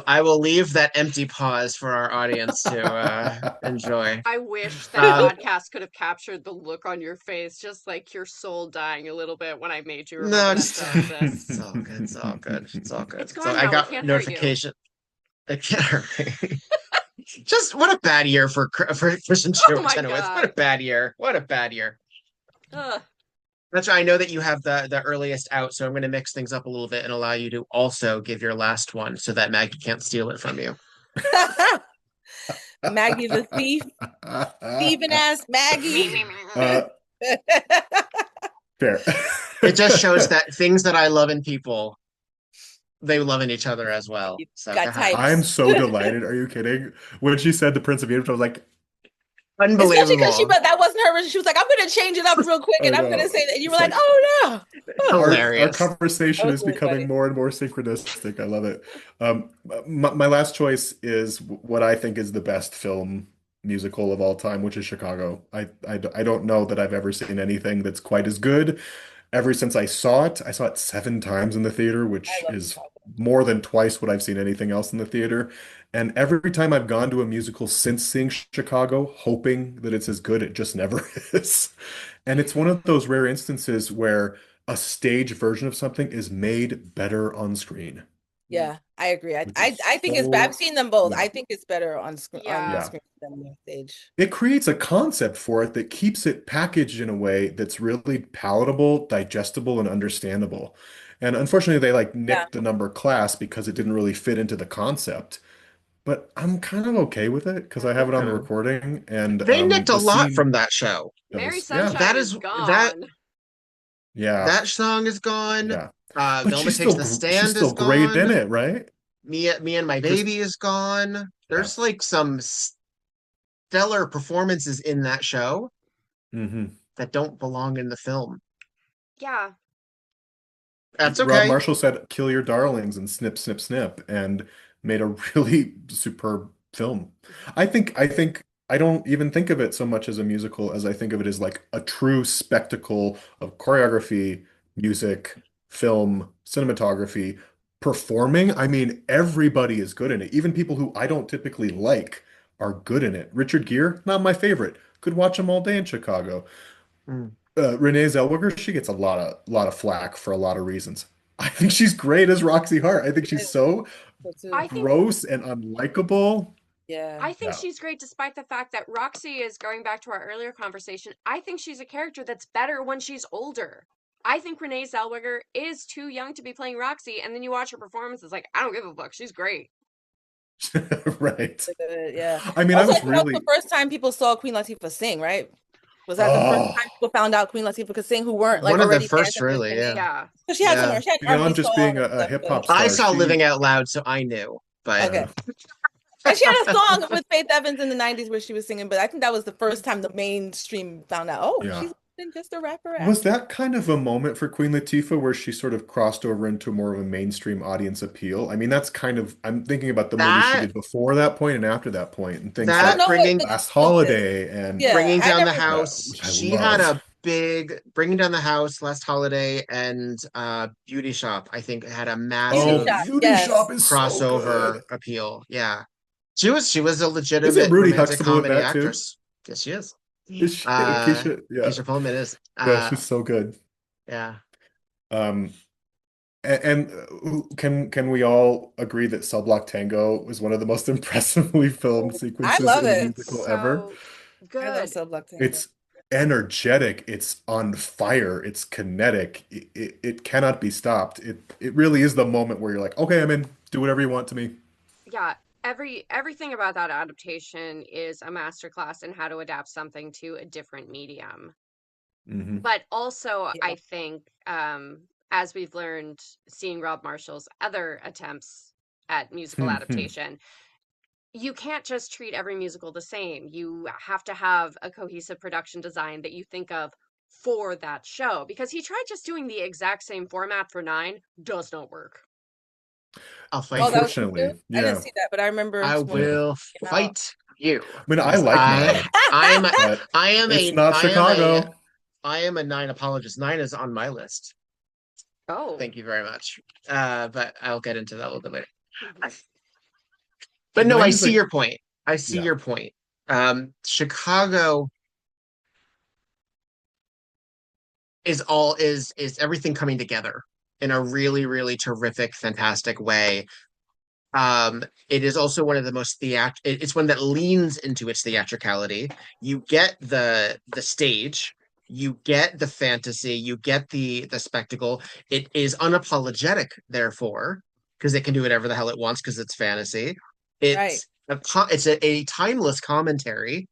I will leave that empty pause for our audience to enjoy. I wish that Um, podcast could have captured the look on your face, just like your soul dying a little bit when I made you remember no, that just film exists. it's all good. It's all good. It's all It's good. So gone I now. It got can't hurt you. notification. It can't hurt me. Just what a bad year for Kristen Oh Stewart my Chenoweth. What a God. bad year. What a bad year. Ugh. That's right. I know that you have the earliest out, so I'm going to mix things up a little bit and allow you to also give your last one so that Maggie can't steal it from you. Maggie the thief, thieving ass Me, Maggie. me, me. Fair. It just shows that things that I love in people, they love in each other as well. You So go got ahead. I'm types. so delighted. Are you kidding? When she said the Prince of Egypt, I was like, Especially because Unbelievable. that wasn't her. She was like, I'm gonna change it up real quick I and I'm gonna know. say that. And you were It's like, like oh no. our Hilarious. That conversation was is really becoming funny. more and more synchronistic. I love it. My last choice is what I think is the best film musical of all time, which is Chicago. I don't know that I've ever seen anything that's quite as good. Ever since I saw it 7 times in the theater, I which love is Chicago. more than twice what I've seen anything else in the theater. And every time I've gone to a musical since seeing Chicago, hoping that it's as good, it just never is. And it's one of those rare instances where a stage version of something is made better on screen, Yeah, I agree. I, which I is I think it's. I've so, seen them both. yeah, I think it's better on screen Yeah. yeah. than on stage. It creates a concept for it that keeps it packaged in a way that's really palatable, digestible, and understandable. And unfortunately, they like Yeah. nicked the number class because it didn't really fit into the concept. But I'm kind of okay with it because I have it on the Yeah. recording, and They nicked a the lot scene from that show. Mary yeah, Sunshine That is is that gone. Yeah. That song is gone. Yeah. But Velma Takes the she's Stand still is great in gone. it, right? Me and My Chris, Baby is gone. yeah. There's like some stellar performances in that show Hmm. that don't belong in the film. Yeah. That's Rob okay. Marshall said, "Kill your darlings," and snip, snip, snip, and made a really superb film. I think I don't even think of it so much as a musical as I think of it as like a true spectacle of choreography, music, film, cinematography, performing. I mean, everybody is good in it. Even people who I don't typically like are good in it. Richard Gere, not my favorite. Could watch him all day in Chicago. Mm. Renee Zellweger, she gets a lot of flack for a lot of reasons. I think she's great as Roxy Hart. I think she's so So too. I think gross and unlikable. Yeah. I think Yeah. she's great despite the fact that Roxy is going back to our earlier conversation. I think she's a character that's better when she's older. I think Renee Zellweger is too young to be playing Roxy, and then you watch her performance, it's like, I don't give a fuck. She's great. Right. Yeah. I mean, I Also, I was think that was the really, first time people saw Queen Latifah sing, right? Was that the first oh, time people found out Queen Latifah could sing who weren't like One of the already fans first, of her really, singing? yeah. Yeah. So Yeah. she had an R&B beyond just song being and a stuff, hip but hop I star, saw she, Living Out Loud, so I knew. But okay. uh, And she had a song with Faith Evans in the 90s where she was singing, but I think that was the first time the mainstream found out, oh, yeah. she's been just a rapper Was actor. that kind of a moment for Queen Latifah where she sort of crossed over into more of a mainstream audience appeal? I mean, that's kind of, I'm thinking about the movies she that did before that point and after that point, and things I don't that like know what bringing Billie Last Eilish did. Holiday and Yeah, bringing I down the never. house, which I she had love. a big Bringing Down the House, Last Holiday, and Beauty Shop, I think had a Beauty Oh, massive Shop, Beauty yes. Shop is so crossover good. appeal. Yeah. She was a Isn't legitimate Rudy romantic Huxtable in comedy that too? actress. Yes, she is. Is she, Uh Keisha? Yeah. Keisha Pullman is. Yeah, she's so good. Yeah. Um, can we all agree that Cell Block Tango was one of the most impressively filmed I sequences love in a it. musical ever? So I love good. Cell Block Tango. It's energetic, it's on fire, it's kinetic. It cannot be stopped. It really is the moment where you're like, okay, I'm in. Do whatever you want to me. Yeah. Everything about that adaptation is a masterclass in how to adapt something to a different medium. Hmm. But also, Yeah. I think, as we've learned, seeing Rob Marshall's other attempts at musical adaptation, you can't just treat every musical the same. You have to have a cohesive production design that you think of for that show. Because he tried just doing the exact same format for Nine, does not work. I'll fight Oh, that you. was too Unfortunately, soon? I didn't yeah. see that, but I remember I when it Yeah. will came out. fight you. I mean, I Yes, like Nine, I am a, but I am it's a not I am a Chicago. I am a Nine apologist. Nine is on my list. Oh. Thank you very much. But I'll get into that a little bit later. But no, I Nine is see like, your point. I see yeah. your point. Chicago is everything coming together in a really, really terrific, fantastic way. It is also one of the most it's one that leans into its theatricality. You get the stage, you get the fantasy, you get the spectacle. It is unapologetic, therefore, because it can do whatever the hell it wants because it's fantasy. Right. It's a timeless commentary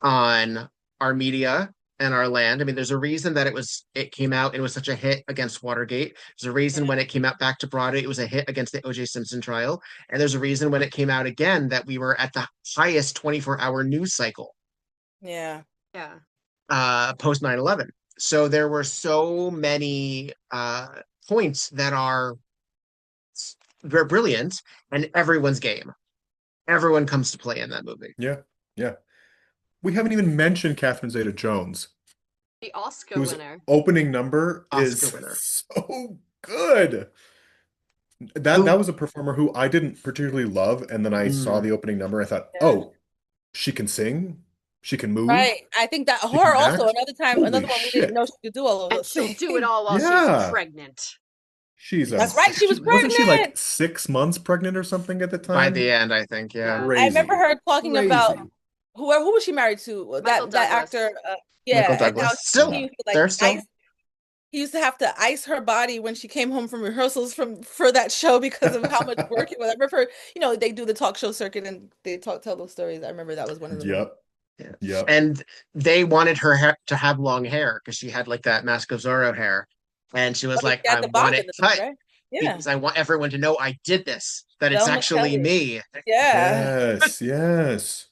on our media and our land. I mean, there's a reason that it came out and it was such a hit against Watergate. There's a reason when it came out back to Broadway, it was a hit against the O.J. Simpson trial. And there's a reason when it came out again that we were at the highest 24-hour news cycle Yeah. Yeah. post 9/11. So there were so many points that are very brilliant and everyone's game. Everyone comes to play in that movie. Yeah. Yeah. We haven't even mentioned Catherine Zeta-Jones, The Oscar whose winner. opening number Oscar is winner. so good. That Who was a performer who I didn't particularly love, and then I saw mm, the opening number. I thought, Yeah. oh, she can sing, she can move, Right. I think that she her can also act. another Holy one we didn't shit! know she could do all of And those she'll things. do it all while she's Yeah, pregnant. she's That's right. She was wasn't she like pregnant. 6 months pregnant or something at the by time? the end, I think, yeah. Yeah. I remember Crazy, her talking about crazy. who was she married to? Michael That Douglas. actor. Michael Yeah, and how Douglas. Still, he used to like they're still ice. He used to have to ice her body when she came home from rehearsals for that show because of how much work it was. I remember, they do the talk show circuit and they tell those stories. I remember that was one of the moments. Yep. Yeah. Yep. And they wanted her to have long hair because she had like that Mask of Zorro hair. And she was Well, like, she I had the want bob it in the cut right? Yeah. because I want everyone to know I did this, that it's Velma actually Kelly. me. Yeah. Yes, yes.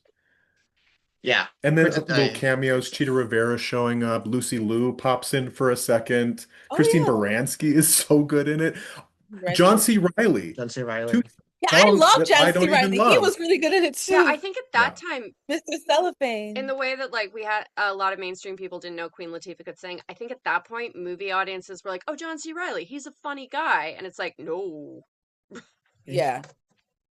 Yeah. And then Pretty- little cameos, Cheetah Rivera showing up, Lucy Liu pops in for a second. Oh Christine yeah. Baranski is so good in it. John Congratulations. C. Riley, John C. two Riley. Yeah, I songs love that John I C. don't even Riley. He love. was really good at it Yeah, I too. think at Yeah. that time, Mr. in Cellophane. the way that like we had a lot of mainstream people didn't know Queen Latifah could sing, I think at that point movie audiences were like, "Oh, John C. Riley, he's a funny guy," and it's like, no, Yeah.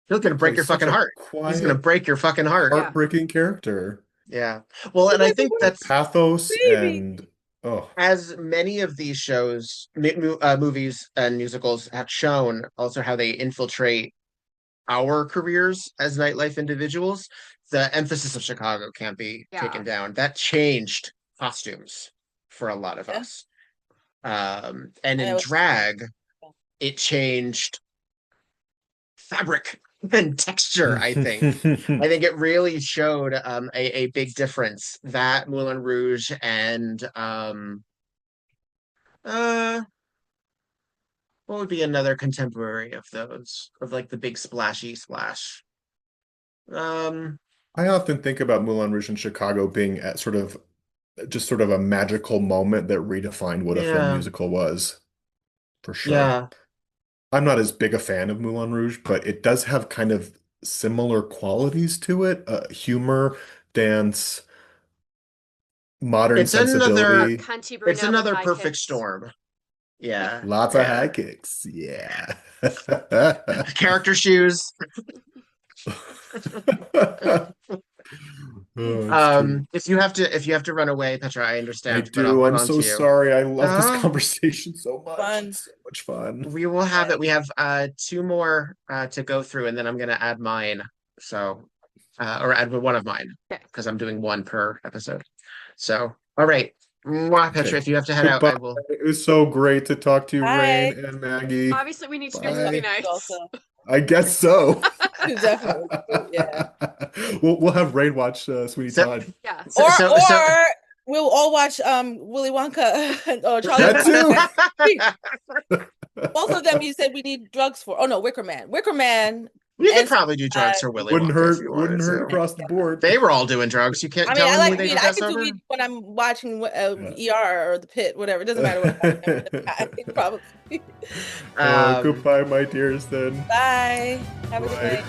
He's gonna break your Plays such fucking a heart. He's gonna quiet, break your fucking heart. Yeah. heartbreaking character. Yeah. Well, and I think that's Pathos Baby. and oh, as many of these shows, movies and musicals have shown also how they infiltrate our careers as nightlife individuals. The emphasis of Chicago can't be taken yeah, down. That changed costumes for a lot of Yeah. us. And And it in was drag, it changed fabric and texture, I think. I think it really showed a big difference. That Moulin Rouge and uh what would be another contemporary of those? Of like the big splashy splash. Um I often think about Moulin Rouge in Chicago being at sort of a magical moment that redefined what a film yeah, musical was, for sure. yeah. I'm not as big a fan of Moulin Rouge, but it does have kind of similar qualities to it. Humor, dance, modern It's another sensibility, cunty it's brunette with another high perfect kicks. storm. Yeah, lots of high yeah. kicks. Yeah. Character shoes. Oh, it's true. If you have to run away, Petra, I I understand, but I'll do. hold I'm on so to you. sorry. I love this Uh, conversation so much. fun. It's so much fun. we will have Yeah. it. We have two more to go through, and then I'm gonna add mine. So or add one of mine Okay. because I'm doing one per episode. So all right. Mwah, Petra, Okay. if you have to head out, Goodbye. I will. It was so great to talk to you, Rain Bye. and Maggie. Obviously, we need to do Nice Bye. movie talking to you nights. also. I guess so. Definitely. Yeah. We'll have Rain watch Sweeney So, Todd. Yeah. Or we'll all watch Willy Wonka or Charlie That Brown. too. Both of them you said we need drugs for. Oh no, Wicker Man. Wicker Man. we could And probably do drugs for Willy Wouldn't Wonka if you hurt. wanted Wouldn't hurt to. across the board. They were all doing drugs. You can't I mean, tell I them who like they weed. did I that can do sober. weed when I'm watching Yeah. ER or The Pit, whatever. It doesn't matter what I probably. Goodbye, my dears. Then. Bye. Have a good Bye. night.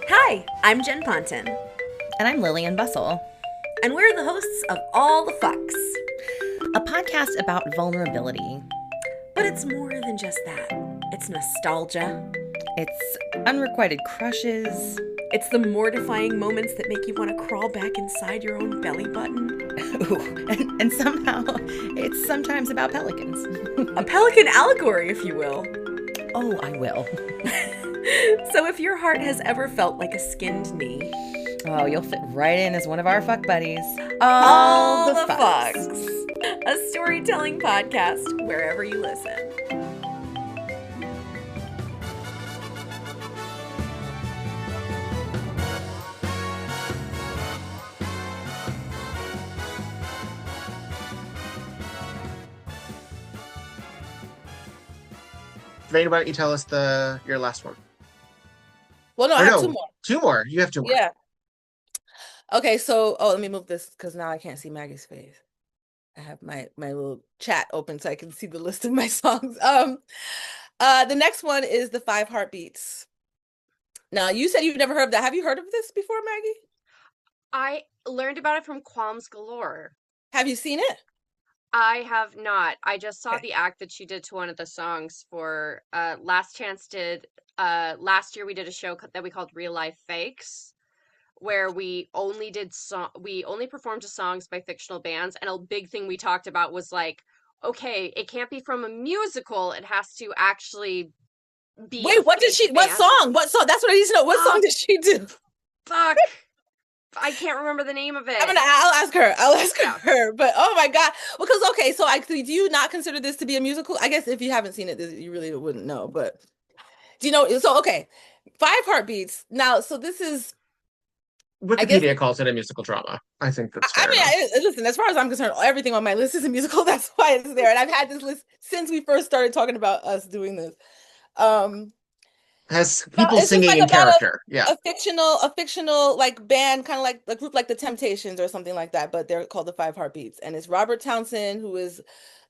Hi, I'm Jen Ponton, And I'm Lillian Bussell, and we're the hosts of All the Fucks. a podcast about vulnerability. But it's more than just that. It's nostalgia. It's unrequited crushes. It's the mortifying moments that make you want to crawl back inside your own belly button. Ooh, and somehow it's sometimes about pelicans. A pelican allegory, if you will. Oh, I will. So if your heart has ever felt like a skinned knee, Oh, you'll fit right in as one of our fuck buddies. All the Fucks. A storytelling podcast wherever you listen. Rain, why don't you tell us your last one? Well, no, I Or have no, two more. two more. You have two more. Yeah. Okay, so let me move this because now I can't see Maggie's face. I have my little chat open so I can see the list of my songs. The next one is the 5 Heartbeats. Now, you said you've never heard of that. Have you heard of this before, Maggie? I learned about it from Qualms Galore. Have you seen it? I have not. I just saw Okay. the act that she did to one of the songs for Last Chance did last year we did a show that we called Real Life Fakes, where we only performed to songs by fictional bands, and a big thing we talked about was like, okay, it can't be from a musical, it has to actually be Wait, what did fake she? What band. song? What song? That's what I need to know. What song did she do? Fuck. I can't remember the name of it. I'll ask her. I'll ask Yeah. her. But oh my God. Because okay, so do you not consider this to be a musical? I guess if you haven't seen it, you really wouldn't know. But do you know? So okay, Five Heartbeats. Now, so this is, I guess, Wikipedia calls it a musical drama. I think that's fair enough. listen, as far as I'm concerned, everything on my list is a musical. That's why it's there. And I've had this list since we first started talking about us doing this. Has people It's just singing like in about character. Yeah. a fictional like band, kind of like a group like the Temptations or something like that, but they're called the Five Heartbeats. And it's Robert Townsend, who is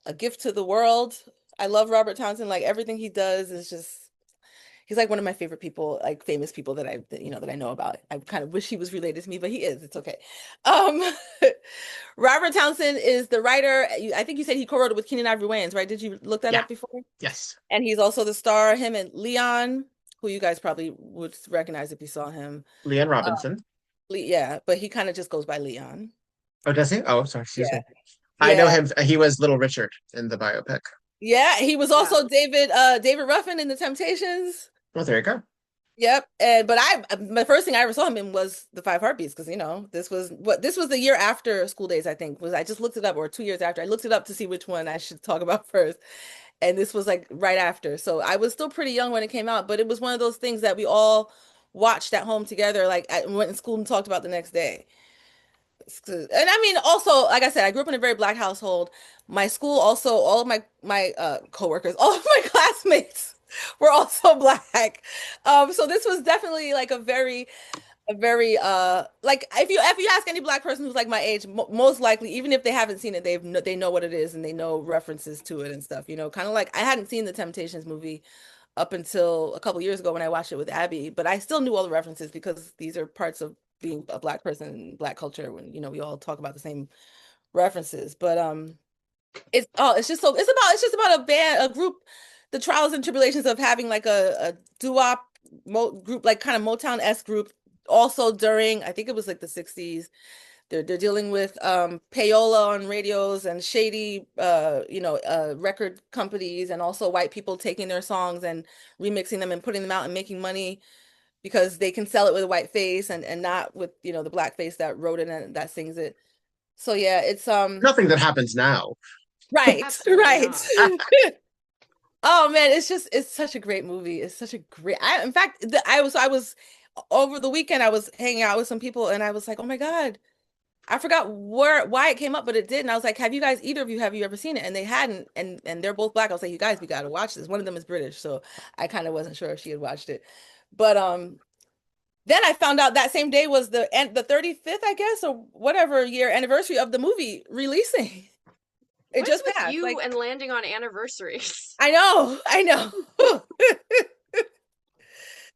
a gift to the world. I love Robert Townsend. Like everything he does is just, he's like one of my favorite people, like famous people that I know about. I kind of wish he was related to me, but he is. It's okay. Robert Townsend is the writer. I think you said he co-wrote it with Keenen Ivory Wayans, right? Did you look that up before? Yes. And he's also the star, him and Leon, who you guys probably would recognize if you saw him. Leon Robinson. Yeah, but he kind of just goes by Leon. Oh, does he? Oh, sorry. Excuse me. Yeah. I know him. He was Little Richard in the biopic. Yeah, he was also David Ruffin in the Temptations. Well, there you go. Yep. But the first thing I ever saw him in was the Five Heartbeats, because this was the year after School Daze, I think. I just looked it up, or 2 years after. I looked it up to see which one I should talk about first. And this was like right after. So I was still pretty young when it came out, but it was one of those things that we all watched at home together, like went in school and talked about the next day. And I mean, also, like I said, I grew up in a very Black household. My school also, all of my coworkers, all of my classmates were also Black. So this was definitely like a very like if you ask any Black person who's like my age, most likely, even if they haven't seen it, they know what it is, and they know references to it and stuff, kind of like I hadn't seen the Temptations movie up until a couple years ago when I watched it with Abby, but I still knew all the references because these are parts of being a Black person in Black culture, when we all talk about the same references. But it's just about a group, the trials and tribulations of having like a doo-wop group, like kind of Motown-esque group. Also during, I think it was like the 60s, they're dealing with payola on radios and shady record companies, and also white people taking their songs and remixing them and putting them out and making money because they can sell it with a white face and not with the Black face that wrote it and that sings it. So yeah, it's nothing that happens now. Right. Absolutely not. Oh man, it's such a great movie. It's such a great. In fact, I was over the weekend, I was hanging out with some people and I was like, oh my God, I forgot why it came up, but it did. And I was like, either of you, have you ever seen it? And they hadn't, and they're both Black. I was like, you guys, we got to watch this. One of them is British, so I kind of wasn't sure if she had watched it. But then I found out that same day was the 35th, I guess, or whatever year anniversary of the movie releasing. It What's just with passed. you Like, and landing on anniversaries? I know.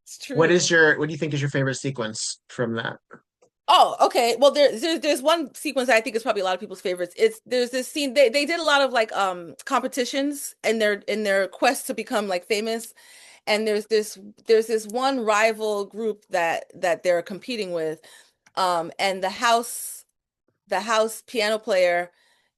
It's true. What do you think is your favorite sequence from that? Oh, okay. Well, there's one sequence that I think is probably a lot of people's favorites. There's this scene, they did a lot of like competitions in their quest to become like famous. And there's this one rival group that they're competing with. And the house piano player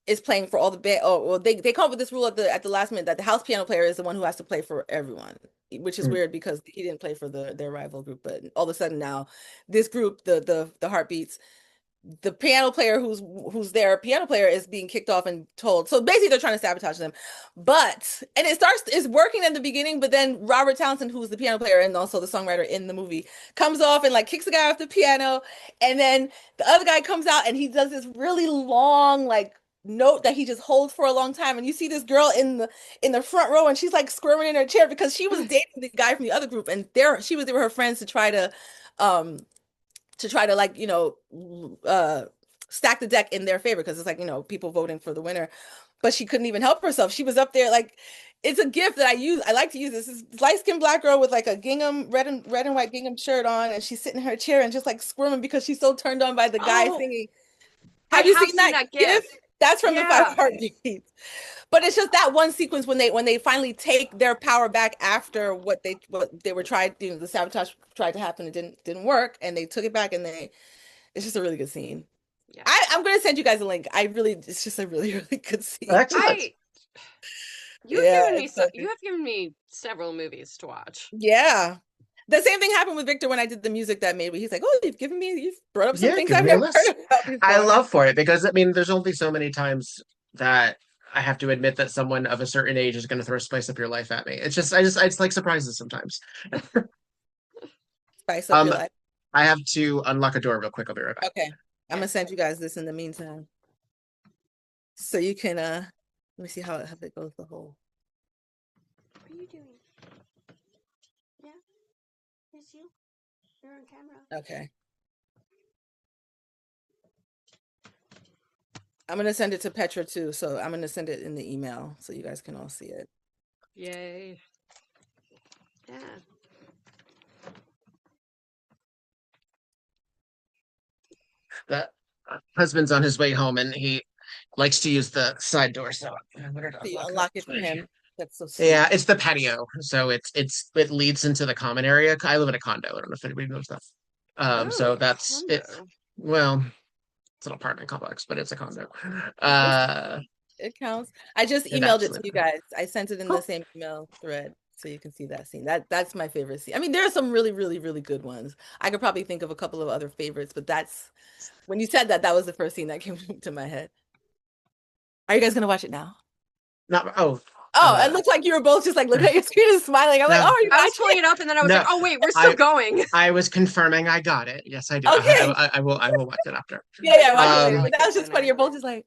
is playing for all the band. Oh, well, they come up with this rule at the last minute that the house piano player is the one who has to play for everyone, which is weird because he didn't play for their rival group. But all of a sudden now, this group, the Heartbeats, the piano player who's their piano player is being kicked off and told. So basically, they're trying to sabotage them. And it's working in the beginning, but then Robert Townsend, who's the piano player and also the songwriter in the movie, comes off and like kicks the guy off the piano, and then the other guy comes out and he does this really long like note that he just holds for a long time, and you see this girl in the front row and she's like squirming in her chair because she was dating the guy from the other group, and they were her friends to try to like stack the deck in their favor, because it's like people voting for the winner. But she couldn't even help herself. She was up there like, it's a gift that I like to use. This is light-skinned Black girl with like a gingham red and white gingham shirt on, and she's sitting in her chair and just like squirming because she's so turned on by the guy singing. Have you seen that gift? That's from the Five Heartbeats. But it's just that one sequence when they finally take their power back after what they were tried, the sabotage tried to happen, it didn't work, and they took it back, and it's just a really good scene. Yeah. I'm gonna send you guys a link. It's just a really, really good scene. You have given me several movies to watch. Yeah. The same thing happened with Victor when I did the music that made me. He's like, "Oh, you've brought up some things give I've me a never list. heard about before." I love for it because I mean, there's only so many times that I have to admit that someone of a certain age is going to throw spice up your life at me. It's just, I just like surprises sometimes. Spice up your life. I have to unlock a door real quick. I'll be right back. Okay, I'm gonna send you guys this in the meantime, so you can let me see how it goes. The whole. What are you doing? Yeah, here's you. You're on camera. Okay. I'm gonna send it to Petra too, so I'm gonna send it in the email so you guys can all see it. Yay. Yeah. The husband's on his way home and he likes to use the side door, so I'm gonna So you unlock unlock it. it for him. That's so sweet. Yeah, it's the patio, so it leads into the common area. I live in a condo. I don't know if anybody knows that. So that's it. Condo. Well, it's an apartment complex, but it's a condo. It counts. I just It emailed it to absolutely- you guys. I sent it in the same email thread so you can see that scene. That's my favorite scene. I mean, there are some really, really, really good ones. I could probably think of a couple of other favorites, but that's when you said that was the first scene that came to my head. Are you guys gonna watch it now? It looked like you were both just like looking at your screen and smiling. I'm like, No. oh, you I was watched pulling it? it up and then I was No, like, oh wait, we're still going. I was confirming I got it. Yes, I do. Okay. I will watch it after. Yeah, watch it later. Um, But that was just funny. You're both just like,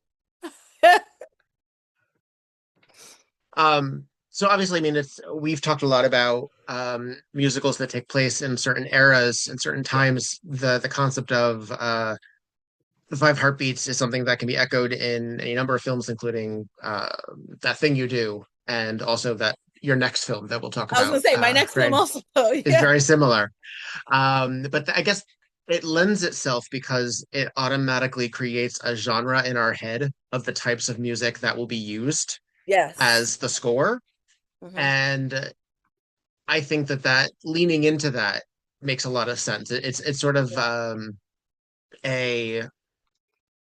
So obviously, I mean, we've talked a lot about musicals that take place in certain eras and certain times. The concept of the five heartbeats is something that can be echoed in any number of films, including That Thing You Do, and also that your next film that we'll talk about. I was gonna say my next film also is very similar. But I guess it lends itself because it automatically creates a genre in our head of the types of music that will be used Yes. as the score. Mhm. And I think that leaning into that makes a lot of sense. It's sort of a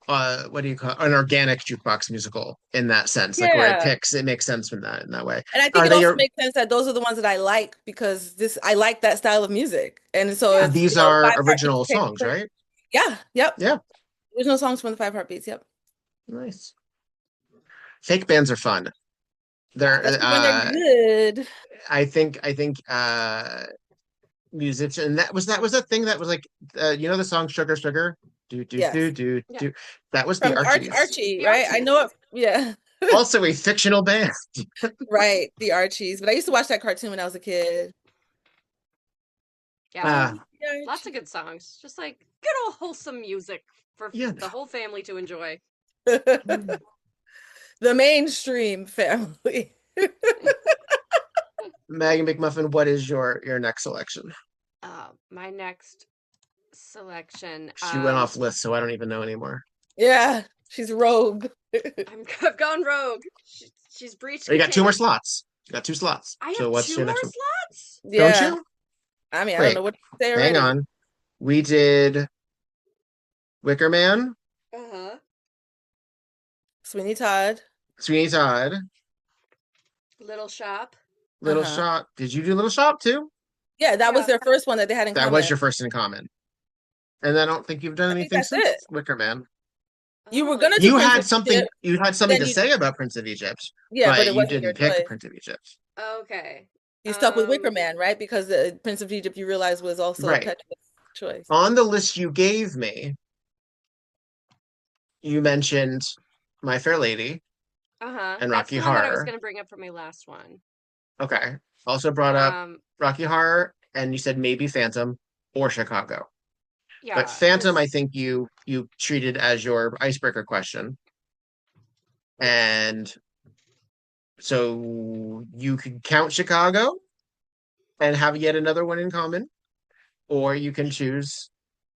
what do you call it? An organic jukebox musical in that sense, like where it makes sense in that way. And I think it also makes sense that those are the ones that I like because I like that style of music. And so these are original songs, right? Yeah. Yep. Yeah. Original songs from the Five Heartbeats. Yep. Nice. Fake bands are fun. They're when they're good. I think musician, and that was that thing that was like the song Sugar Sugar. Do. That was From the Archies. Archie, right? I know it. Yeah. Also a fictional band. Right, the Archies. But I used to watch that cartoon when I was a kid. Yeah, lots of good songs. Just like good old wholesome music for the whole family to enjoy. The mainstream family. Maggie McMuffin, what is your next selection? My next selection. She went off list, so I don't even know anymore. Yeah, she's rogue. I've gone rogue. She's breached. You got 2 more slots. You got 2 slots. I have so what's 2 your more next one? slots. Yeah. Don't you? I mean, Wait, I don't know what to say already. Hang on. We did Wicker Man. Sweeney Todd. Little Shop. Little Shop. Did you do Little Shop too? Yeah, that was their first one that they had in common. That was your first in common. And I don't think you've done anything since Wicker Man. You were gonna do You Prince had of something. Egypt, You had something to then say about Prince of Egypt. Yeah, but it you wasn't your didn't pick choice. Prince of Egypt. Okay. You stuck with Wicker Man, right? Because the Prince of Egypt, you realized, was also Right. Petra's choice. On the list you gave me, you mentioned My Fair Lady. And Rocky That's the one that I was Horror. going to bring up for my last one. Okay. Also brought up Rocky Horror, and you said maybe Phantom or Chicago. Yeah. But Phantom, I think you treated as your icebreaker question. And so you could count Chicago and have yet another one in common, or you can choose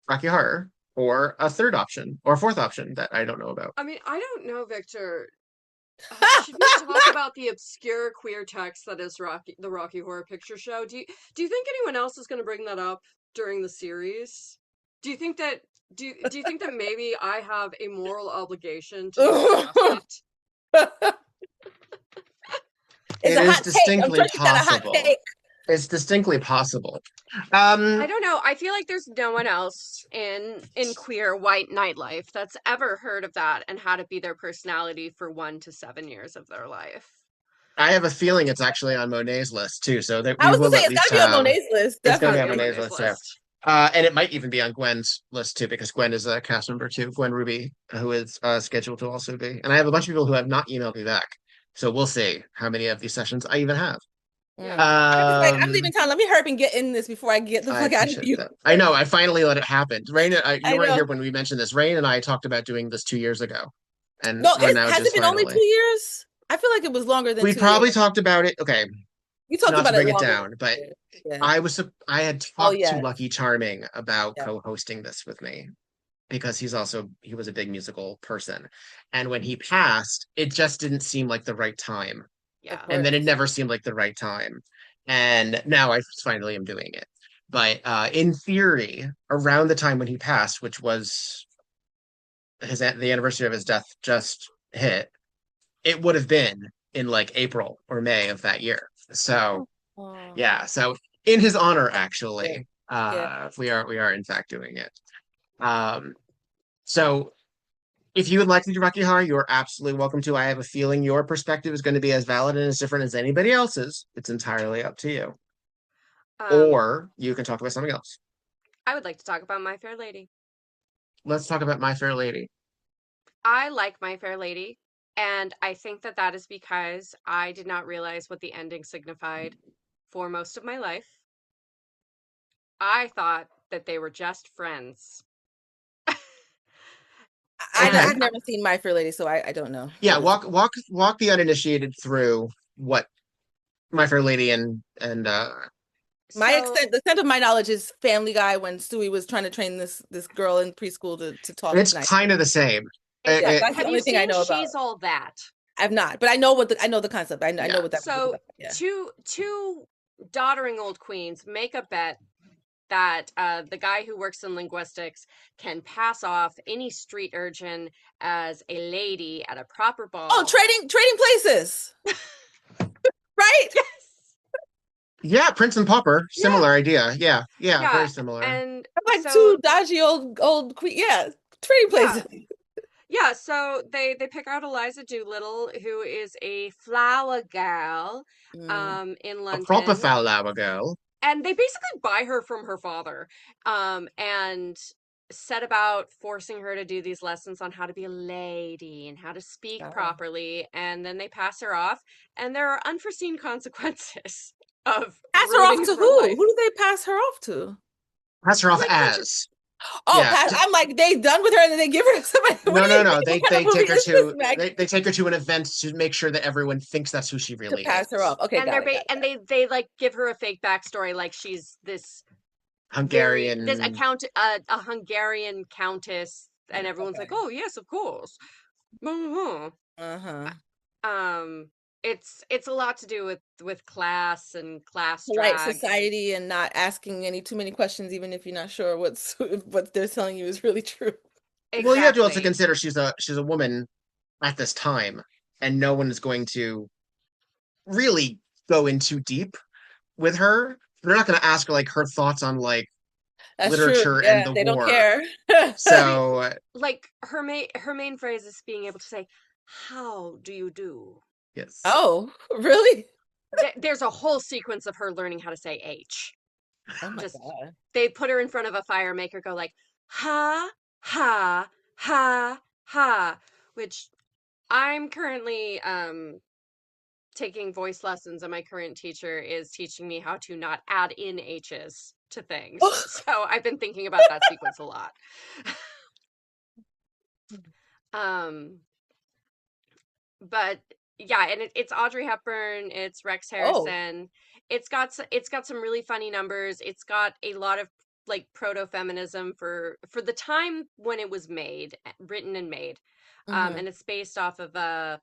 Rocky Horror or a third option or a fourth option that I don't know about. I mean, I don't know, Victor. Should we talk about the obscure queer text that is the Rocky Horror Picture Show? Do you think anyone else is going to bring that up during the series? Do you think that you think that maybe I have a moral obligation to discuss it? It is distinctly possible. It's distinctly possible. I don't know. I feel like there's no one else in queer white nightlife that's ever heard of that and had it be their personality for 1 to 7 years of their life. I have a feeling it's actually on Monet's list too, so that I we was gonna will say at it's least gotta be on have. Monet's list, It's going to be on definitely. Monet's list, yeah. And it might even be on Gwen's list too, because Gwen is a cast member too. Gwen Ruby, who is scheduled to also be. And I have a bunch of people who have not emailed me back, so we'll see how many of these sessions I even have. I was like, I'm Um, leaving town. Let me hurry up and get in this before I get the I fuck out of appreciate you. that. I know. I finally let it happen. Rain, you I weren't here know. when we mentioned this. Rain and I talked about doing this 2 years ago, and No, we're now has it just been only 2 finally. years? I feel like it was longer than We 2 probably years. talked about it. Okay, You talked not to about it bring it longer. down, but Yeah. I had Oh talked to yeah. Lucky Charming about Yeah. co-hosting this with me because he was a big musical person. And when he passed, it just didn't seem like the right time. Yeah. And then it never seemed like the right time. And now I finally am doing it. But in theory, around the time when he passed, which was the anniversary of his death just hit, it would have been in like April or May of that year. So Oh, yeah, so in his honor, actually, yeah. we are in fact doing it. Um, so if you would like to do Rocky Horror, you're absolutely welcome to. I have a feeling your perspective is going to be as valid and as different as anybody else's. It's entirely up to you. Um, Or you can talk about something else. I would like to talk about My Fair Lady. Let's talk about My Fair Lady. I like My Fair Lady, and I think that that is because I did not realize what the ending signified for most of my life. I thought that they were just friends. I've Okay. And never seen My Fair Lady, so I don't know. Yeah, what it's- walk the uninitiated through what My Fair Lady and so the extent of my knowledge is Family Guy when Stewie was trying to train this girl in preschool to talk it's nice. kind of the same. it's, Yeah, that's the have only you thing I seen know about. She's All That? I've not, but I know the concept. I know what that was So about. Yeah. two doddering old queens make a bet that the guy who works in linguistics can pass off any street urchin as a lady at a proper ball. Oh, trading places. Right? Yes. Yeah, Prince and Pauper, similar idea. Yeah, Yeah, very similar. and Like so two dodgy old queen. Yeah, trading places. yeah, so they pick out Eliza Doolittle, who is a flower gal in A London. proper flower girl. And they basically buy her from her father and set about forcing her to do these lessons on how to be a lady and how to speak properly, and then they pass her off, and there are unforeseen consequences of Pass her off ruining to her who? life. Who do they pass her off to? Pass her off Like, as. Oh, Yeah, I'm like, they done with her and then they give her to somebody. No. They What kind of take movie her is this, to Maggie? they take her to an event to make sure that everyone thinks that's who she To really pass her is. off. Okay, and got they're it. and they like give her a fake backstory, like she's this Hungarian. this a Hungarian countess, and everyone's like, oh yes, of course. Uh-huh. It's a lot to do with class and class Polite drag. society and not asking too many questions, even if you're not sure what they're telling you is really true. Exactly. Well, you have to also consider she's a woman at this time, and no one is going to really go in too deep with her. They're not going to ask her like her thoughts on like That's literature true. and Yeah, the they war. don't care. So like her main phrase is being able to say, "How do you do?" yes. Oh, really? There's a whole sequence of her learning how to say H. Oh my God. They put her in front of a fire, make her go like, ha, ha, ha, ha, which I'm currently taking voice lessons, and my current teacher is teaching me how to not add in H's to things. So I've been thinking about that sequence a lot. But yeah, and it's Audrey Hepburn, it's Rex Harrison. It's got some really funny numbers. It's got a lot of like proto-feminism for the time when it was written and made. And it's based off of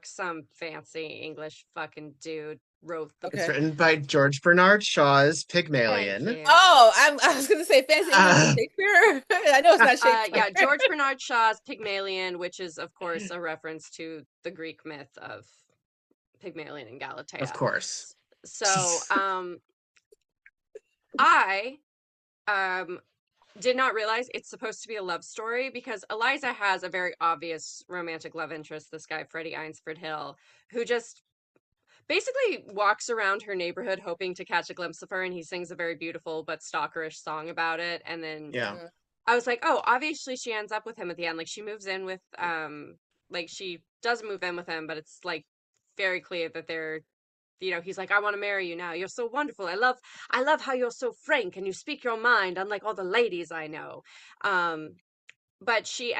some fancy English fucking dude wrote the It's written by George Bernard Shaw's Pygmalion. Thank you. Oh, I was gonna say fancy English Shakespeare. I know it's not Shakespeare. Yeah, George Bernard Shaw's Pygmalion, which is of course a reference to the Greek myth of Pygmalion and Galatea. Of course. So, I did not realize it's supposed to be a love story because Eliza has a very obvious romantic love interest, this guy, Freddie Einsford Hill, who just basically walks around her neighborhood hoping to catch a glimpse of her, and he sings a very beautiful but stalkerish song about it. And then I was like, oh, obviously she ends up with him at the end. Like, she moves in with, like, she does move in with him, but it's, like, very clear that they're, you know, he's like, I want to marry you now. You're so wonderful. I love how you're so frank and you speak your mind, unlike all the ladies I know. But she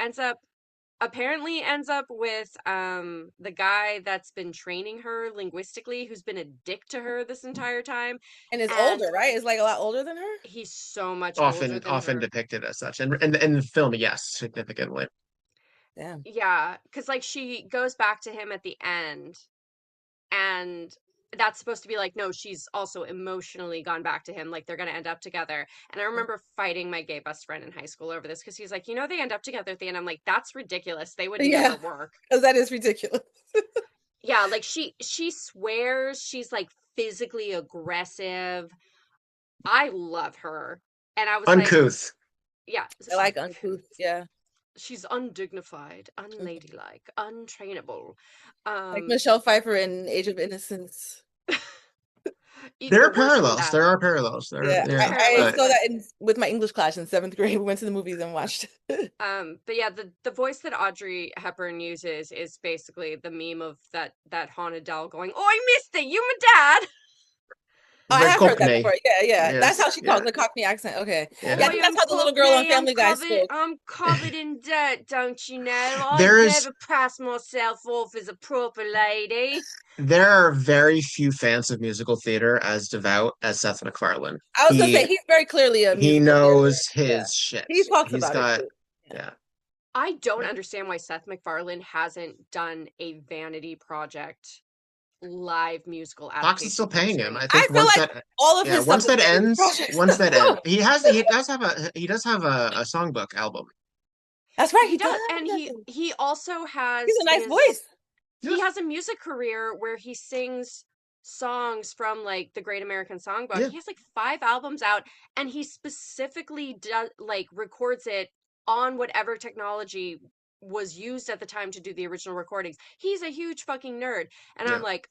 apparently ends up with the guy that's been training her linguistically, who's been a dick to her this entire time. And is older, right? Is like a lot older than her? He's so much older than often her. depicted as such. And in the film, yes, significantly. Damn. Yeah, because like she goes back to him at the end, and that's supposed to be like, no, she's also emotionally gone back to him, like they're gonna end up together. And I remember fighting my gay best friend in high school over this because he's like, you know, they end up together at the end. I'm like, that's ridiculous. They would never work. Because that is ridiculous. Yeah, like she swears, she's like physically aggressive. I love her. And I was uncouth. Like, yeah. I like uncouth, yeah. She's undignified, unladylike, untrainable. Like Michelle Pfeiffer in Age of Innocence. There are parallels. There are parallels. I saw that with my English class in 7th grade. We went to the movies and watched it. But yeah, the voice that Audrey Hepburn uses is basically the meme of that haunted doll going, "Oh, I missed it. You my dad." Oh, I have heard that before. Yeah. Yes, that's how she talks, the Cockney accent. Okay. Yeah, I think that's how the little girl on Family Guy spoke. I'm covered in dirt, don't you know? I never pass myself off as a proper lady. There are very few fans of musical theater as devout as Seth MacFarlane. I was going to say, he's very clearly a musical He knows his shit. He talks about it, too. Yeah. I don't understand why Seth MacFarlane hasn't done a vanity project live musical adaptation. Fox is still paying him. I think feel like all of his once that ends, he does have a songbook album. That's right, he does, and he also has. He's a nice voice. He has a music career where he sings songs from like the Great American Songbook. Yeah. He has like 5 albums out, and he specifically does like records it on whatever technology was used at the time to do the original recordings. He's a huge fucking nerd. And I'm like,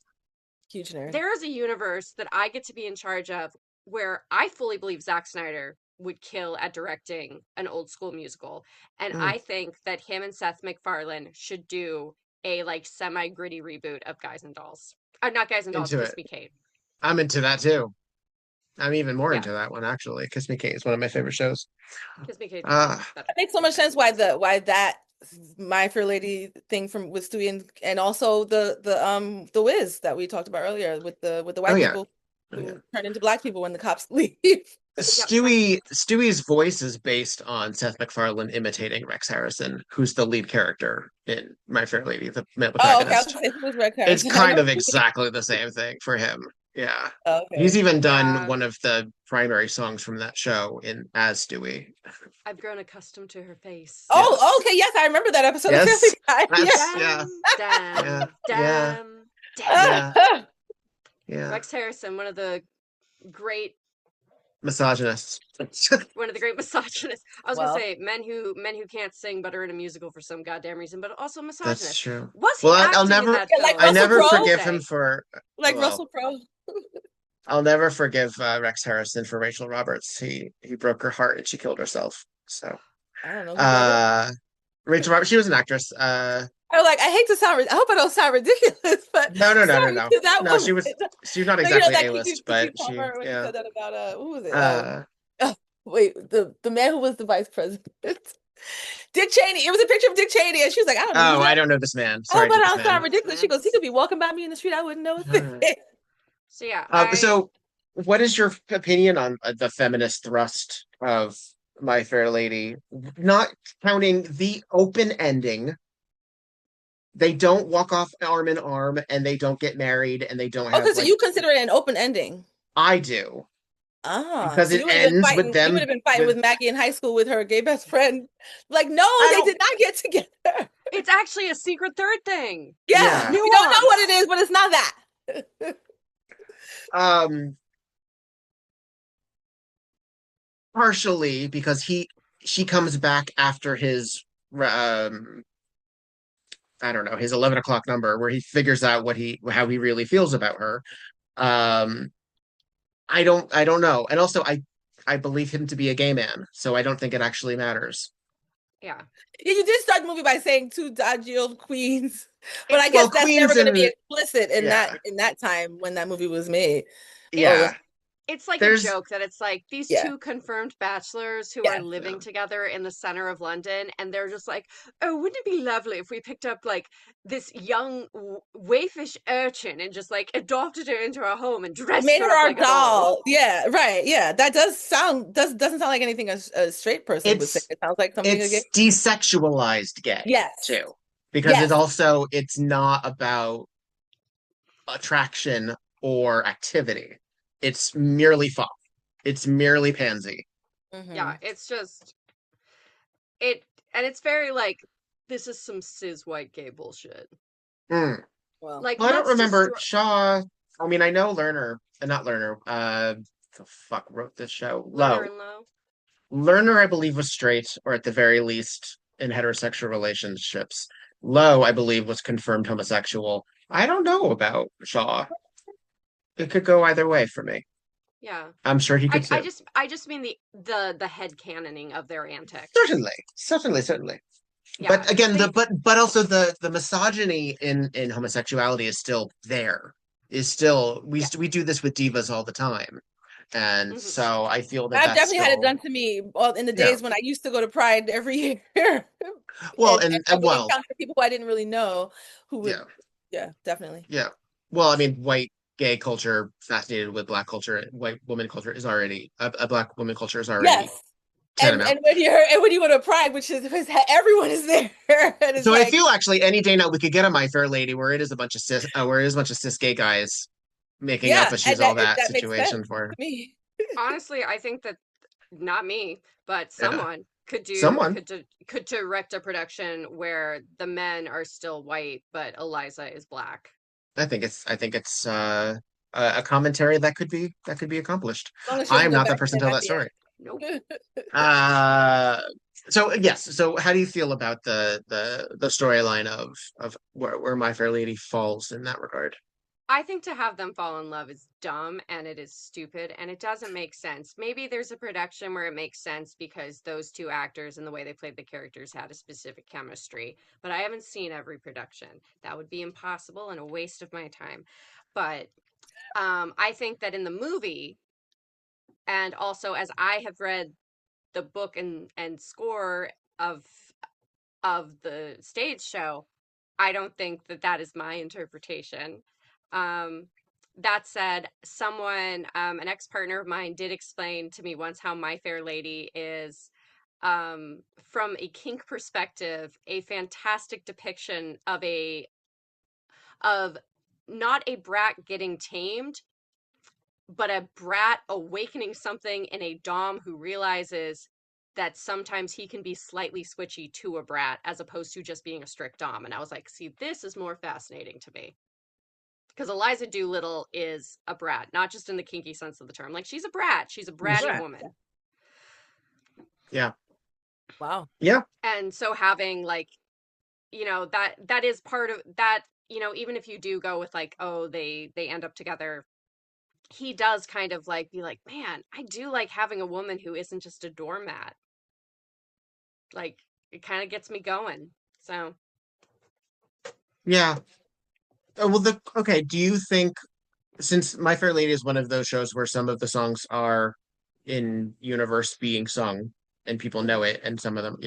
huge nerd. There is a universe that I get to be in charge of where I fully believe Zack Snyder would kill at directing an old school musical. And I think that him and Seth MacFarlane should do a like semi-gritty reboot of Guys and Dolls. Not Guys and Dolls, Kiss Me Kate. I'm into that too. I'm even more into that one, actually. Kiss Me Kate is one of my favorite shows. Kiss Me Kate. It makes so much sense why that My Fair Lady thing with Stewie and also the Wiz that we talked about earlier with the white people who turn into black people when the cops leave. Stewie's voice is based on Seth MacFarlane imitating Rex Harrison, who's the lead character in My Fair Lady, the male protagonist. Oh, okay. Who's Rex Harrison? It's kind of exactly the same thing for him. Yeah. Okay. He's even done one of the primary songs from that show as Stewie. I've grown accustomed to her face. Oh, okay. Yes, I remember that episode. Yes. Yeah. Rex Harrison, one of the great misogynists. One of the great misogynists. I was gonna say men who can't sing but are in a musical for some goddamn reason, but also misogynist. That's true. Was he acting in that film? I never forgive him for Russell Crowe. I'll never forgive Rex Harrison for Rachel Roberts. He broke her heart and she killed herself. So I don't know. Rachel Roberts, she was an actress. I hate to sound. I hope I don't sound ridiculous, but no. No, she was not exactly A-list, but she. Yeah. Said that about who was it? Wait, the man who was the vice president, Dick Cheney. It was a picture of Dick Cheney, and she was like, "I don't know." Oh, I don't know this man. Sorry, but I don't sound ridiculous. She goes, "He could be walking by me in the street. I wouldn't know it." So yeah. So, what is your opinion on the feminist thrust of My Fair Lady? Not counting the open ending. They don't walk off arm in arm, and they don't get married, and they don't have. So you consider it an open ending? I do. Because it ends with them. You would have been fighting with Maggie in high school with her gay best friend. Like, no, they did not get together. It's actually a secret third thing. Yeah, we don't know what it is, but it's not that. Partially because she comes back after his I don't know, his 11 o'clock number where he figures out how he really feels about her. Um, I don't know. And also I believe him to be a gay man, so I don't think it actually matters. Yeah. You did start the movie by saying two dodgy old queens, but I guess that's never going to be explicit in that time when that movie was made. Yeah. It's like a joke that it's like these two confirmed bachelors who are living together in the center of London, and they're just like, oh, wouldn't it be lovely if we picked up like this young waifish urchin and just like adopted her into our home and dressed made her our like doll. Yeah, right. Yeah, that doesn't sound like anything a straight person would say. It sounds like something it's desexualized gay. Yes, too, because it's not about attraction or activity. It's merely fun. It's merely pansy. Mm-hmm. Yeah, it's just and it's very like, this is some cis white gay bullshit. Well, like I don't remember Shaw. I mean, I know not Lerner. The fuck wrote this show? Lowe. Lerner, I believe, was straight, or at the very least in heterosexual relationships. Lowe, I believe, was confirmed homosexual. I don't know about Shaw. It could go either way for me. Yeah, I'm sure he could too. I just mean the headcanoning of their antics. Certainly. Yeah, but again, but also the misogyny in homosexuality is still there. We do this with divas all the time, and so I feel that I've definitely had it done to me. Well, in the days when I used to go to Pride every year. Well, and encounter people who I didn't really know who would. Yeah, definitely. Yeah. Well, I mean, white gay culture fascinated with black culture. White woman culture is already a black woman culture is already. And when you go to Pride, which is everyone is there. So I feel actually any day now we could get a My Fair Lady where it is a bunch of cis gay guys making up a she's all that situation for me. Honestly, I think that not me, but someone could direct a production where the men are still white but Eliza is black. I think it's a commentary that could be accomplished. I'm not that person to tell that story. Nope. So yes. So how do you feel about the storyline of where My Fair Lady falls in that regard? I think to have them fall in love is dumb and it is stupid and it doesn't make sense. Maybe there's a production where it makes sense because those two actors and the way they played the characters had a specific chemistry, but I haven't seen every production. That would be impossible and a waste of my time. But I think that in the movie, and also as I have read the book and score of the stage show, I don't think that is my interpretation. That said, an ex-partner of mine did explain to me once how My Fair Lady is, from a kink perspective, a fantastic depiction of not a brat getting tamed, but a brat awakening something in a dom who realizes that sometimes he can be slightly switchy to a brat as opposed to just being a strict dom. And I was like, see, this is more fascinating to me. Because Eliza Doolittle is a brat, not just in the kinky sense of the term. Like, she's a brat. She's a bratty woman. Yeah. Wow. Yeah. And so having, like, that is part of that, even if you do go with, like, oh, they end up together, he does kind of, like, be like, man, I do like having a woman who isn't just a doormat. Like, it kind of gets me going. So. Yeah. Well, do you think, since My Fair Lady is one of those shows where some of the songs are in universe being sung and people know it, and some of them,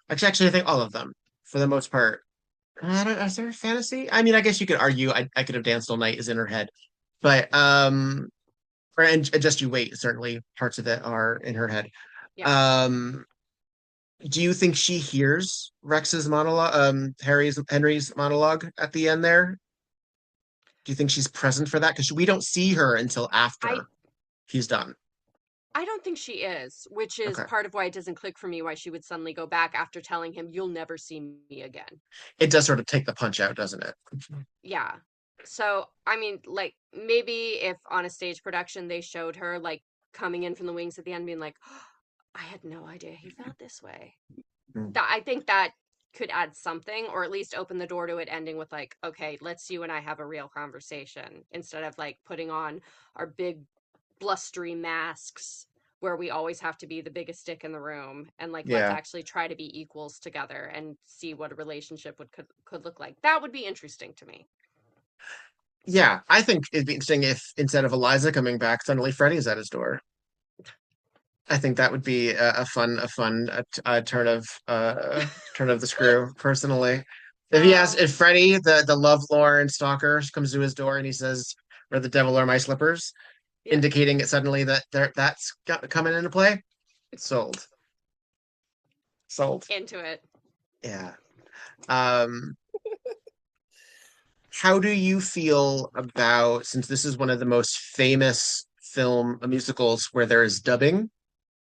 actually, I think all of them, for the most part. Is there a fantasy? I mean, I guess you could argue I Could Have Danced All Night is in her head, but and Just You Wait, certainly parts of it are in her head. Yeah. Do you think she hears Rex's monologue, Henry's monologue at the end there? Do you think she's present for that? Because we don't see her until after he's done. I don't think she is, which is Okay. part of why it doesn't click for me why she would suddenly go back after telling him, "You'll never see me again." It does sort of take the punch out, doesn't it? Yeah. So, I mean, like, maybe if on a stage production they showed her, like, coming in from the wings at the end being like, "Oh, I had no idea he felt this way." Mm. That I think that could add something, or at least open the door to it ending with like, okay, let's you and I have a real conversation instead of like putting on our big blustery masks where we always have to be the biggest stick in the room, and like let's Yeah. actually try to be equals together and see what a relationship could look like. That would be interesting to me. Yeah, I think it'd be interesting if instead of Eliza coming back, suddenly Freddy's at his door. I think that would be a turn of the screw. Personally, if Um, Freddy, the lovelorn stalker, comes to his door and he says, "Where the devil are my slippers," yeah, indicating it suddenly that coming into play. Sold, sold. into it. Yeah. Um, how do you feel about, since this is one of the most famous film musicals where there is dubbing,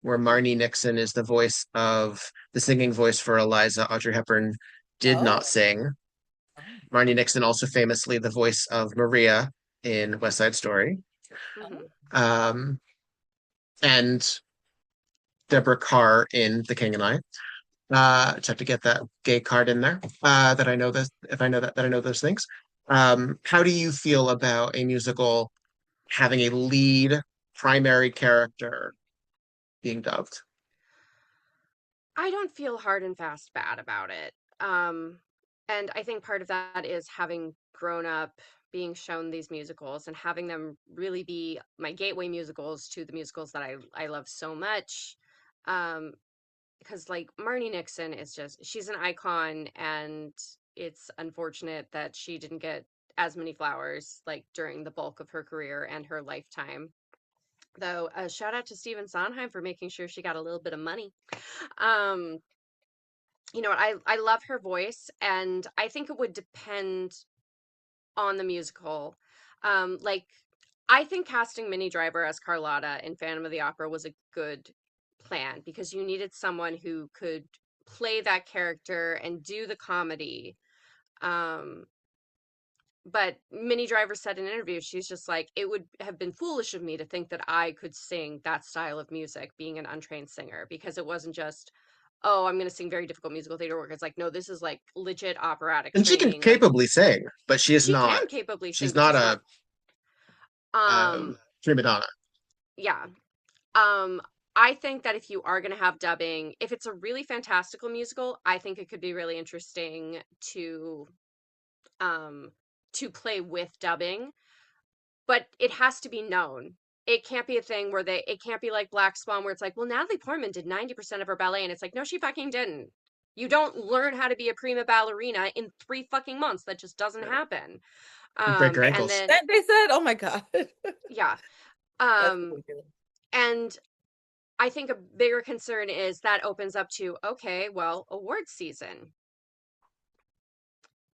where Marnie Nixon is the voice of the singing voice for Eliza. Audrey Hepburn did not Oh. sing. Marnie Nixon also famously the voice of Maria in West Side Story. Hmm. Um, and Deborah Carr in The King and I. Just have to get that gay card in there. That I know this. If I know that I know those things. How do you feel about a musical having a lead primary character being dubbed? I don't feel hard and fast bad about it. And I think part of that is having grown up being shown these musicals and having them really be my gateway musicals to the musicals that I love so much. Um, because like Marnie Nixon is just she's an icon, and it's unfortunate that she didn't get as many flowers like during the bulk of her career and her lifetime. Though a shout out to Stephen Sondheim for making sure she got a little bit of money. Um, you know, I love her voice, and I think it would depend on the musical. Like I think casting Minnie Driver as Carlotta in Phantom of the Opera was a good plan because you needed someone who could play that character and do the comedy. Um, but Minnie Driver said in an interview, she's just like, it would have been foolish of me to think that I could sing that style of music being an untrained singer, because it wasn't just, oh, I'm going to sing very difficult musical theater work. It's like, no, this is like legit operatic And she can training. Like capably sing, but she is she not. can capably sing, She's but not she's a not. Um, prima donna. yeah. Um, I think that if you are going to have dubbing, if it's a really fantastical musical, I think it could be really interesting um to play with dubbing, but it has to be known. It can't be a thing where it can't be like Black Swan where it's like, well, Natalie Portman did 90% of her ballet, and it's like, no, she fucking didn't. You don't learn how to be a prima ballerina in 3 fucking months. That just doesn't happen. You break her And ankles. then That they said, oh my God. yeah. That's Um, ridiculous. and I think a bigger concern is that opens up to, okay, well, awards season.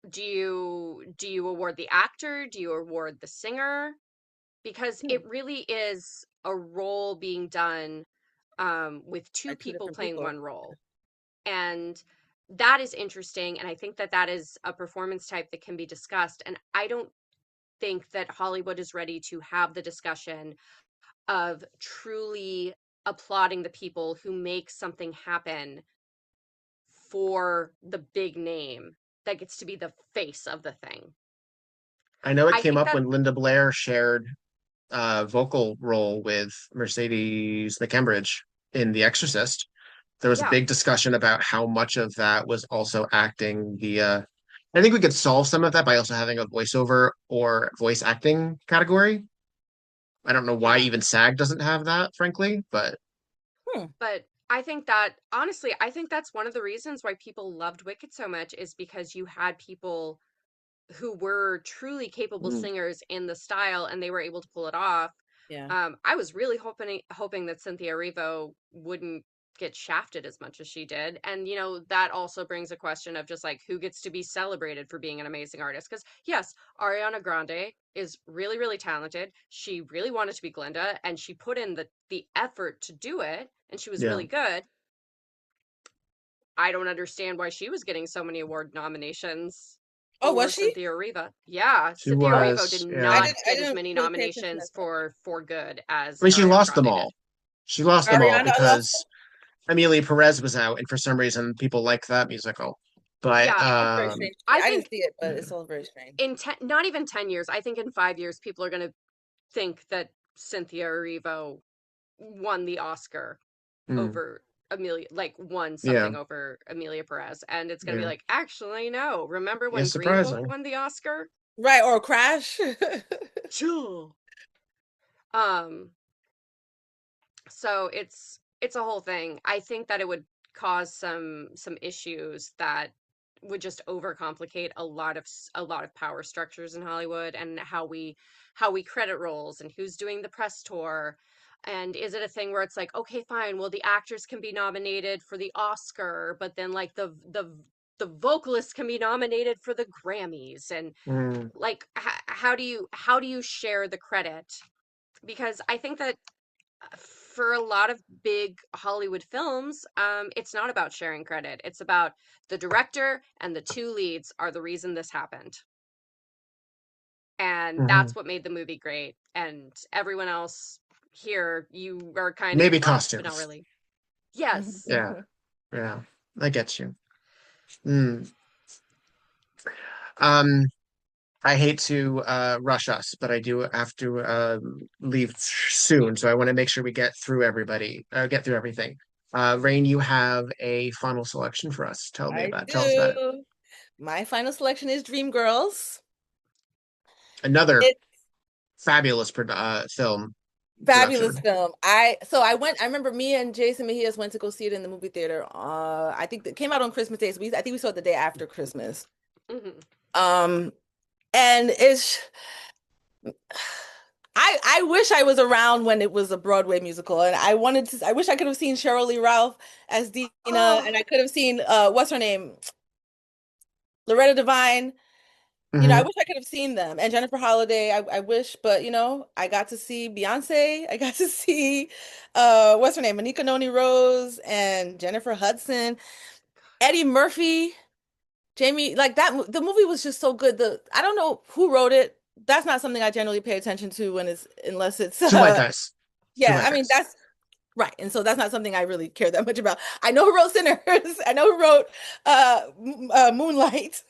Do you award the actor? Do you award the singer? Because it really is a role being done with two By two people different playing people. one role. And that is interesting. And I think that that is a performance type that can be discussed. And I don't think that Hollywood is ready to have the discussion of truly applauding the people who make something happen for the big name that gets to be the face of the thing. I know it I came think up that, when Linda Blair shared vocal role with Mercedes McCambridge in The Exorcist. There was a yeah, big discussion about how much of that was also acting via. I think we could solve some of that by also having a voiceover or voice acting category. I don't know why yeah. even SAG doesn't have that, frankly, but But I think that, honestly, I think that's one of the reasons why people loved Wicked so much is because you had people who were truly capable mm, singers in the style and they were able to pull it off. Yeah. I was really hoping that Cynthia Erivo wouldn't get shafted as much as she did. And that also brings a question of just like who gets to be celebrated for being an amazing artist, because yes, Ariana Grande is really, really talented. She really wanted to be Glinda, and she put in the effort to do it, and she was Yeah. really good. I don't understand why she was getting so many award nominations Oh, over was she? Cynthia Erivo. Yeah, She Cynthia Erivo did was, yeah. not I get as didn't many really pay attention to nominations that. for good as I mean, she Ariana lost them Grande all. did. She lost them all Ariana lost. because Amelia Perez was out, and for some reason, people like that musical. But Yeah, That's very strange. I I didn't think see it, but it's all very strange. in not even 10 years, I think in 5 years, people are going to think that Cynthia Erivo won the Oscar over Amelia, like won yeah, something over Amelia Perez. And it's going to be yeah, like, actually, no. Remember when it's Green Book surprising. won the Oscar? Right, or Crash. Um, so it's a whole thing. I think that it would cause some issues that would just overcomplicate a lot of power structures in Hollywood, and how we credit roles, and who's doing the press tour. And is it a thing where it's like, okay, fine, well, the actors can be nominated for the Oscar, but then like the vocalists can be nominated for the Grammys, and like how do you share the credit? Because I think that for a lot of big Hollywood films, it's not about sharing credit. It's about the director and the two leads are the reason this happened. And that's what made the movie great. And everyone else here, you are kind of Maybe involved, but not costumes. really. Yes. Yeah, yeah, I get you. Um, I hate to rush us, but I do have to leave soon, so I want to make sure we get through everything. Rain, you have a final selection for us. Tell us about it. Do. My final selection is Dreamgirls. Another It's fabulous film. fabulous Production. film. I remember me and Jason Mejias went to go see it in the movie theater. I think it came out on Christmas Day, so I think we saw it the day after Christmas. Mm-hmm. And it's I wish I was around when it was a Broadway musical, and I wish I could have seen Cheryl Lee Ralph as Dina, and I could have seen what's her name? Loretta Devine. I wish I could have seen them, and Jennifer Holliday. I wish, but I got to see Beyonce. I got to see what's her name? Monica Noni Rose and Jennifer Hudson, Eddie Murphy, Jamie. Like that, the movie was just so good. I don't know who wrote it. That's not something I generally pay attention to unless it's Two white guys. yeah, I mean that's right. And so that's not something I really care that much about. I know who wrote Sinners. I know who wrote Moonlight.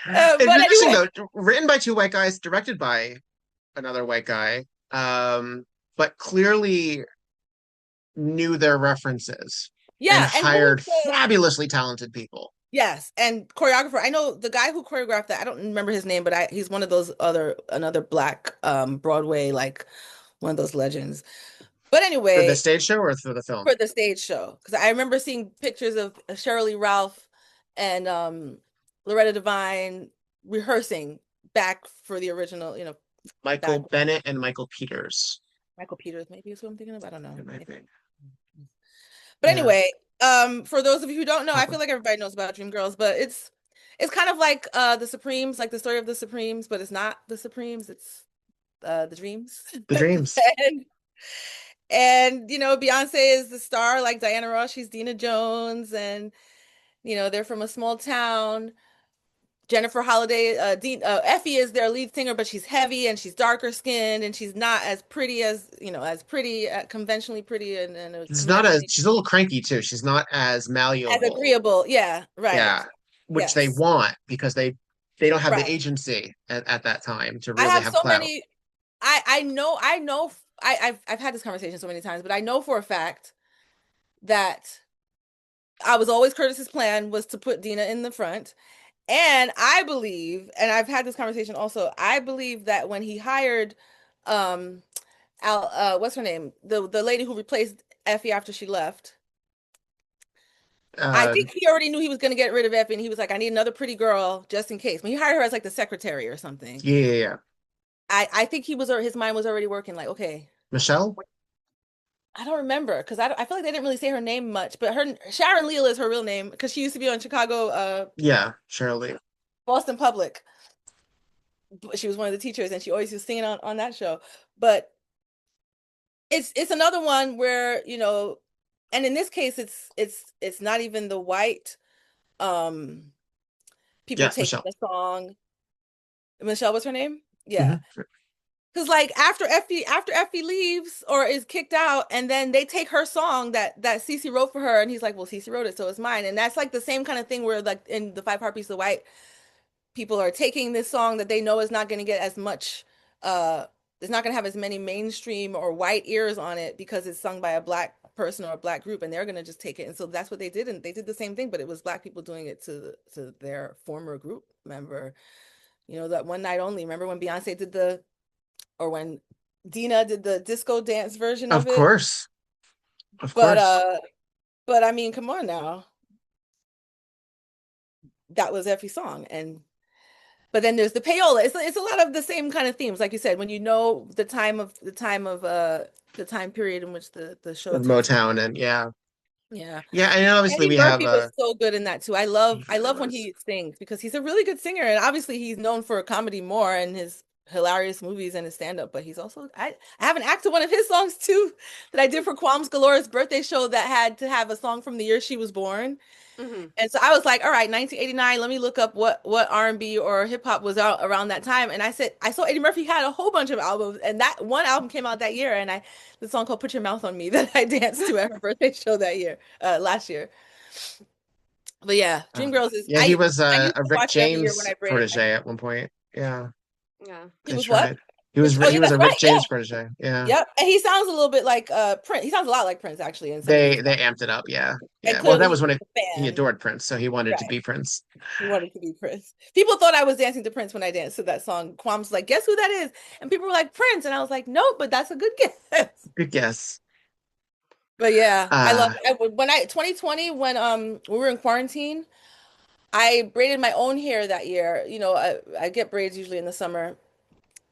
It's But interesting anyway, though, written by two white guys, directed by another white guy, but clearly knew their references and yeah, and who hired was the fabulously talented people. yes, and choreographer. I know the guy who choreographed that. I don't remember his name, but he's one of those another black Broadway, like one of those legends. But For the anyway, stage show or for the film? for the stage show, because I remember seeing pictures of Cheryl Lee Ralph and Loretta Devine rehearsing back for the original, Michael back Bennett and Michael Peters. Michael Peters, maybe is what I'm thinking of. I don't know. It might be. But Yeah. anyway, for those of you who don't know, I feel like everybody knows about Dreamgirls, but it's kind of like the Supremes, like the story of the Supremes, but it's not the Supremes, it's the Dreams. The Dreams. and Beyonce is the star, like Diana Ross, she's Dina Jones, and they're from a small town. Jennifer Holliday, Effie is their lead singer, but she's heavy and she's darker skinned and she's not as pretty as, conventionally pretty and She's not she's a little cranky too. She's not as malleable. as agreeable. Yeah, right. Yeah, which Yes. they want because they don't have Right. the agency at that time to really I have have so clout. many. I know. I've had this conversation so many times, but I know for a fact that I was always Curtis's plan was to put Dina in the front. And I believe, and I've had this conversation also, I believe that when he hired what's her name? The lady who replaced Effie after she left. I think he already knew he was going to get rid of Effie, and he was like, I need another pretty girl just in case. When he hired her as like the secretary or something. Yeah. I think his mind was already working like, okay. Michelle? I don't remember because I feel like they didn't really say her name much, but her Sharon Leal is her real name because she used to be on Chicago, Yeah, Shirley. Boston Public. She was one of the teachers, and she always was singing on that show. But it's another one where, you know, and in this case, it's not even the white people Yes, taking Michelle. the song. Michelle, what's her name? Yeah. Mm-hmm. Because like after Effie leaves or is kicked out, and then they take her song that Cece wrote for her, and he's like, "Well, Cece wrote it, so it's mine." And that's like the same kind of thing where like in the Five Heartbeats of White, people are taking this song that they know is not going to get as much, it's not going to have as many mainstream or white ears on it because it's sung by a black person or a black group, and they're going to just take it. And so that's what they did, and they did the same thing, but it was black people doing it to their former group member. You know, that One Night Only. Remember when Beyonce did or when Dina did the disco dance version Of of it? course. Of But course. but I mean, come on now. That was Effie's song. But then there's the payola. It's a lot of the same kind of themes, like you said, when you know the time period in which the show Of takes place. Motown and yeah. Yeah. Yeah, and obviously Eddie we have Murphy was so good in that too. I really love when was. he sings because he's a really good singer, and obviously he's known for comedy more and his hilarious movies and his stand-up, but he's also I have an act to one of his songs too that I did for Qualms Galore's birthday show that had to have a song from the year she was born. Mm-hmm. And so I was like, all right, 1989, let me look up what R&B or hip hop was out around that time. And I said, I saw Eddie Murphy had a whole bunch of albums, and that one album came out that year. And the song called Put Your Mouth on Me that I danced to at her birthday show that year, last year. But yeah, Dreamgirls is, Yeah, he was I used a to Rick watch it every year when James I braided my protege hair. at one point. Yeah, Yeah. He was that's what? right. He was Oh he yeah, was that's a Rick right. Yeah. James protege. Yeah. Yep. And he sounds a little bit like Prince. He sounds a lot like Prince actually in some of his They songs. amped it up. Yeah. And Yeah. Well, clearly that he was when was a he fan. adored Prince, so he wanted to Right. be Prince. He wanted to be Prince. People thought I was dancing to Prince when I danced to that song. Quam's like, guess who that is? And people were like, Prince. And I was like, nope, but that's a good guess. Good guess. But yeah, I love Uh, when 2020 when we were in quarantine, I braided my own hair that year. You know, I get braids usually in the summer,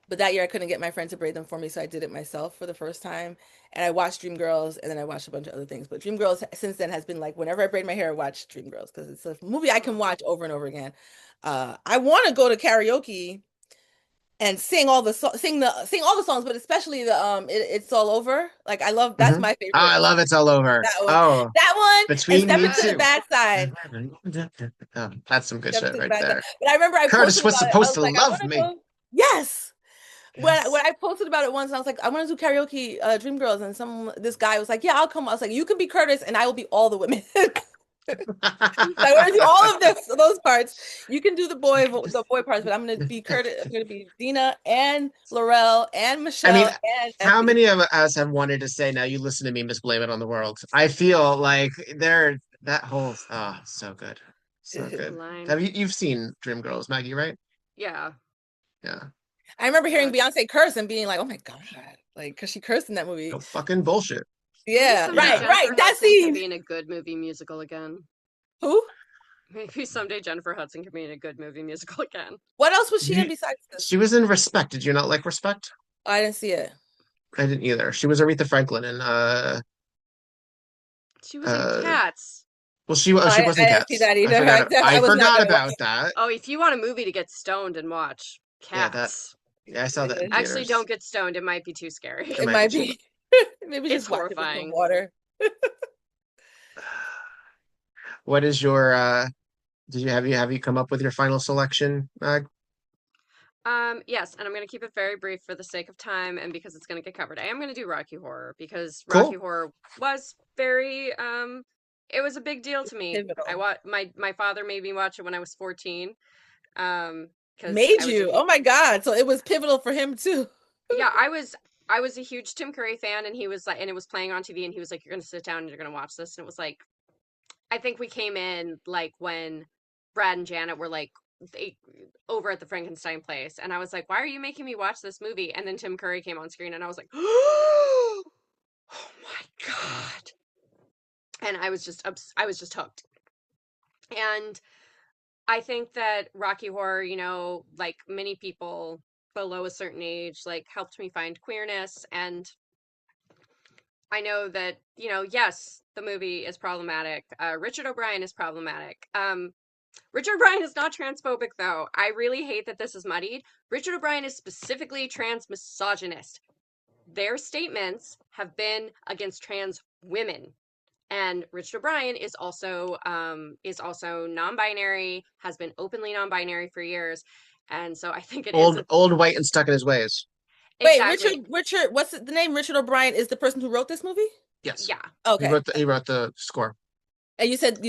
but that year I couldn't get my friend to braid them for me, so I did it myself for the first time. And I watched Dreamgirls, and then I watched a bunch of other things. But Dreamgirls since then has been like whenever I braid my hair, I watch Dreamgirls because it's a movie I can watch over and over again. I want to go to karaoke and sing all the sing all the songs, but especially the It's All Over. Like I love that's mhm. my Oh, I favorite. love It's All Over. That one, Oh, that one, and between Step me Into the two. Bad Side. Oh, that's some good Step shit Into the right Bad Side. there. But I remember I Curtis posted was about it. I supposed was to like, I love want to me. go. Yes. When Yes. I posted about it once, and I was like, I want to do karaoke, Dreamgirls, and this guy was like, yeah, I'll come. I was like, you can be Curtis, and I will be all the women. I want to do all of those parts. You can do the boy parts, but I'm gonna be Curtis. I'm gonna be Dina and Laurel and I mean, Michelle and how Effie. many of us have wanted to say, now you listen to me, Miss Blame It on the World? I feel like that whole, oh, so good. So The good. line. You've seen Dreamgirls, Maggie, right? Yeah. Yeah. I remember hearing Uh, Beyonce curse and being like, "Oh my God," like because she cursed in that No movie. fucking bullshit. maybe Yeah, someday right, Yeah. right. Jennifer That Hudson can scene. be in a good movie musical again. Who? Maybe someday Jennifer Hudson can be in a good movie musical again. What else was she in You, besides this? she was in Respect. Did you not like Respect? Oh, I didn't see it. I didn't either. She was Aretha Franklin in She was in uh Cats. well she was I in didn't see Cats. that either. I I was not forgot gonna watch about that. Oh, if you want a movie to get stoned and watch, Yeah, that Cats. yeah, I saw that in it. Actually, theaters. don't get stoned. It might be too scary. It It might be might too much. be. Maybe It's just watch it with some horrifying. water. What is your did you have you come up with your final selection, Mag? Yes, and I'm gonna keep it very brief for the sake of time and because it's gonna get covered. I am gonna do Rocky Horror because Rocky Cool. Horror was very it was a big deal to me. Pivotal. My father made me watch it when I was 14. Because Made you? Oh my God! So it was pivotal for him too. I was a huge Tim Curry fan, and he was like, and it was playing on TV, and he was like, "You're gonna sit down and you're gonna watch this," and it was like, I think we came in like when Brad and Janet were like over at the Frankenstein place, and I was like, "Why are you making me watch this movie?" And then Tim Curry came on screen, and I was like, "Oh my God!" And I was just hooked. And I think that Rocky Horror, you know, like many people below a certain age, like helped me find queerness, and I know that, yes, the movie is problematic. Richard O'Brien is problematic. Richard O'Brien is not transphobic, though. I really hate that this is muddied. Richard O'Brien is specifically trans misogynist. Their statements have been against trans women. And Richard O'Brien is also non-binary, has been openly non-binary for years. And so I think it is old, white, and stuck in his ways. exactly. Wait, Richard, what's the name? Richard O'Brien is the person who wrote this movie? Yes. Yeah. Okay. He wrote the score. And you said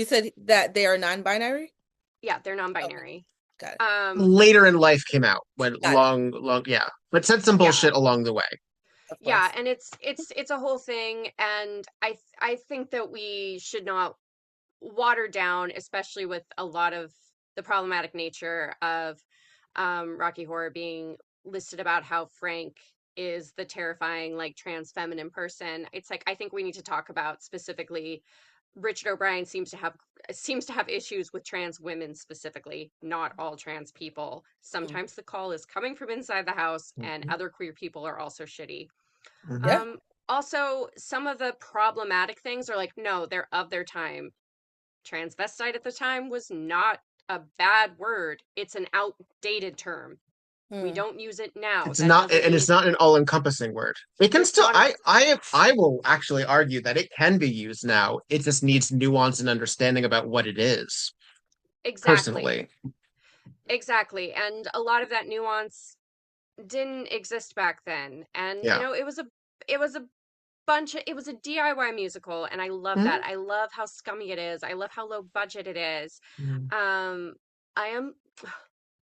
that they are non-binary? Yeah, they're non-binary. Okay. Got it. Later in life came out when Got long, yeah, but said some bullshit along the way. Yeah, and it's a whole thing, and I think that we should not water down, especially with a lot of the problematic nature of Rocky Horror being listed about how Frank is the terrifying, like, trans feminine person. It's like, I think we need to talk about specifically Richard O'Brien seems to have issues with trans women specifically, not all trans people. Sometimes the call is coming from inside the house, and other queer people are also shitty. Yeah. Also, some of the problematic things are like, no, they're of their time. Transvestite at the time was not a bad word. It's an outdated term. We don't use it now. It's not, and it's not an all-encompassing word. It can still. I will actually argue that it can be used now. It just needs nuance and understanding about what it is. Exactly. Personally. Exactly, and a lot of that nuance didn't exist back then. And it was a DIY musical, and I love that. I love how scummy it is. I love how low budget it is.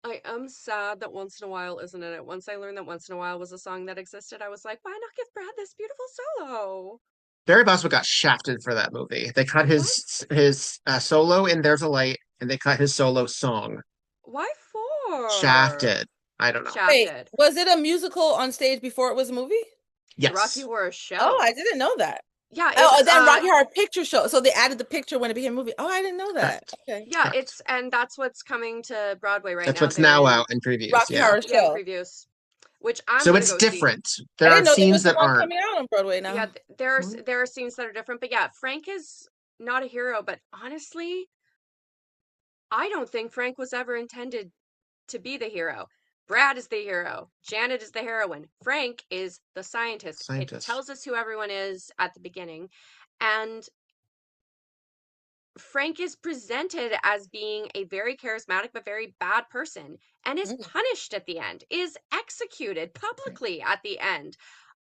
I am sad that Once in a While isn't in it. Once I learned that Once in a While was a song that existed, I was like, why not give Brad this beautiful solo? Barry Boswick got shafted for that movie. They cut his solo in There's a Light, and they cut his solo song. Why for? Shafted. I don't know. Wait, was it a musical on stage before it was a movie? Yes. The Rocky Horror Show. Oh, I didn't know that. Yeah. Then Rocky Horror Picture Show. So they added the picture when it became a movie. Oh, I didn't know that. Okay. Yeah, and that's what's coming to Broadway right now. That's what's now out in previews. Rocky Horror Show. Yeah, previews. Which so it's different. There are scenes that aren't coming out on Broadway now. Yeah, there are scenes that are different. But yeah, Frank is not a hero. But honestly, I don't think Frank was ever intended to be the hero. Brad is the hero. Janet is the heroine. Frank is the scientist. It tells us who everyone is at the beginning. And Frank is presented as being a very charismatic but very bad person, and is punished at the end, is executed publicly at the end.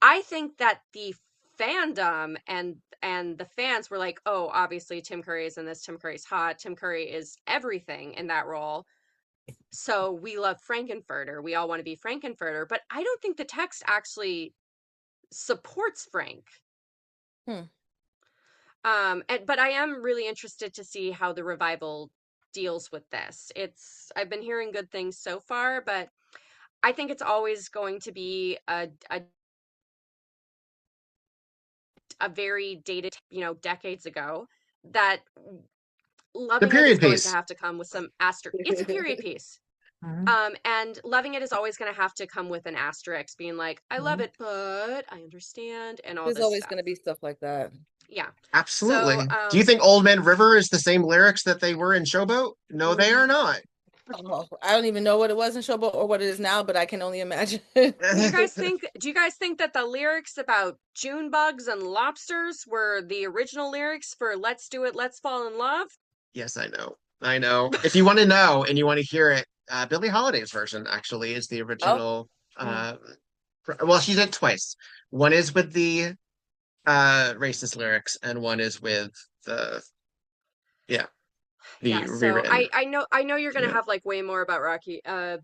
I think that the fandom and the fans were like, oh, obviously Tim Curry is in this. Tim Curry's hot. Tim Curry is everything in that role. So we love Frankenfurter. We all want to be Frankenfurter. But I don't think the text actually supports Frank. But I am really interested to see how the revival deals with this. I've been hearing good things so far, but I think it's always going to be a very dated, decades ago, that loving it is going to have to come with some asterisk. It's a period piece. And loving it is always going to have to come with an asterisk, being like, I love it, but I understand, and all this There's always stuff. going to be stuff like that. Yeah. Absolutely. So, do you think Old Man River is the same lyrics that they were in Showboat? No, they are not. Oh, I don't even know what it was in Showboat or what it is now, but I can only imagine. Do you guys think that the lyrics about June bugs and lobsters were the original lyrics for Let's Do It, Let's Fall in Love? Yes, I know. If you want to know and you want to hear it, Billie Holiday's version actually is the original. Well, she did it twice. One is with the racist lyrics, and one is with the rewritten. So I know you're gonna have like way more about Rocky. I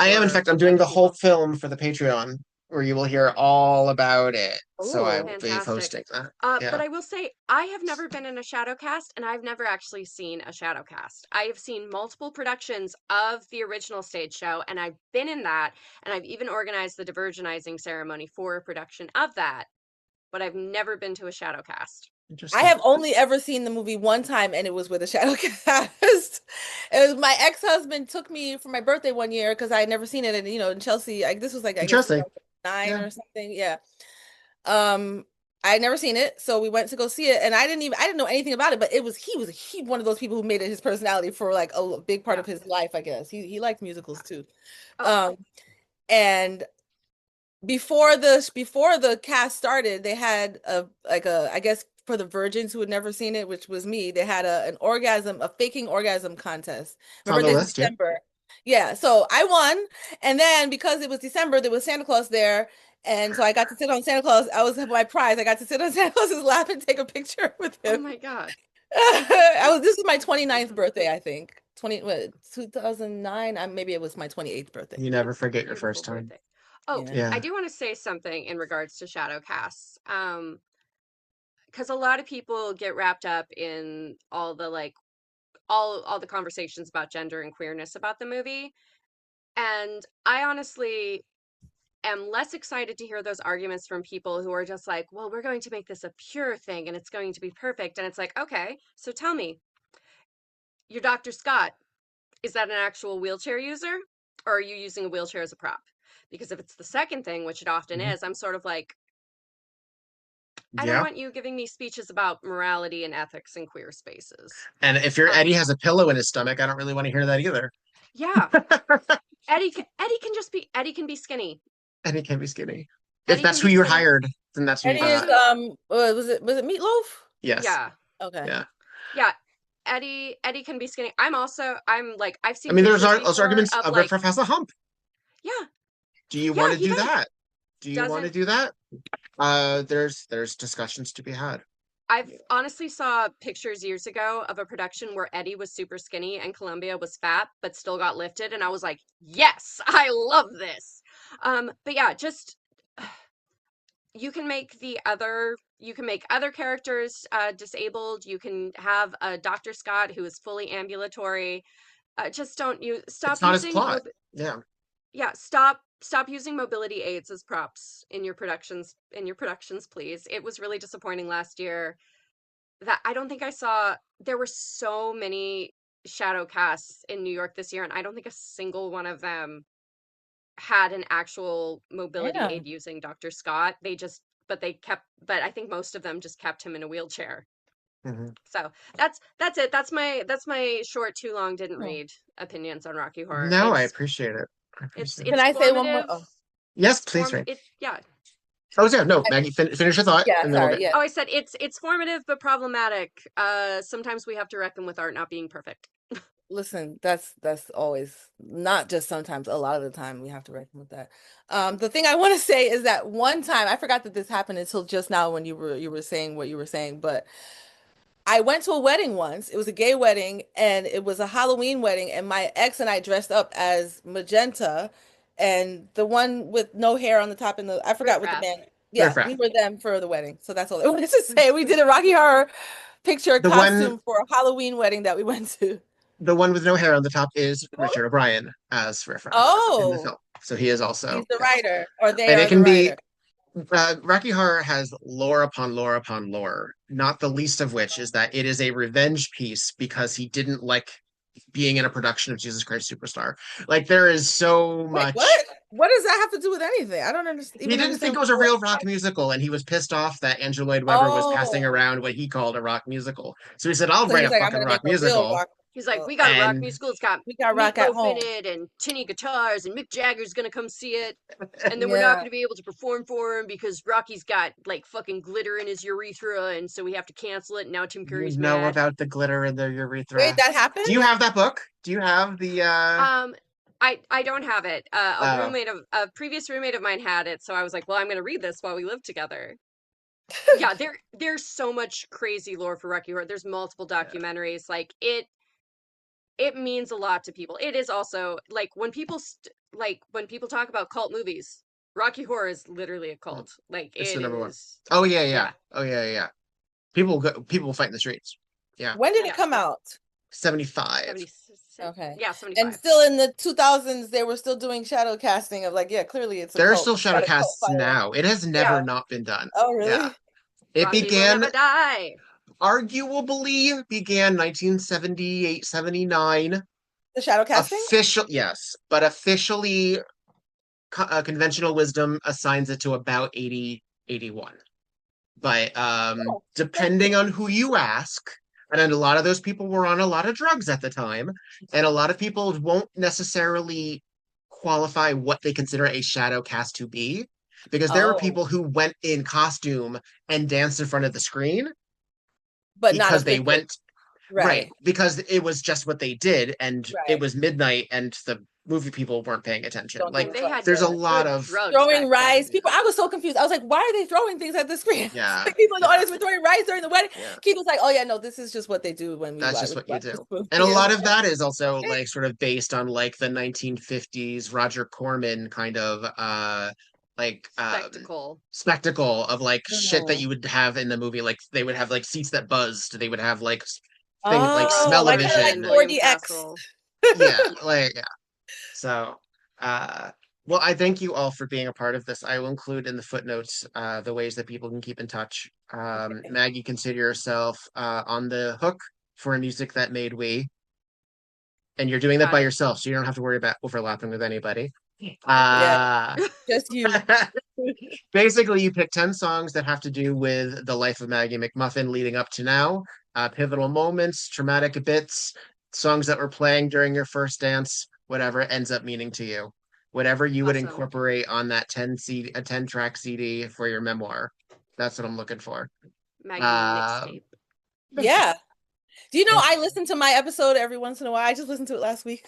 am. In fact, I'm doing the whole film for the Patreon, where you will hear all about it. So I will be hosting that. But I will say, I have never been in a Shadowcast, and I've never actually seen a Shadowcast. I have seen multiple productions of the original stage show, and I've been in that, and I've even organized the divergenizing ceremony for a production of that, but I've never been to a Shadowcast. I have only ever seen the movie one time, and it was with a Shadowcast. It was my ex-husband took me for my birthday one year because I had never seen it, and in Chelsea. This was like I guess 9 or something. Yeah. I I had never seen it, so we went to go see it, and I didn't know anything about it, but he was one of those people who made it his personality for like a big part of his life, I guess. He liked musicals too. Oh. And before the cast started, they had I guess for the virgins who had never seen it, which was me, they had a faking orgasm contest. On the list, December. Yeah, so I won, and then because it was December, there was Santa Claus there, and so I got to sit on Santa Claus. I was my prize. I got to sit on Santa Claus's lap and take a picture with him. Oh my God. This is my 29th birthday, I think. 2009. Maybe it was my 28th birthday. You never forget your first time. Birthday. Oh, yeah. I do want to say something in regards to shadow casts. Because a lot of people get wrapped up in all the all the conversations about gender and queerness about the movie. And I honestly am less excited to hear those arguments from people who are just like, well, we're going to make this a pure thing and it's going to be perfect. And it's like, okay, so tell me, your Dr. Scott, is that an actual wheelchair user? Or are you using a wheelchair as a prop? Because if it's the second thing, which it often is, I'm sort of like, I don't want you giving me speeches about morality and ethics in queer spaces. And if your Eddie has a pillow in his stomach, I don't really want to hear that either. Yeah. Eddie can be skinny. Eddie can be skinny. Eddie If that's can who be you're skinny. hired, then that's who Eddie you is was it Meatloaf? Yes. Yeah. Okay. Yeah. Yeah. Eddie can be skinny. I've seen I mean, there's pictures those arguments of of like, Riff has a hump. yeah. Do you Yeah, want to he do does. that? Do you want to Doesn't- do that? There's discussions to be had. I've honestly saw pictures years ago of a production where Eddie was super skinny and Columbia was fat, but still got lifted. And I was like, yes, I love this. But yeah, just you can make other characters disabled. You can have a Dr. Scott who is fully ambulatory. Just don't stop It's not his using plot. Yeah. stop using mobility aids as props in your productions, please. It was really disappointing last year that I don't think I saw. There were so many shadow casts in New York this year, and I don't think a single one of them had an actual mobility aid using Dr. Scott. But I think most of them just kept him in a wheelchair. Mm-hmm. So that's it. That's my short, too long, didn't read opinions on Rocky Horror. No, I appreciate it. Can I say one more? Oh. Yes, please. Right. Yeah. Oh yeah, no, Maggie, finish your thought. Yeah, sorry. Yeah. Oh, I said it's formative but problematic. Sometimes we have to reckon with art not being perfect. Listen, that's always, not just sometimes, a lot of the time we have to reckon with that. The thing I want to say is that one time, I forgot that this happened until just now when you were saying what you were saying, but I went to a wedding once. It was a gay wedding and it was a Halloween wedding, and my ex and I dressed up as Magenta and the one with no hair on the top, and I forgot what the man. Yeah, we were them for the wedding. So that's all I wanted to say. We did a Rocky Horror Picture costume for a Halloween wedding that we went to. The one with no hair on the top is Richard O'Brien as Riff Raff in the film. So he is also the writer, or they and are it can the writer. Rocky Horror has lore upon lore upon lore, not the least of which is that it is a revenge piece because he didn't like being in a production of Jesus Christ Superstar. Like, there is so much. What does that have to do with anything? I don't understand. He didn't think it was a real rock musical, and he was pissed off that Andrew Lloyd Webber was passing around what he called a rock musical. So he said, I'll write a fucking rock musical. He's like, we got a rock musical. It's got rock at home in it and tinny guitars, and Mick Jagger's gonna come see it, and then we're not gonna be able to perform for him because Rocky's got like fucking glitter in his urethra, and so we have to cancel it. And now Tim Curry's know mad. About the glitter in the urethra. Wait, that happened? Do you have that book? Do you have the I don't have it. A previous roommate of mine had it, so I was like, well, I'm gonna read this while we live together. Yeah, there's so much crazy lore for Rocky Horror. There's multiple documentaries. Like it means a lot to people. It is also like when people talk about cult movies, Rocky Horror is literally a cult. Like it's the number one. Oh yeah. Oh yeah. People fight in the streets. Yeah. When did it come out? 75. Okay. Yeah, 75. And still in the 2000s, they were still doing shadow casting of clearly it's a There are cult. still shadow casts now. It has never not been done. Oh, really? Yeah. It Rocky began, will never die. arguably began 1978, 79. The shadow casting? Yes, but officially conventional wisdom assigns it to about 80, 81. But Oh, depending on who you ask, and a lot of those people were on a lot of drugs at the time, and a lot of people won't necessarily qualify what they consider a shadow cast to be, because there were oh, people who went in costume and danced in front of the screen but not because they official. went right, Right, because it was just what they did, and it right. was midnight, and the movie people weren't paying attention. Don't Like, think And they twice. had there's a Yeah. lot good of drugs Throwing back rice. then. People, I was so confused. I was like, why are they throwing things at the screen? yeah, Like, people in the yeah, audience were throwing rice during the wedding. yeah. Keith was like, oh yeah, no, this is just what they do when we That's watch, just what you this do. movie. And a And lot it's of that is also like, like sort of based on like the 1950s Roger Corman kind of like Spectacle. spectacle of like shit that mm. you would have in the movie. Like they would have like seats that buzzed, they would have like things like Oh, like kind of like smell-o-vision. And William 4DX. Castle. Yeah, like yeah. So well, I thank you all for being a part of this. I will include in the footnotes the ways that people can keep in touch. Maggie, consider yourself on the hook for music that made we, and you're doing that Got by it. yourself, so you don't have to worry about overlapping with anybody. Yeah, Uh, just you. basically, you pick 10 songs that have to do with the life of Maggie McMuffin leading up to now, pivotal moments, traumatic bits, songs that were playing during your first dance, whatever it ends up meaning to you. Whatever you would Awesome. incorporate on that 10 track CD for your memoir. That's what I'm looking for. Maggie Uh, mixtape. Yeah. Do you know Thank I listen to my episode every once in a while? I just listened to it last week.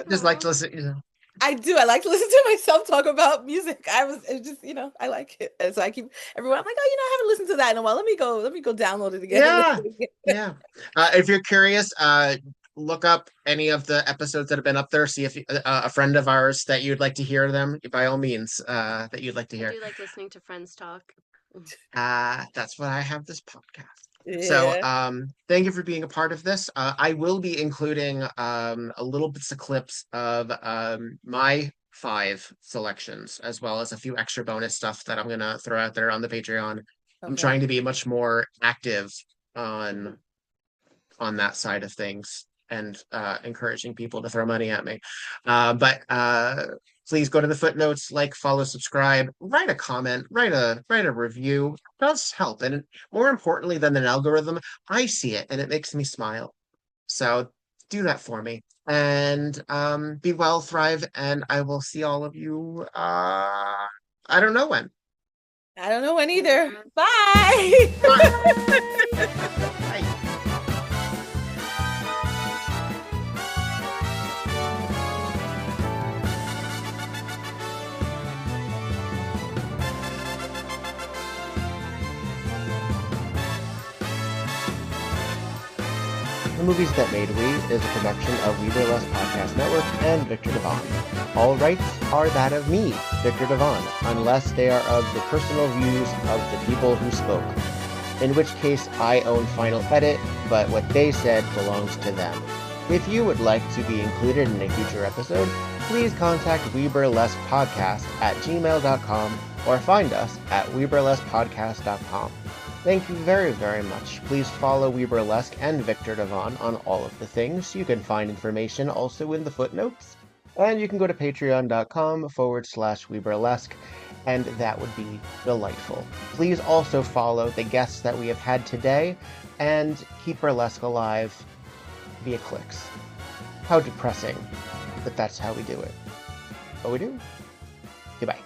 just like Aw. to listen, you know. I do. I like to listen to myself talk about music. It's just, I like it. And so I keep everyone, I'm like, oh, I haven't listened to that in a while. Let me go download it again. Yeah, yeah. If you're curious, look up any of the episodes that have been up there. See if a friend of ours that you'd like to hear them, by all means, that you'd like to I hear. do like listening to friends talk. That's why I have this podcast. So, Yeah. thank you for being a part of this. I will be including a little bits of clips of my 5 selections, as well as a few extra bonus stuff that I'm gonna throw out there on the Patreon. I'm Okay. trying to be much more active on that side of things, and encouraging people to throw money at me. But please go to the footnotes, like, follow, subscribe, write a comment, write a review. It does help, and more importantly than an algorithm, I see it and it makes me smile. So do that for me, and be well, thrive, and I will see all of you. I don't know when. I don't know when either. Bye. Bye. The Movies That Made We is a production of WEBurlesque Podcast Network and Viktor Devonne. All rights are that of me, Viktor Devonne, unless they are of the personal views of the people who spoke. In which case, I own final edit, but what they said belongs to them. If you would like to be included in a future episode, please contact weburlesquepodcast at gmail.com or find us at weburlesquepodcast.com. Thank you very, very much. Please follow WEBurlesque and Viktor Devonne on all of the things. You can find information also in the footnotes. And you can go to patreon.com/WEBurlesque, and that would be delightful. Please also follow the guests that we have had today and keep burlesque alive via clicks. How depressing, but that's how we do it. But we do. Goodbye.